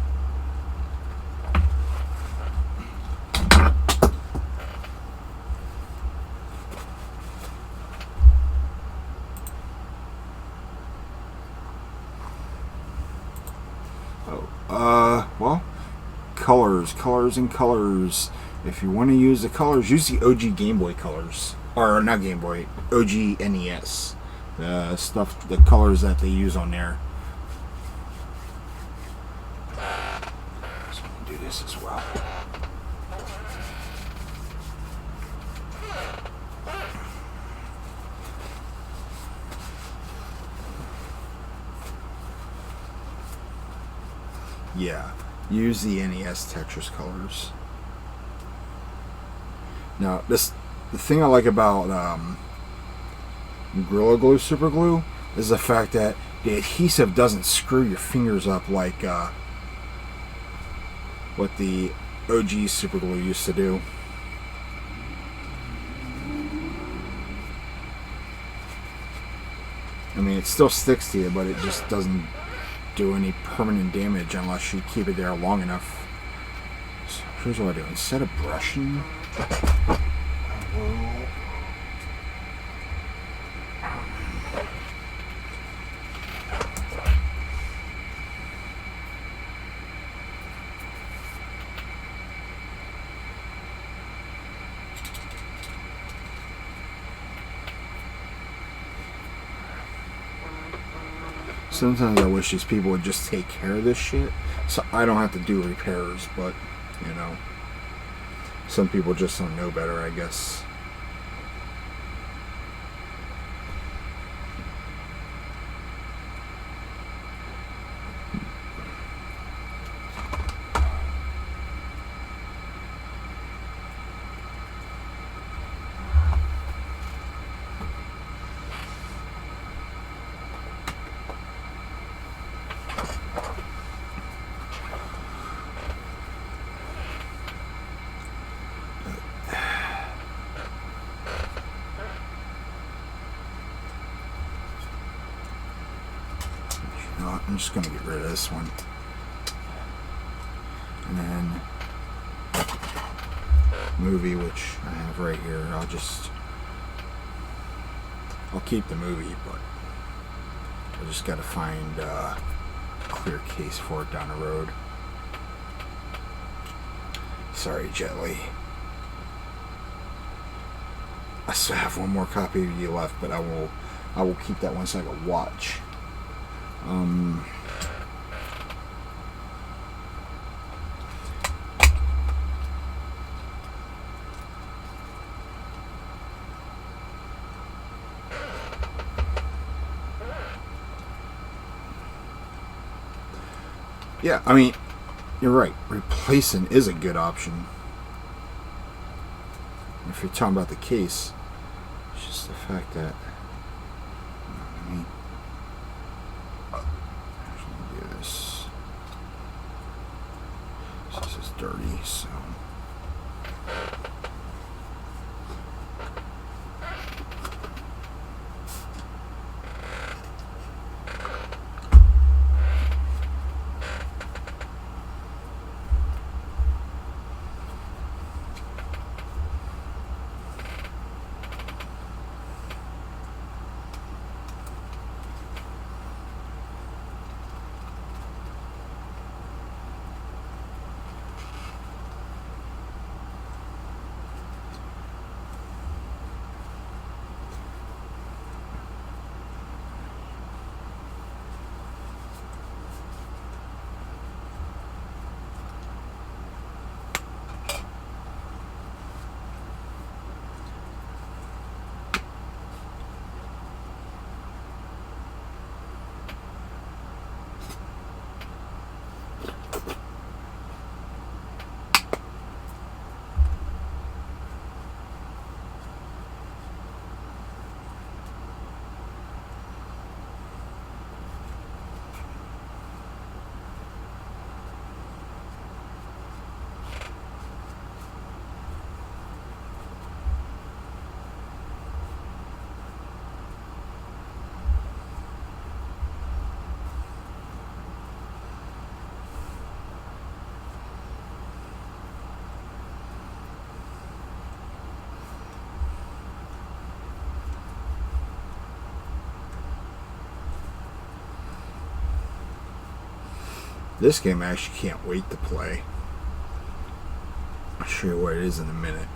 Well, colors and colors. If you want to use the colors, use the OG Game Boy colors. Or not Game Boy, OG NES. The colors that they use on there. So I'm gonna do this as well. Yeah, use the NES Tetris colors. Now, the thing I like about Gorilla Glue Super Glue is the fact that the adhesive doesn't screw your fingers up like what the OG Super Glue used to do. I mean, it still sticks to you, but it just doesn't do any permanent damage unless you keep it there long enough. So here's what I do. Instead of brushing, I will sometimes I wish these people would just take care of this shit so I don't have to do repairs, but, you know, some people just don't know better, I guess. I'm just going to get rid of this one. And then movie, which I have right here. I'll keep the movie, but I just got to find a clear case for it down the road. Sorry, Jet Li. I still have one more copy of you left, but I will keep that one so I can watch. Yeah, I mean, you're right. Replacing is a good option. If you're talking about the case, it's just the fact that this is dirty, so This game I actually can't wait to play. I'll show you what it is in a minute.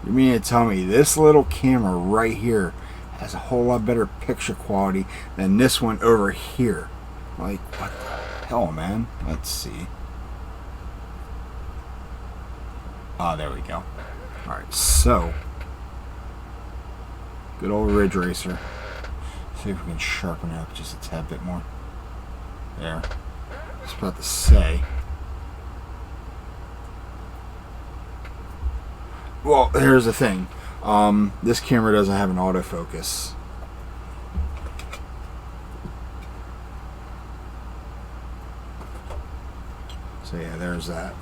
You mean to tell me this little camera right here has a whole lot better picture quality than this one over here? Like, what the hell, man? Let's see. Ah, there we go. Alright, so. Good old Ridge Racer. See if we can sharpen it up just a tad bit more. There. I was about to say. Well, here's the thing. This camera doesn't have an autofocus. So yeah, there's that.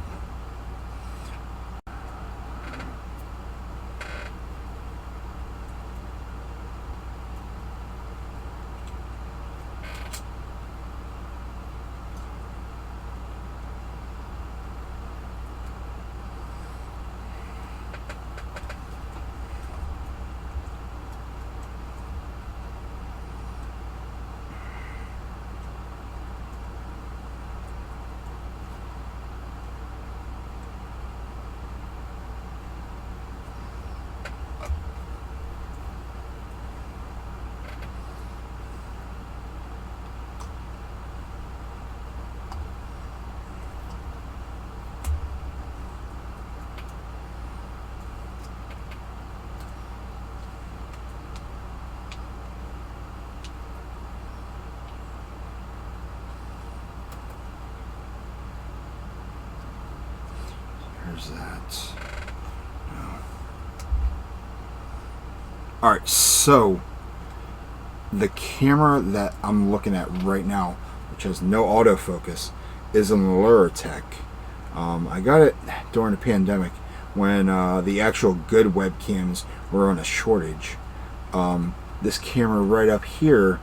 That. No. Alright, so the camera that I'm looking at right now, which has no autofocus, is an Lurotech. I got it during the pandemic when the actual good webcams were on a shortage. This camera right up here,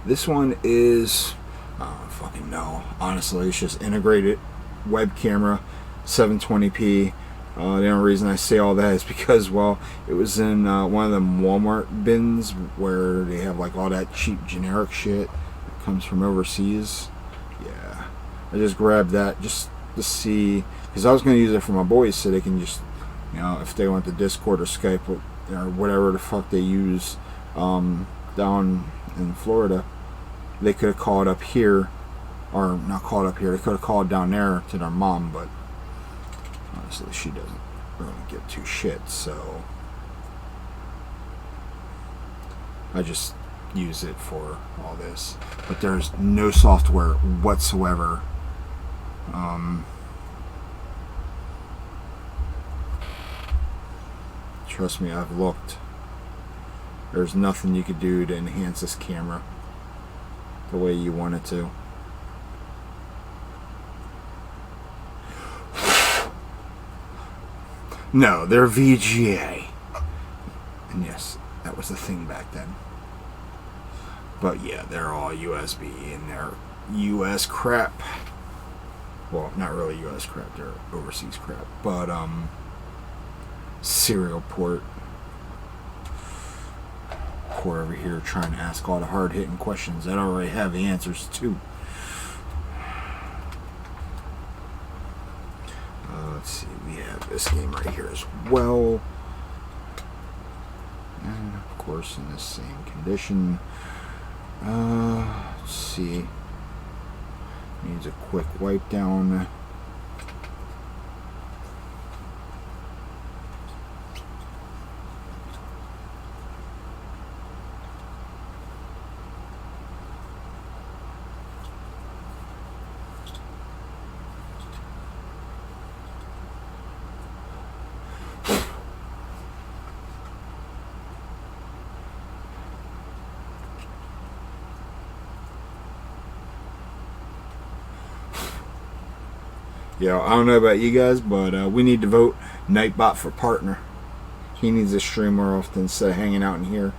this one is, I don't fucking know. Honestly, it's just integrated web camera. 720p. The only reason I say all that is because, well, it was in one of them Walmart bins where they have like all that cheap generic shit that comes from overseas. Yeah, I just grabbed that just to see, because I was going to use it for my boys so they can just, you know, if they want the Discord or Skype or whatever the fuck they use down in Florida, they could have called up here, or not called up here, they could have called down there to their mom, but honestly, she doesn't really give two shits, so I just use it for all this. But there's no software whatsoever. Trust me, I've looked. There's nothing you could do to enhance this camera the way you want it to. No, they're VGA. And yes, that was the thing back then. But yeah, they're all USB and they're US crap. Well, not really US crap, they're overseas crap. But, serial port. Poor over here trying to ask all the hard-hitting questions that I already have the answers to. Let's see, we have this game right here as well. And of course in the same condition. Let's see. Needs a quick wipe down. I don't know about you guys, but we need to vote Nightbot for partner. He needs to stream more often instead of hanging out in here.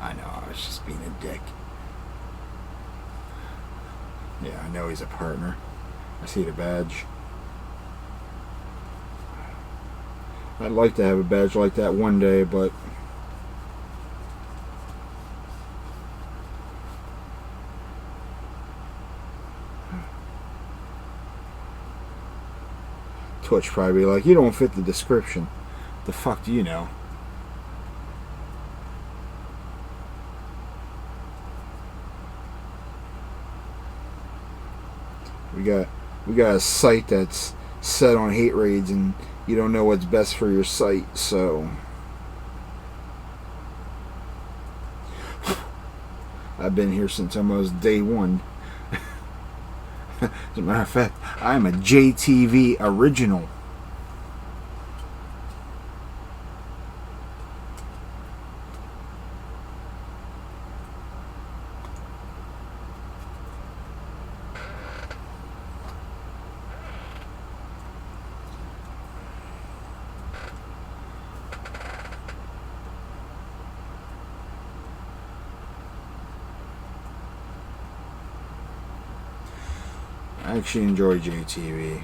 I know, I was just being a dick. Yeah, I know he's a partner. I see the badge. I'd like to have a badge like that one day, but Twitch probably be like, you don't fit the description. The fuck do you know? We got a site that's set on hate raids, and you don't know what's best for your site, so I've been here since almost day one. As a matter of fact, I'm a JTV original. I actually enjoy JTV.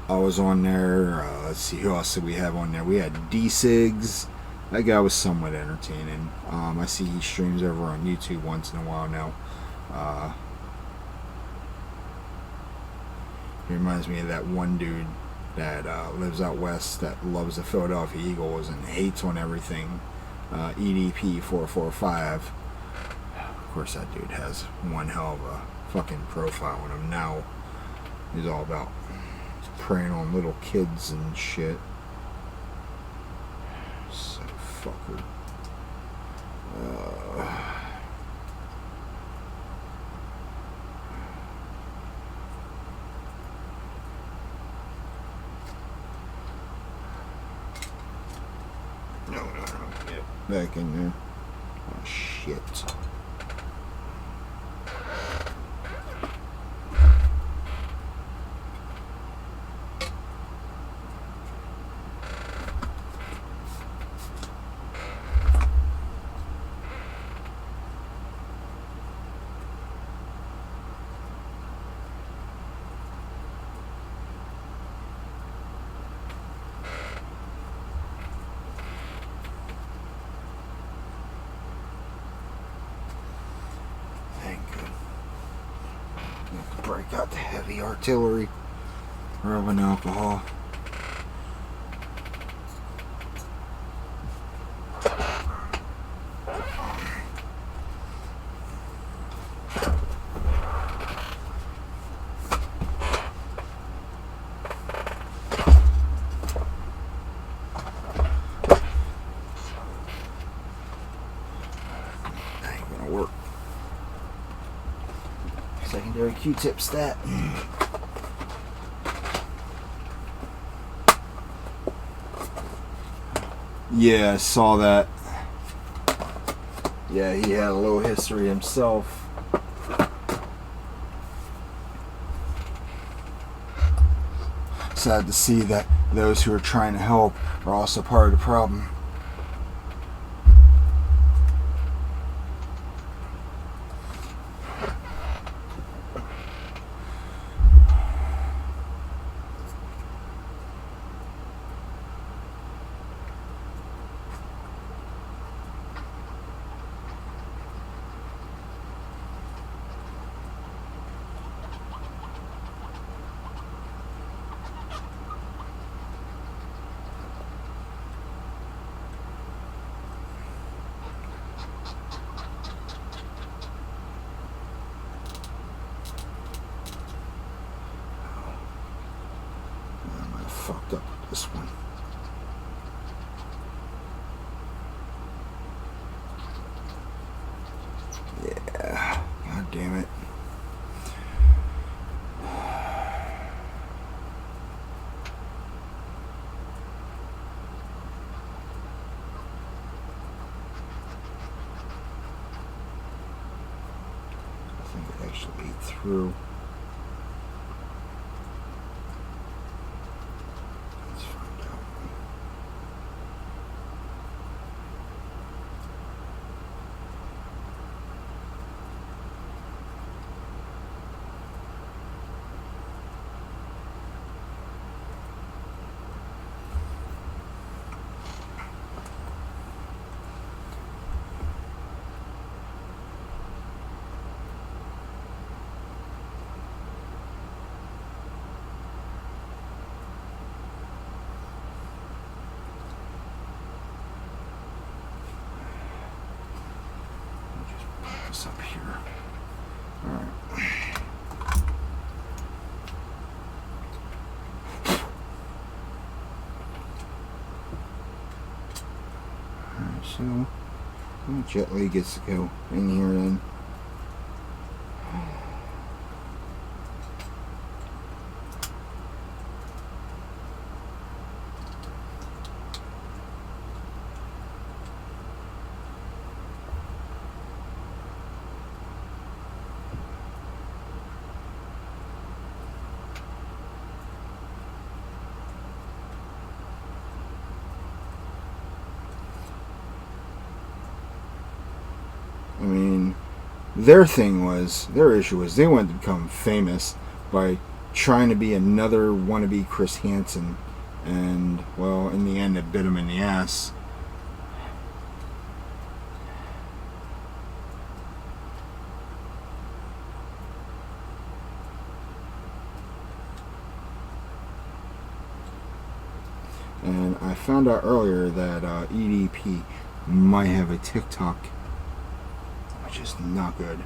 I was on there. Let's see, who else did we have on there? We had D-Sigs. That guy was somewhat entertaining. I see he streams over on YouTube once in a while now. He reminds me of that one dude that lives out west that loves the Philadelphia Eagles and hates on everything. EDP 445. Of course, that dude has one hell of a fucking profile on him now. He's all about preying on little kids and shit. So fucker. No. Get back in there. Oh shit. Break out the heavy artillery, rubbing alcohol. Ain't gonna work. Secondary Q-tip stat. Yeah, I saw that. Yeah, he had a little history himself. Sad to see that those who are trying to help are also part of the problem. Fucked up with this one. Yeah, god damn it. actually through. Let's find out. This up here. Alright. Alright, so Jet Li gets to go in here then. I mean, their issue was they wanted to become famous by trying to be another wannabe Chris Hansen, and well, in the end, it bit him in the ass. And I found out earlier that EDP might have a TikTok, which is not good.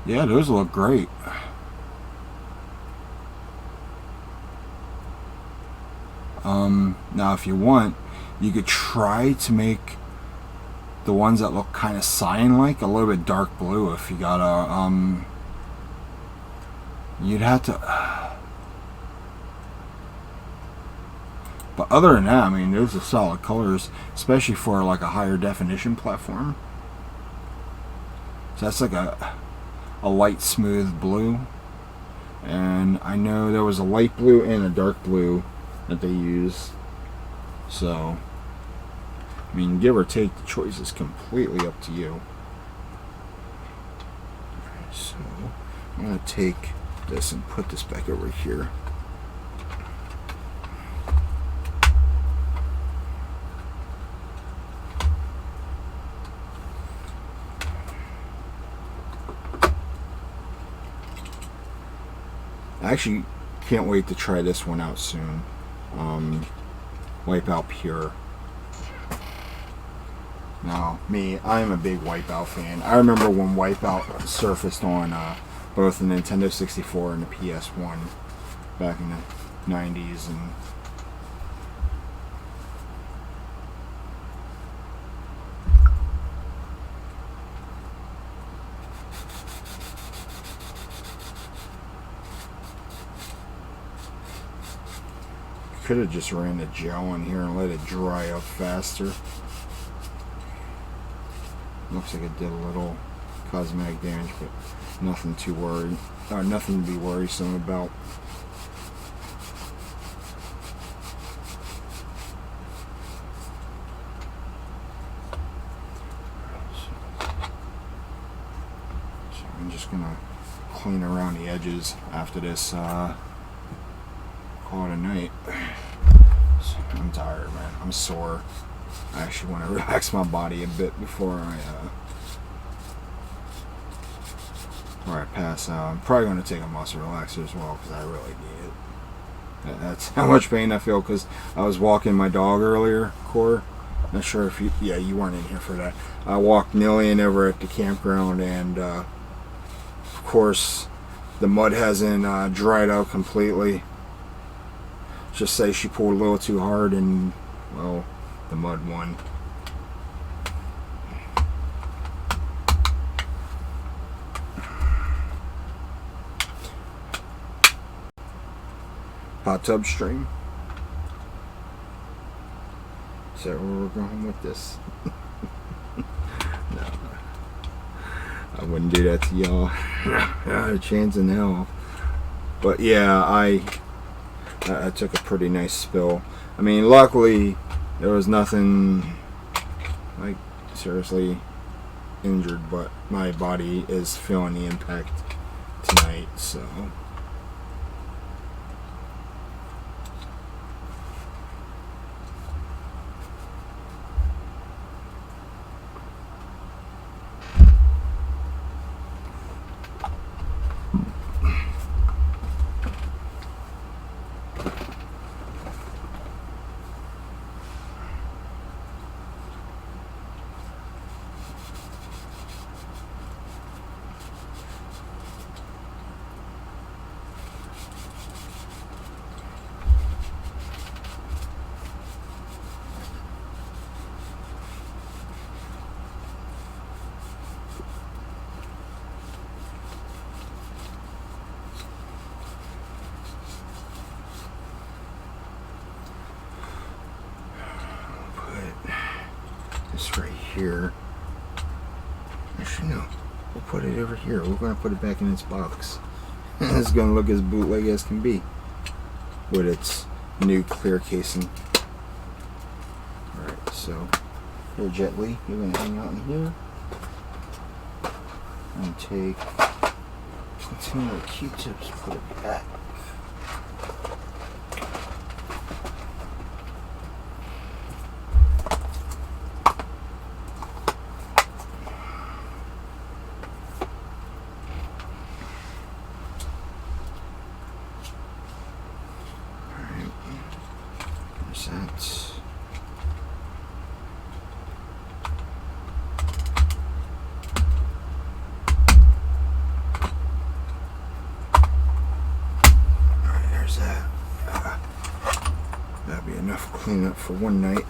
Yeah, those look great. Now if you want, you could try to make the ones that look kind of cyan-like a little bit dark blue. If you got a, you'd have to. But other than that, I mean, those are solid colors, especially for like a higher definition platform. So that's like a light smooth blue, and I know there was a light blue and a dark blue that they use. So I mean, give or take, the choice is completely up to you. Alright, so I'm going to take this and put this back over here. I actually can't wait to try this one out soon. Wipeout Pure. Now, I am a big Wipeout fan. I remember when Wipeout surfaced on both the Nintendo 64 and the PS1 back in the 90s, and could have just ran the gel in here and let it dry up faster. Looks like it did a little cosmetic damage, but nothing to worry, or nothing to be worrisome about. I'm just gonna clean around the edges after this. Call it a night. I'm tired, man. I'm sore. I actually want to relax my body a bit before I pass out. I'm probably going to take a muscle relaxer as well because I really need it. That's how much pain I feel because I was walking my dog earlier, Core. Not sure if you weren't in here for that. I walked Nillian over at the campground, and of course the mud hasn't dried out completely. Just say she pulled a little too hard, and well, the mud won. Hot tub stream. Is that where we're going with this? No, I wouldn't do that to y'all. Not a chance in hell. But yeah, I took a pretty nice spill. I mean, luckily there was nothing like seriously injured, but my body is feeling the impact tonight, so. This right here. Actually, no. We'll put it over here. We're going to put it back in its box. It's going to look as bootleg as can be with its new clear casing. Alright, so here, Jet Li, you're going to hang out in here and take continual Q-tips, put it back. That'd be enough cleanup for one night.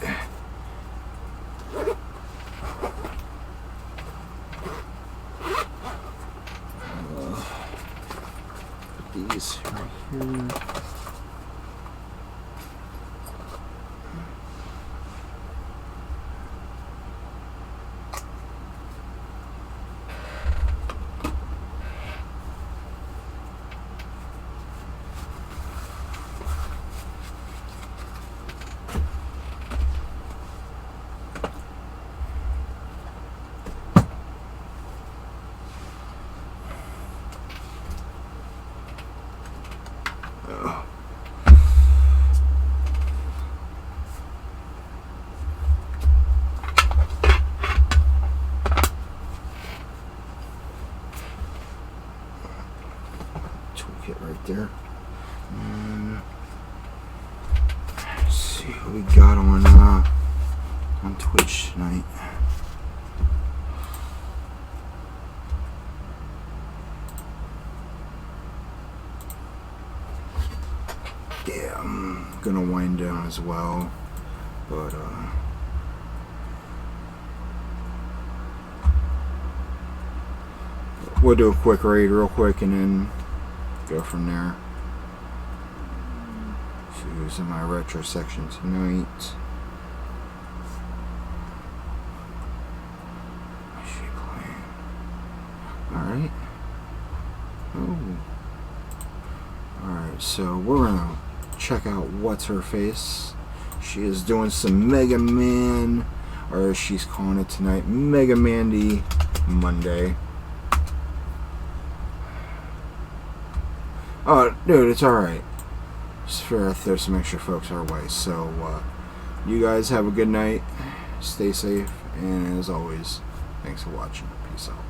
Put these right here. Toolkit right there. Let's see what we got on Twitch tonight. Yeah, I'm gonna wind down as well, but we'll do a quick raid real quick and then go from there. So who's in my retro section tonight? What's she playing? Alright. Oh. Alright, so we're gonna check out What's Her Face. She is doing some Mega Man, or she's calling it tonight Mega Mandy Monday. Oh, dude, it's alright. Just for if there's some extra folks our way. So, you guys have a good night. Stay safe. And as always, thanks for watching. Peace out.